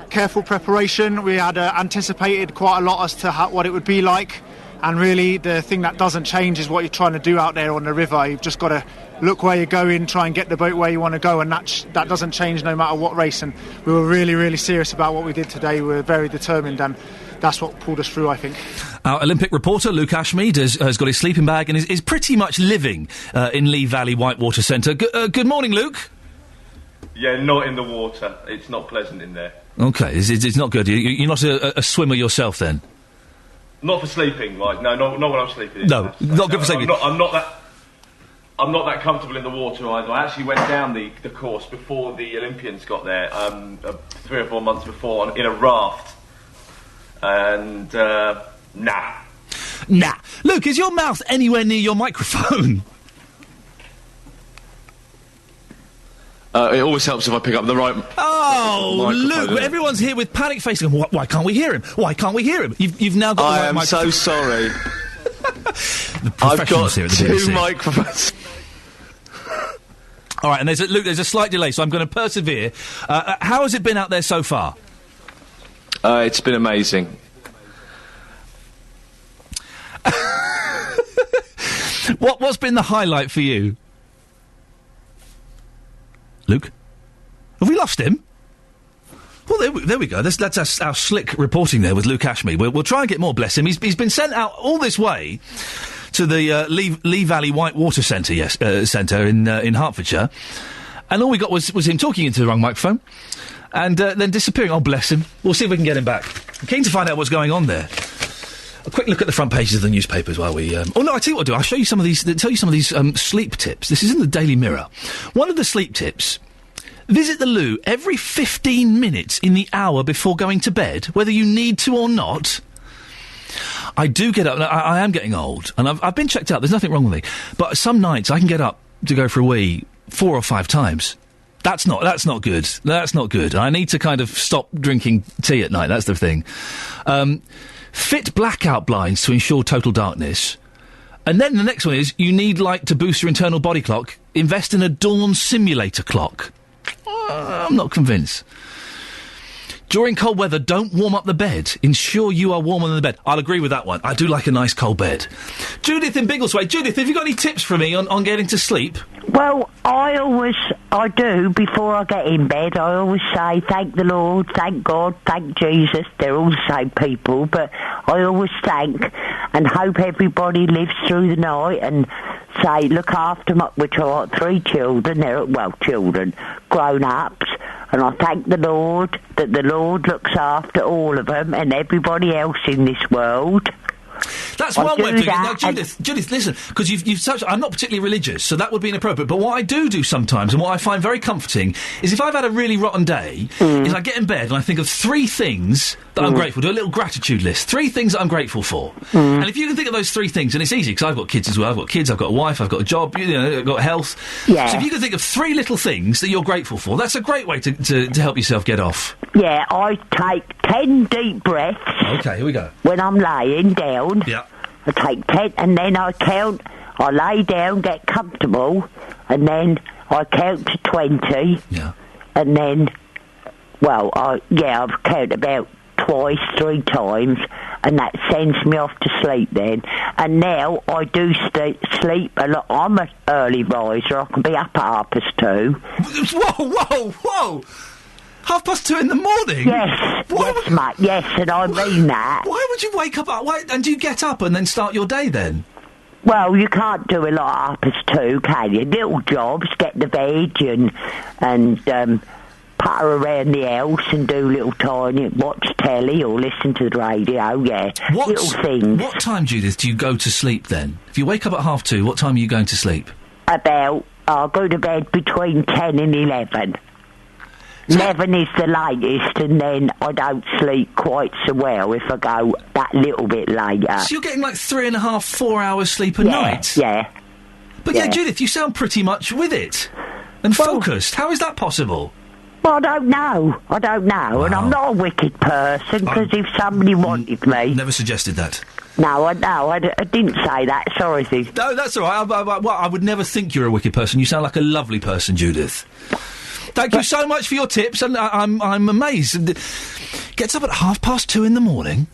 careful preparation. We had anticipated quite a lot as to what it would be like. And really, the thing that doesn't change is what you're trying to do out there on the river. You've just got to look where you're going, try and get the boat where you want to go, and that doesn't change no matter what race. And we were really, really serious about what we did today. We were very determined, and that's what pulled us through, I think. Our Olympic reporter, Luke Ashmead, has got his sleeping bag and is pretty much living in Lee Valley Whitewater Centre. Good morning, Luke. Yeah, not in the water. It's not pleasant in there. OK, it's not good. You're not a swimmer yourself, then? Not for sleeping, like no, not when I'm sleeping. No, not good for sleeping. I'm not that comfortable in the water either. I actually went down the course before the Olympians got there, 3 or 4 months before, in a raft, and nah. Luke, is your mouth anywhere near your microphone? It always helps if I pick up the right. Oh, Luke! Everyone's here with panic facing. Why can't we hear him? Why can't we hear him? You've now got. I am so sorry. I've got 2 microphones. All right, and there's a slight delay, so I'm going to persevere. How has it been out there so far? It's been amazing. What's been the highlight for you? Luke? Have we lost him? Well, there we go. That's our slick reporting there with Luke Ashmead. We'll try and get more, bless him. He's been sent out all this way to the Lee Valley Whitewater Centre Centre in Hertfordshire, and all we got was him talking into the wrong microphone and then disappearing. Oh, bless him. We'll see if we can get him back. I'm keen to find out what's going on there. A quick look at the front pages of the newspapers while we... I tell you what I'll do. I'll show you some of these... tell you some of these sleep tips. This is in the Daily Mirror. One of the sleep tips... Visit the loo every 15 minutes in the hour before going to bed, whether you need to or not. I do get up... I am getting old, and I've been checked out. There's nothing wrong with me. But some nights I can get up to go for a wee 4 or 5 times. That's not good. That's not good. I need to kind of stop drinking tea at night. That's the thing. Fit blackout blinds to ensure total darkness. And then the next one is, you need light to boost your internal body clock. Invest in a dawn simulator clock. I'm not convinced. During cold weather, don't warm up the bed. Ensure you are warmer than the bed. I'll agree with that one. I do like a nice cold bed. Judith in Biggleswade. Judith, have you got any tips for me on getting to sleep? Well, I do, before I get in bed, I always say, thank the Lord, thank God, thank Jesus. They're all the same people, but I always thank and hope everybody lives through the night and say, look after them, which are like 3 children, children, grown-ups, and I thank the Lord that the Lord looks after all of them and everybody else in this world. That's one way of doing it. Now, Judith, listen, because you've touched... I'm not particularly religious, so that would be inappropriate, but what I do sometimes, and what I find very comforting, is if I've had a really rotten day, is I get in bed and I think of 3 things that I'm grateful for. Do a little gratitude list. 3 things that I'm grateful for. And if you can think of those 3 things, and it's easy, because I've got kids as well. I've got kids, I've got a wife, I've got a job, I've got health. Yeah. So if you can think of 3 little things that you're grateful for, that's a great way to help yourself get off. Yeah, I take 10 deep breaths. OK, here we go. When I'm laying down. Yeah. I take 10, and then I count, I lay down, get comfortable, and then I count to 20. Yeah. And then, I've counted about 2, 3 times, and that sends me off to sleep then. And now I do sleep a lot. I'm an early riser. I can be up at 2:30. Whoa! 2:30 in the morning? Yes, mate, yes, and I mean that. Why would you wake up? And do you get up and then start your day then? Well, you can't do a lot at 2:30, can you? Little jobs, get the veg and putter around the house and do little tiny, watch telly or listen to the radio, little things. What time, Judith, do you go to sleep then? If you wake up at 2:30, what time are you going to sleep? I'll go to bed between 10 and 11. 11 is the latest, and then I don't sleep quite so well if I go that little bit later. So you're getting like 3.5, 4 hours sleep a Yeah, night? yeah. But yeah, Judith, you sound pretty much with it. And focused. How is that possible? Well, I don't know, and I'm not a wicked person, because if somebody wanted me... Never suggested that. No, I didn't say that, sorry, Steve. No, that's all right. I would never think you're a wicked person. You sound like a lovely person, Judith. Thank you so much for your tips, and I'm amazed. Gets up at 2:30 in the morning.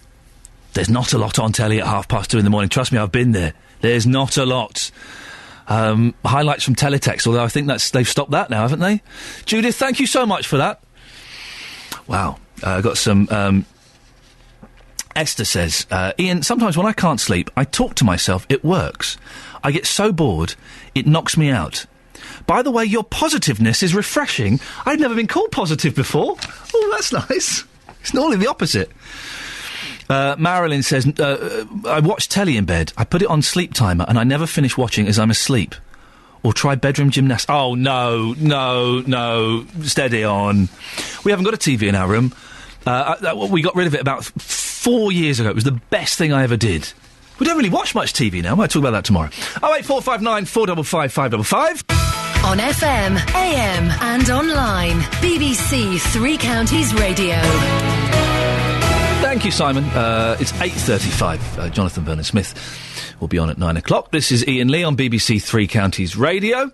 There's not a lot on telly at 2:30 in the morning. Trust me, I've been there. There's not a lot. Highlights from teletext, although I think they've stopped that now, haven't they? Judith, thank you so much for that. Wow. I got some... Esther says, Iain, sometimes when I can't sleep, I talk to myself. It works. I get so bored, it knocks me out. By the way, your positiveness is refreshing. I've never been called positive before. Oh, that's nice. It's normally the opposite. Marilyn says, I watch telly in bed. I put it on sleep timer, and I never finish watching as I'm asleep. Or try bedroom gymnastics. Oh, no. Steady on. We haven't got a TV in our room. We got rid of it about 4 years ago. It was the best thing I ever did. We don't really watch much TV now. I might talk about that tomorrow. 08459 455 555. On FM, AM and online. BBC Three Counties Radio. Thank you, Simon. It's 8:35. Jonathan Vernon-Smith will be on at 9 o'clock. This is Iain Lee on BBC Three Counties Radio.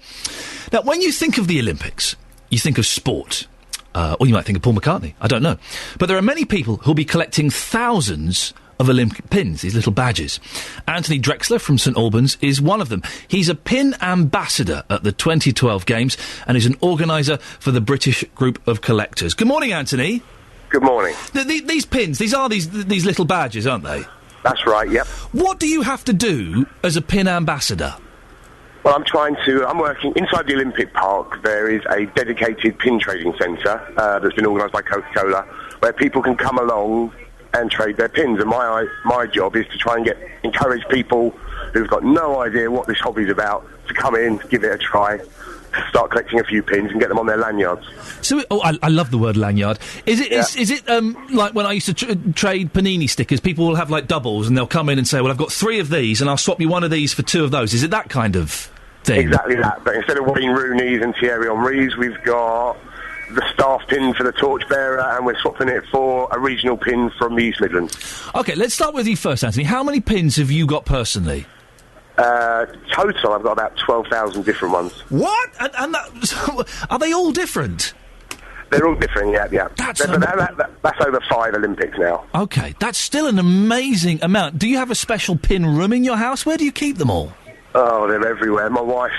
Now, when you think of the Olympics, you think of sport. Or you might think of Paul McCartney. I don't know. But there are many people who'll be collecting thousands of Olympic pins, these little badges. Anthony Drexler from St Albans is one of them. He's a pin ambassador at the 2012 Games and is an organiser for the British Group of Collectors. Good morning, Anthony. Good morning. These pins, these little badges, aren't they? That's right, yep. What do you have to do as a pin ambassador? Well, I'm working inside the Olympic Park. There is a dedicated pin trading centre that's been organised by Coca-Cola, where people can come along and trade their pins. And my job is to try and encourage people who've got no idea what this hobby's about to come in, give it a try, start collecting a few pins and get them on their lanyards. So, I love the word lanyard. Is it like when I used to trade panini stickers? People will have like doubles, and they'll come in and say, "Well, I've got 3 of these, and I'll swap you 1 of these for 2 of those." Is it that kind of thing? Exactly that. But instead of Wayne Rooney's and Thierry Henry's, we've got the staff pin for the torchbearer, and we're swapping it for a regional pin from the East Midlands. Okay, let's start with you first, Anthony. How many pins have you got personally? Total, I've got about 12,000 different ones. What? And are they all different? They're all different, yeah. That's over 5 Olympics now. Okay, that's still an amazing amount. Do you have a special pin room in your house? Where do you keep them all? Oh, they're everywhere. My wife,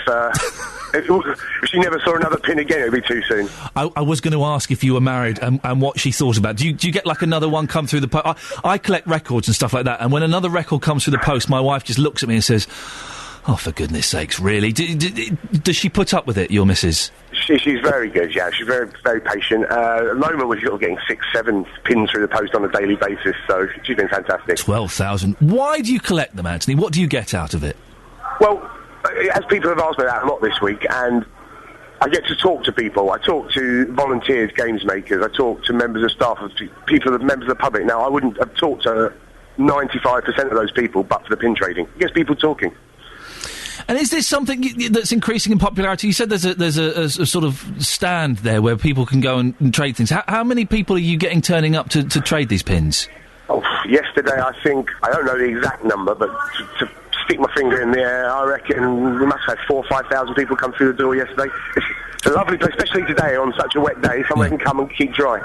if she never saw another pin again, it would be too soon. I was going to ask if you were married and what she thought about it. Do you get like another one come through the post? I collect records and stuff like that, and when another record comes through the post, my wife just looks at me and says, "Oh, for goodness sakes, really?" Does she put up with it, your missus? She's very good, yeah. She's very, very patient. At the moment, we're sort of getting 6, 7 pins through the post on a daily basis, so she's been fantastic. 12,000. Why do you collect them, Anthony? What do you get out of it? Well, as people have asked me that a lot this week, and I get to talk to people. I talk to volunteers, games makers. I talk to members of staff, members of the public. Now, I wouldn't have talked to 95% of those people but for the pin trading. It gets people talking. And is this something that's increasing in popularity? You said there's a sort of stand there where people can go and trade things. How many people are you getting turning up to trade these pins? Oh, yesterday, I don't know the exact number, but to stick my finger in the air, I reckon we must have 4,000 or 5,000 people come through the door yesterday. It's a lovely place, especially today on such a wet day. Someone can come and keep dry.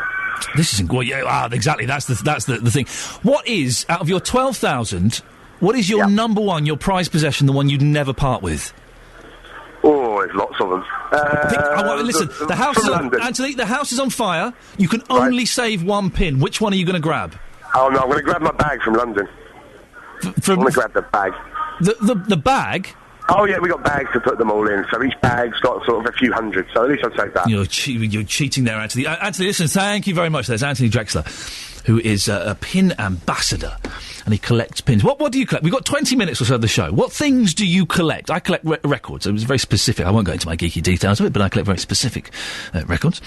This is exactly. That's the thing. What is, out of your 12,000, what is your number one, your prized possession, the one you'd never part with? Oh, there's lots of them. Listen, the house is on, Anthony, the house is on fire. You can only save 1 pin. Which one are you going to grab? Oh, no, I'm going to grab my bag from London. I'm going to grab the bag. The bag? Oh, yeah, we got bags to put them all in, so each bag's got sort of a few hundred, so at least I'll take that. You're cheating there, Anthony. Anthony, listen, thank you very much. There's Anthony Drexler. who is a pin ambassador, and he collects pins. What do you collect? We've got 20 minutes or so of the show. What things do you collect? I collect records. It was very specific. I won't go into my geeky details of it, but I collect very specific records,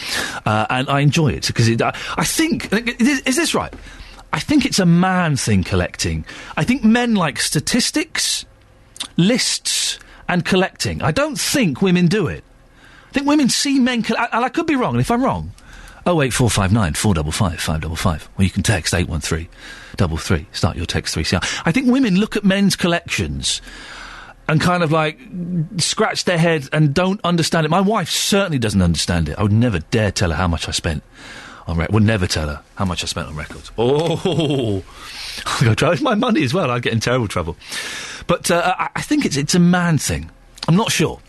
and I enjoy it because I think is this right? I think it's a man thing, collecting. I think men like statistics, lists, and collecting. I don't think women do it. I think women see men and I could be wrong, and if I'm wrong, 08459 455 555, or you can text 81333. Start your text 3CR. I think women look at men's collections and kind of like scratch their head and don't understand it. My wife certainly doesn't understand it. I would never dare tell her how much I spent on records. Would never tell her how much I spent on records. Oh, I'll go my money as well. I'd get in terrible trouble. But I think it's a man thing. I'm not sure.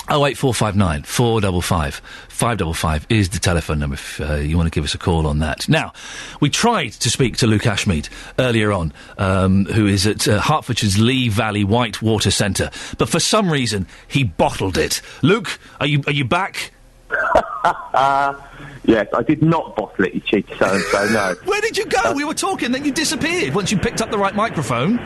08459 455 555 is the telephone number if you want to give us a call on that. Now, we tried to speak to Luke Ashmead earlier on, who is at Hertfordshire's Lee Valley Whitewater Centre, but for some reason he bottled it. Luke, are you back? Yes, I did not bottle it, you cheeky so-and-so, no. Where did you go? We were talking, then you disappeared once you picked up the right microphone.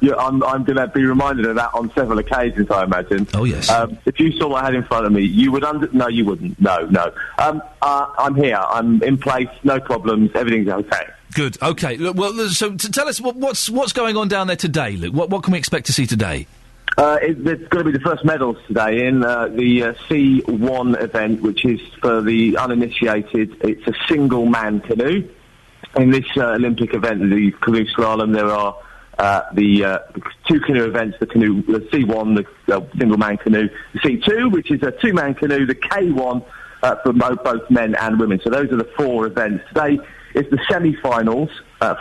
Yeah, I'm going to be reminded of that on several occasions, I imagine. Oh, yes. If you saw what I had in front of me, you would No, you wouldn't. No. I'm here. I'm in place, no problems, everything's okay. Good, okay. Well, so tell us what's going on down there today, Luke? What can we expect to see today? There's going to be the first medals today in the C1 event, which is for the uninitiated. It's a single-man canoe. In this Olympic event, the canoe slalom, there are the two canoe events, the C1, the single-man canoe, the C2, which is a two-man canoe, the K1 for both men and women. So those are the four events. Today is the semi-finals,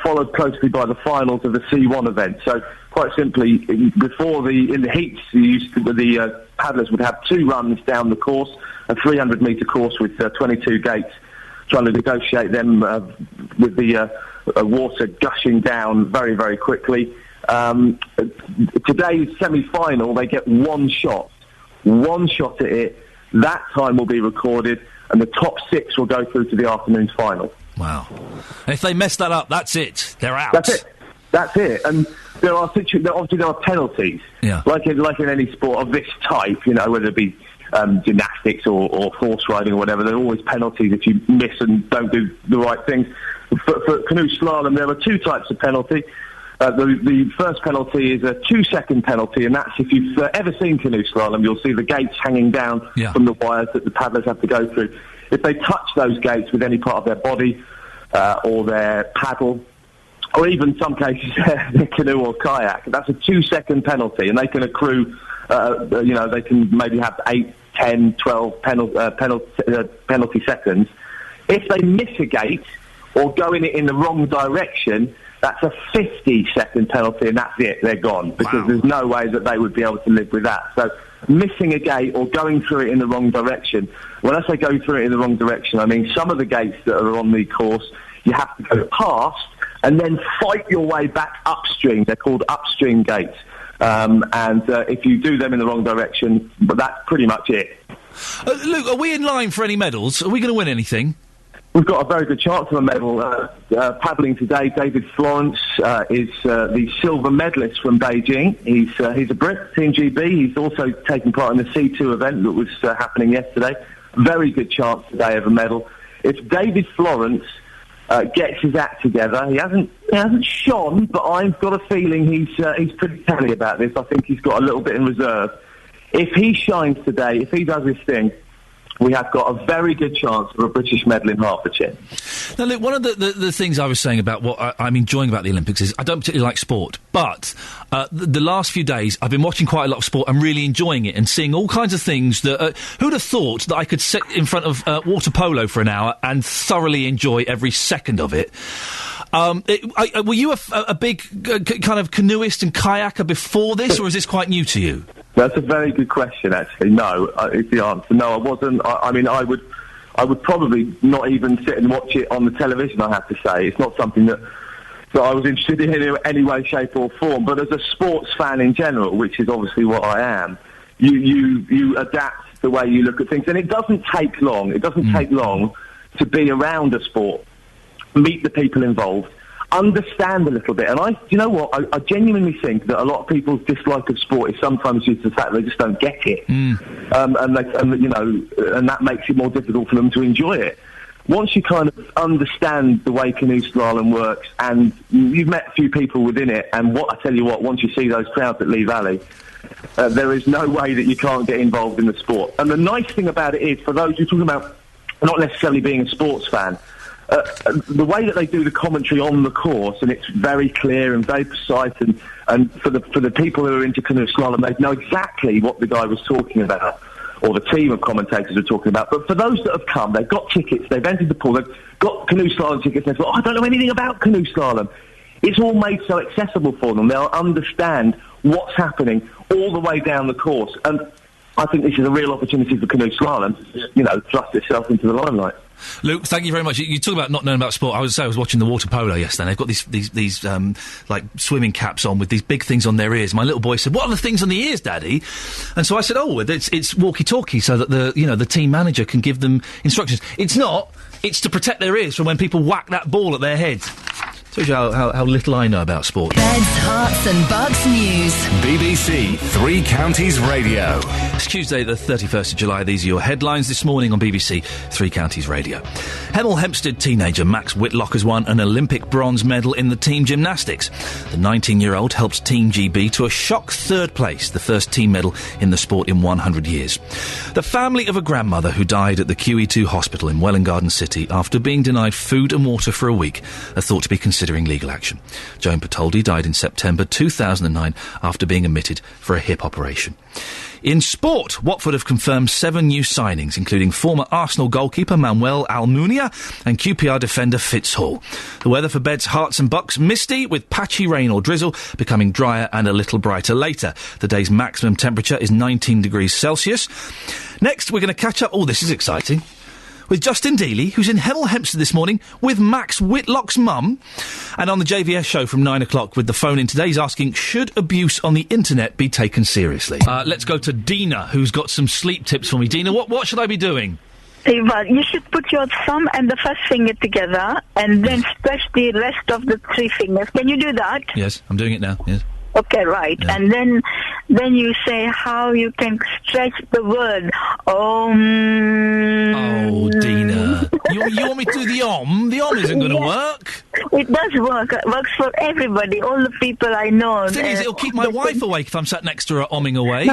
followed closely by the finals of the C1 event. So quite simply, before in the heats, the paddlers would have two runs down the course, a 300-metre course with 22 gates, trying to negotiate them with the water gushing down very, very quickly. Today's semi-final, they get one shot at it. That time will be recorded, and the top six will go through to the afternoon's final. Wow. And if they mess that up, that's it. They're out. That's it. And there are penalties. Yeah. Like in any sport of this type, whether it be gymnastics or horse riding or whatever, there are always penalties if you miss and don't do the right things. For canoe slalom, there are two types of penalty. The first penalty is a 2-second penalty, and that's if you've ever seen canoe slalom, you'll see the gates hanging down from the wires that the paddlers have to go through. If they touch those gates with any part of their body or their paddle, or even some cases their canoe or kayak, that's a 2-second penalty, and they can accrue, they can maybe have 8, 10, 12 penalty seconds. If they miss a gate or go in it in the wrong direction, that's a 50-second penalty, and that's it. They're gone, because there's no way that they would be able to live with that. So missing a gate or going through it in the wrong direction. When I say go through it in the wrong direction, I mean some of the gates that are on the course, you have to go past and then fight your way back upstream. They're called upstream gates. And if you do them in the wrong direction, but that's pretty much it. Luke, are we in line for any medals? Are we going to win anything? We've got a very good chance of a medal. Paddling today, David Florence is the silver medalist from Beijing. He's a Brit, Team GB. He's also taking part in the C2 event that was happening yesterday. Very good chance today of a medal. If David Florence gets his act together, he hasn't shone, but I've got a feeling he's pretty canny about this. I think he's got a little bit in reserve. If he shines today, if he does his thing, we have got a very good chance of a British medal in Hertfordshire. Now, look, one of the things I was saying about what I'm enjoying about the Olympics is I don't particularly like sport, but the last few days I've been watching quite a lot of sport and really enjoying it and seeing all kinds of things that... who'd have thought that I could sit in front of water polo for an hour and thoroughly enjoy every second of it? Were you a big kind of canoeist and kayaker before this, or is this quite new to you? That's a very good question, actually. No, is the answer. No, I wasn't. I mean, I would probably not even sit and watch it on the television, I have to say. It's not something that I was interested in any way, shape or form. But as a sports fan in general, which is obviously what I am, you adapt the way you look at things. And it doesn't take long. It doesn't take long to be around a sport meet the people involved, understand a little bit. And do you know what? I genuinely think that a lot of people's dislike of sport is sometimes due to the fact that they just don't get it. And that makes it more difficult for them to enjoy it. Once you kind of understand the way canoe slalom works, and you've met a few people within it, and I tell you what, once you see those crowds at Lee Valley, there is no way that you can't get involved in the sport. And the nice thing about it is, for those who are talking about not necessarily being a sports fan, the way that they do the commentary on the course, and it's very clear and very precise, and for the people who are into canoe slalom, they know exactly what the guy was talking about, or the team of commentators are talking about. But for those that have come, they've got tickets, they've entered the pool, they've got canoe slalom tickets, and they've thought, I don't know anything about canoe slalom. It's all made so accessible for them. They'll understand what's happening all the way down the course. And I think this is a real opportunity for canoe slalom to, thrust itself into the limelight. Luke, thank you very much. You talk about not knowing about sport. I was watching the water polo yesterday. They've got these like swimming caps on with these big things on their ears. My little boy said, "What are the things on the ears, Daddy?" And so I said, "Oh, it's walkie-talkie, so that the team manager can give them instructions." It's not. It's to protect their ears from when people whack that ball at their heads. Shows you how little I know about sport. Beds, Hearts and Bucks News. BBC Three Counties Radio. It's Tuesday the 31st of July. These are your headlines this morning on BBC Three Counties Radio. Hemel Hempstead teenager Max Whitlock has won an Olympic bronze medal in the team gymnastics. The 19-year-old helped Team GB to a shock third place, the first team medal in the sport in 100 years. The family of a grandmother who died at the QE2 hospital in Welwyn Garden City after being denied food and water for a week are thought to be considering legal action. Joan Patoldi died in September 2009 after being admitted for a hip operation. In sport, Watford have confirmed 7 new signings, including former Arsenal goalkeeper Manuel Almunia and QPR defender Fitz Hall. The weather for Beds, Hearts and Bucks, misty with patchy rain or drizzle, becoming drier and a little brighter later. The day's maximum temperature is 19 degrees Celsius. Next, we're going to catch up. Oh, this is exciting. With Justin Dealey, who's in Hemel Hempstead this morning with Max Whitlock's mum. And on the JVS show from 9 o'clock with the phone in today, he's asking, should abuse on the internet be taken seriously? Let's go to Dina, who's got some sleep tips for me. Dina, what should I be doing? Eva, you should put your thumb and the first finger together and then stretch the rest of the 3 fingers. Can you do that? Yes, I'm doing it now, yes. Okay, right. Yeah. And then you say how you can stretch the word Om. Oh, Dina. you want me to do the Om? The Om isn't going to work. It does work. It works for everybody, all the people I know. The thing is, it'll keep my wife awake if I'm sat next to her omming away.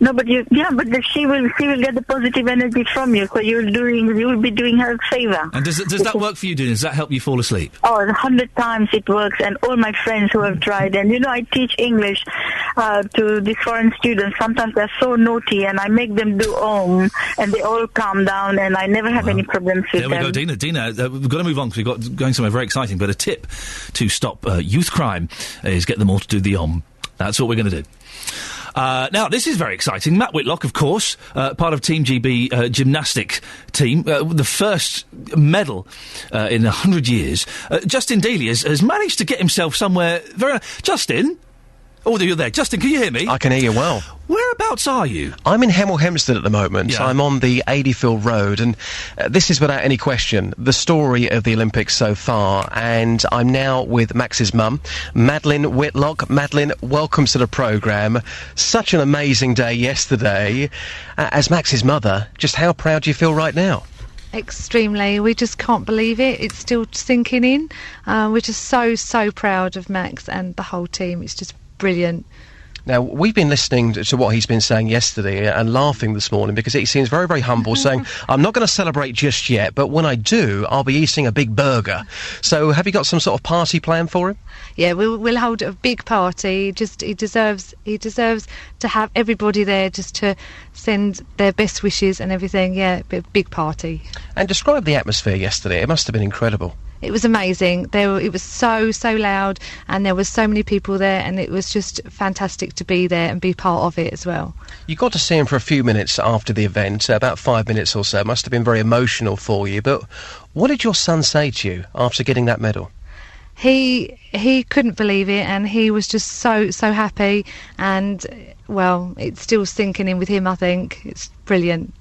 No, but she will get the positive energy from you, so you'll be doing her a favour. And does that work for you, Dina? Does that help you fall asleep? Oh, 100 times it works, and all my friends who have tried, and I teach English to these foreign students. Sometimes they're so naughty, and I make them do Om, and they all calm down, and I never have any problems with them. There we go, Dina. Dina, we've got to move on because we've got going somewhere very exciting. But a tip to stop youth crime is get them all to do the Om. That's what we're going to do. Now, this is very exciting. Matt Whitlock, of course, part of Team GB gymnastic team, the first medal in 100 years. Justin Dealey has managed to get himself somewhere very... Justin? Oh, you're there. Justin, can you hear me? I can hear you well. Whereabouts are you? I'm in Hemel Hempstead at the moment. Yeah. I'm on the Adeyfield Road, and this is without any question the story of the Olympics so far. And I'm now with Max's mum, Madeline Whitlock. Madeline, welcome to the programme. Such an amazing day yesterday. As Max's mother, just how proud do you feel right now? Extremely. We just can't believe it. It's still sinking in. We're just so proud of Max and the whole team. It's just brilliant. Now, we've been listening to what he's been saying yesterday and laughing this morning because he seems very, very humble, saying, I'm not going to celebrate just yet, but when I do, I'll be eating a big burger. So have you got some sort of party plan for him? Yeah, we'll hold a big party. He deserves to have everybody there just to send their best wishes and everything. Yeah, a big party. And describe the atmosphere yesterday. It must have been incredible. It was amazing. It was so loud, and there was so many people there, and it was just fantastic to be there and be part of it as well. You got to see him for a few minutes after the event, about 5 minutes or so. It must have been very emotional for you. But what did your son say to you after getting that medal? He couldn't believe it, and he was just so happy. And well, it's still sinking in with him. I think it's brilliant.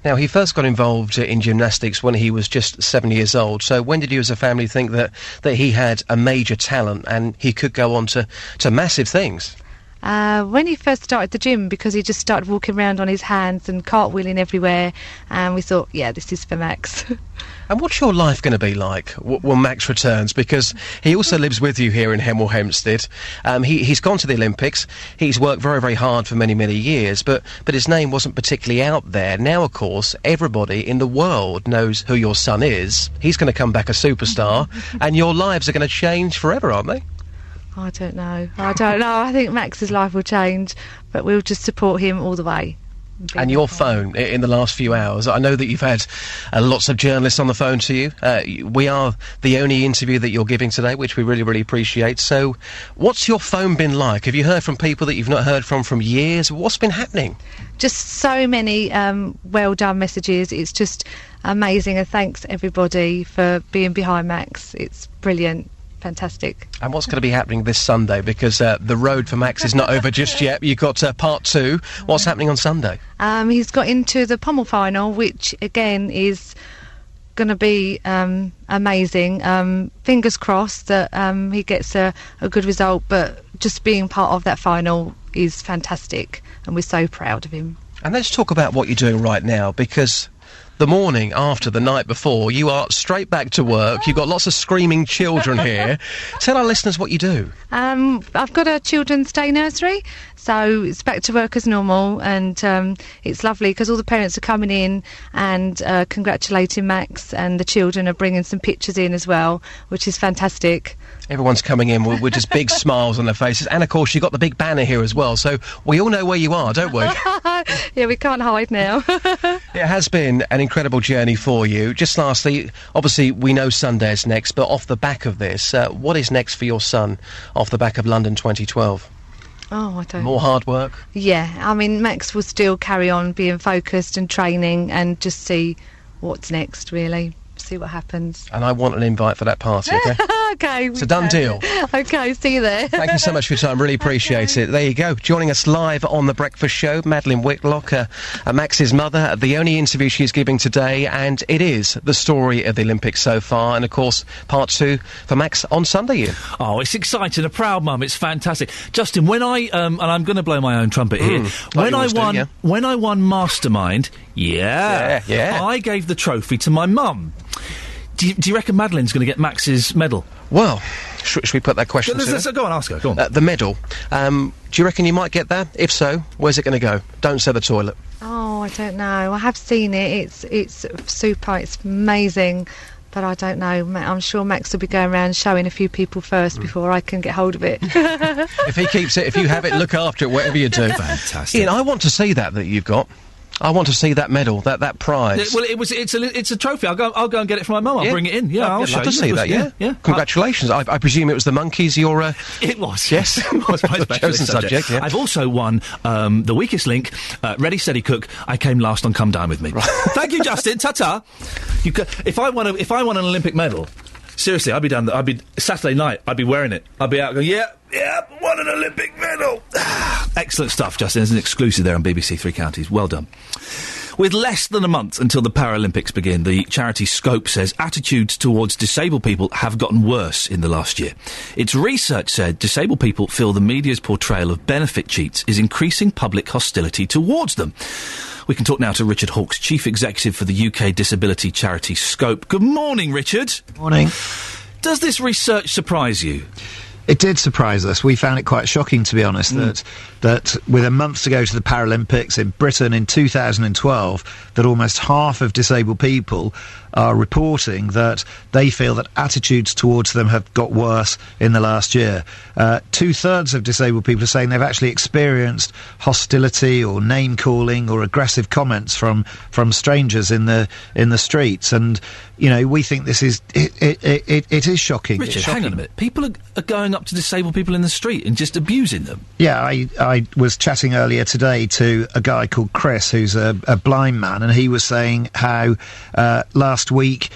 Now, he first got involved in gymnastics when he was just 7 years old. So when did you as a family think that he had a major talent and he could go on to massive things? When he first started the gym, because he just started walking around on his hands and cartwheeling everywhere, and we thought, yeah, this is for Max. And what's your life going to be like when Max returns? Because he also lives with you here in Hemel Hempstead. He's gone to the Olympics. He's worked very, very hard for many, many years, but his name wasn't particularly out there. Now, of course, everybody in the world knows who your son is. He's going to come back a superstar, and your lives are going to change forever, aren't they? I don't know. I think Max's life will change, but we'll just support him all the way. And your phone, in the last few hours, I know that you've had lots of journalists on the phone to you. We are the only interview that you're giving today, which we really, really appreciate. So what's your phone been like? Have you heard from people that you've not heard from years? What's been happening? Just so many well done messages. It's just amazing, and thanks everybody for being behind Max. It's brilliant. Fantastic. And what's going to be happening this Sunday? Because the road for Max is not over just yet. You've got part 2. What's happening on Sunday? He's got into the pommel final, which again is going to be amazing. Fingers crossed that he gets a good result, but just being part of that final is fantastic, and we're so proud of him. And let's talk about what you're doing right now, because the morning after the night before, you are straight back to work. You've got lots of screaming children here. Tell our listeners what you do. I've got a children's day nursery, so it's back to work as normal, and it's lovely because all the parents are coming in and congratulating Max, and the children are bringing some pictures in as well, which is fantastic. Everyone's coming in with just big smiles on their faces, and of course you've got the big banner here as well, so we all know where you are, don't we? Yeah, we can't hide now. It has been an incredible journey for you. Just lastly, obviously we know Sunday's next, but off the back of this, what is next for your son off the back of London 2012? Oh, I don't... More hard work? Yeah, I mean, Max will still carry on being focused and training and just see what's next, really. See what happens. And I want an invite for that party, okay? Okay. It's a done deal. Okay, see you there. Thank you so much for your time, really appreciate it. There you go, joining us live on The Breakfast Show, Madeline Whitlock, Max's mother, the only interview she's giving today, and it is the story of the Olympics so far, and of course, part 2 for Max on Sunday, Iain. Oh, it's exciting, a proud mum, it's fantastic. Justin, when I, and I'm going to blow my own trumpet here, when I won Mastermind, I gave the trophy to my mum. Do you reckon Madeline's going to get Max's medal? Well, should we put that question to her? Go on, ask her, go on. The medal, do you reckon you might get that? If so, where's it going to go? Don't say the toilet. Oh, I don't know. I have seen it. It's super. It's amazing. But I don't know. I'm sure Max will be going around showing a few people first before I can get hold of it. If he keeps it, if you have it, look after it, whatever you do. Fantastic. Iain, I want to see that you've got. I want to see that medal, that prize. Well, it's a trophy. I'll go and get it from my mum. I'll bring it in. Yeah, I'll show you. I'd love to see that. Yeah. Congratulations. I presume it was the monkeys. It was. Yes. It was my chosen subject. Yeah. I've also won the weakest link. Ready, steady, cook. I came last on Come Dine with Me. Right. Thank you, Justin. Ta-ta. If I won an Olympic medal, seriously, I'd be Saturday night. I'd be wearing it. I'd be out going, yeah, won an Olympic medal. Excellent stuff, Justin. There's an exclusive there on BBC Three Counties. Well done. With less than a month until the Paralympics begin, the charity Scope says attitudes towards disabled people have gotten worse in the last year. Its research said disabled people feel the media's portrayal of benefit cheats is increasing public hostility towards them. We can talk now to Richard Hawkes, Chief Executive for the UK disability charity Scope. Good morning, Richard. Morning. Does this research surprise you? It did surprise us. We found it quite shocking, to be honest, that with a month to go to the Paralympics in Britain in 2012, that almost half of disabled people are reporting that they feel that attitudes towards them have got worse in the last year. 2/3 of disabled people are saying they've actually experienced hostility or name calling or aggressive comments from strangers in the streets, and we think this is it is shocking. Richard, hang on a minute. People are going up to disabled people in the street and just abusing them. Yeah, I was chatting earlier today to a guy called Chris, who's a blind man, and he was saying how last week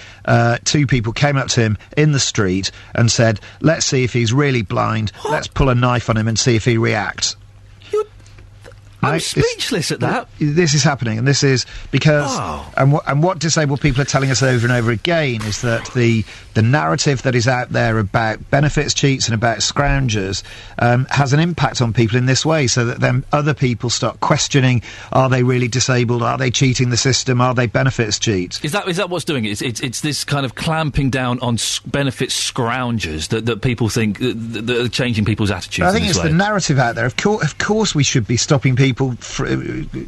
2 people came up to him in the street and said, let's see if he's really blind, let's pull a knife on him and see if he reacts. I'm speechless at that. This is happening, and this is because, and what disabled people are telling us over and over again is that the narrative that is out there about benefits cheats and about scroungers has an impact on people in this way, so that then other people start questioning: are they really disabled? Are they cheating the system? Are they benefits cheats? Is that what's doing it? It's this kind of clamping down on benefits scroungers that people think that are changing people's attitudes. I think it's the narrative out there. Of course, we should be stopping people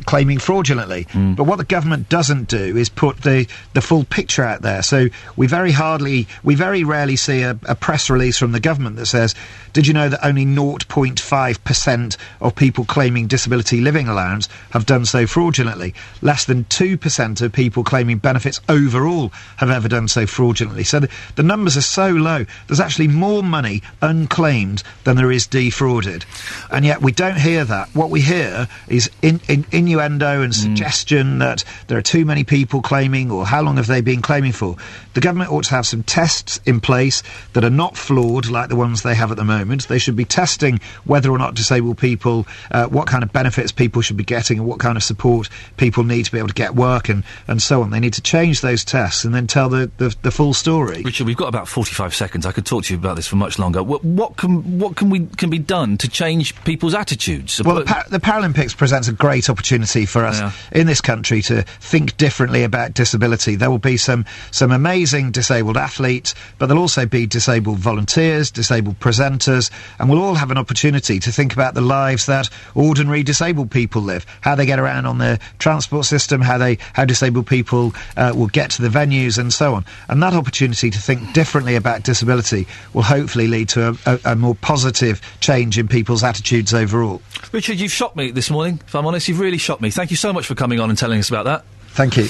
claiming fraudulently. But what the government doesn't do is put the full picture out there. So we very rarely see a press release from the government that says, did you know that only 0.5% of people claiming disability living allowance have done so fraudulently? Less than 2% of people claiming benefits overall have ever done so fraudulently. So the numbers are so low. There's actually more money unclaimed than there is defrauded. And yet we don't hear that. What we hear is innuendo and suggestion that there are too many people claiming, or how long have they been claiming for. The government ought to have some tests in place that are not flawed like the ones they have at the moment. They should be testing whether or not disabled people, what kind of benefits people should be getting and what kind of support people need to be able to get work and so on. They need to change those tests and then tell the full story. Richard, we've got about 45 seconds. I could talk to you about this for much longer. What can be done to change people's attitudes? Well, the Paralympics presents a great opportunity for us in this country to think differently about disability. There will be some amazing disabled athletes, but there'll also be disabled volunteers, disabled presenters, and we'll all have an opportunity to think about the lives that ordinary disabled people live, how they get around on the transport system, how disabled people will get to the venues and so on. And that opportunity to think differently about disability will hopefully lead to a more positive change in people's attitudes overall. Richard, you've shocked me this morning, if I'm honest. You've really shocked me. Thank you so much for coming on and telling us about that. Thank you.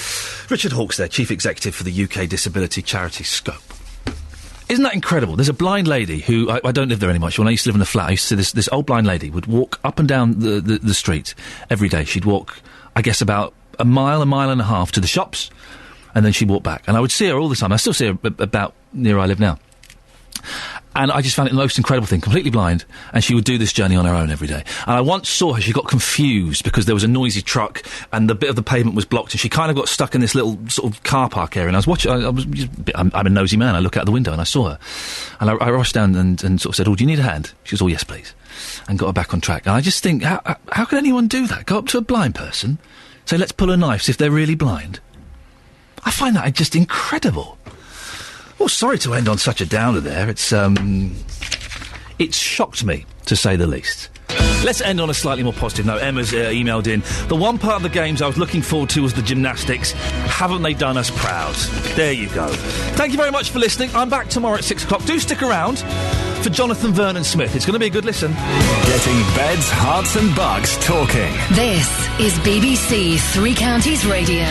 Richard Hawkes there, Chief Executive for the UK disability charity Scope. Isn't that incredible? There's a blind lady who... I don't live there anymore. When I used to live in a flat, I used to see this old blind lady would walk up and down the street every day. She'd walk, I guess, about a mile and a half to the shops, and then she'd walk back. And I would see her all the time. I still see her about near where I live now. And I just found it the most incredible thing, completely blind, and she would do this journey on her own every day. And I once saw her, she got confused because there was a noisy truck and the bit of the pavement was blocked, and she kind of got stuck in this little sort of car park area. And I was watching, I'm a nosy man, I look out the window and I saw her. And I rushed down and sort of said, do you need a hand? She goes, yes, please. And got her back on track. And I just think, how can anyone do that? Go up to a blind person, say, let's pull a knife, see if they're really blind. I find that just incredible. Well, sorry to end on such a downer there. It's shocked me, to say the least. Let's end on a slightly more positive note. Emma's emailed in. The one part of the games I was looking forward to was the gymnastics. Haven't they done us proud? There you go. Thank you very much for listening. I'm back tomorrow at 6 o'clock. Do stick around for Jonathan Vernon Smith. It's going to be a good listen. Getting beds, hearts and bugs talking. This is BBC Three Counties Radio.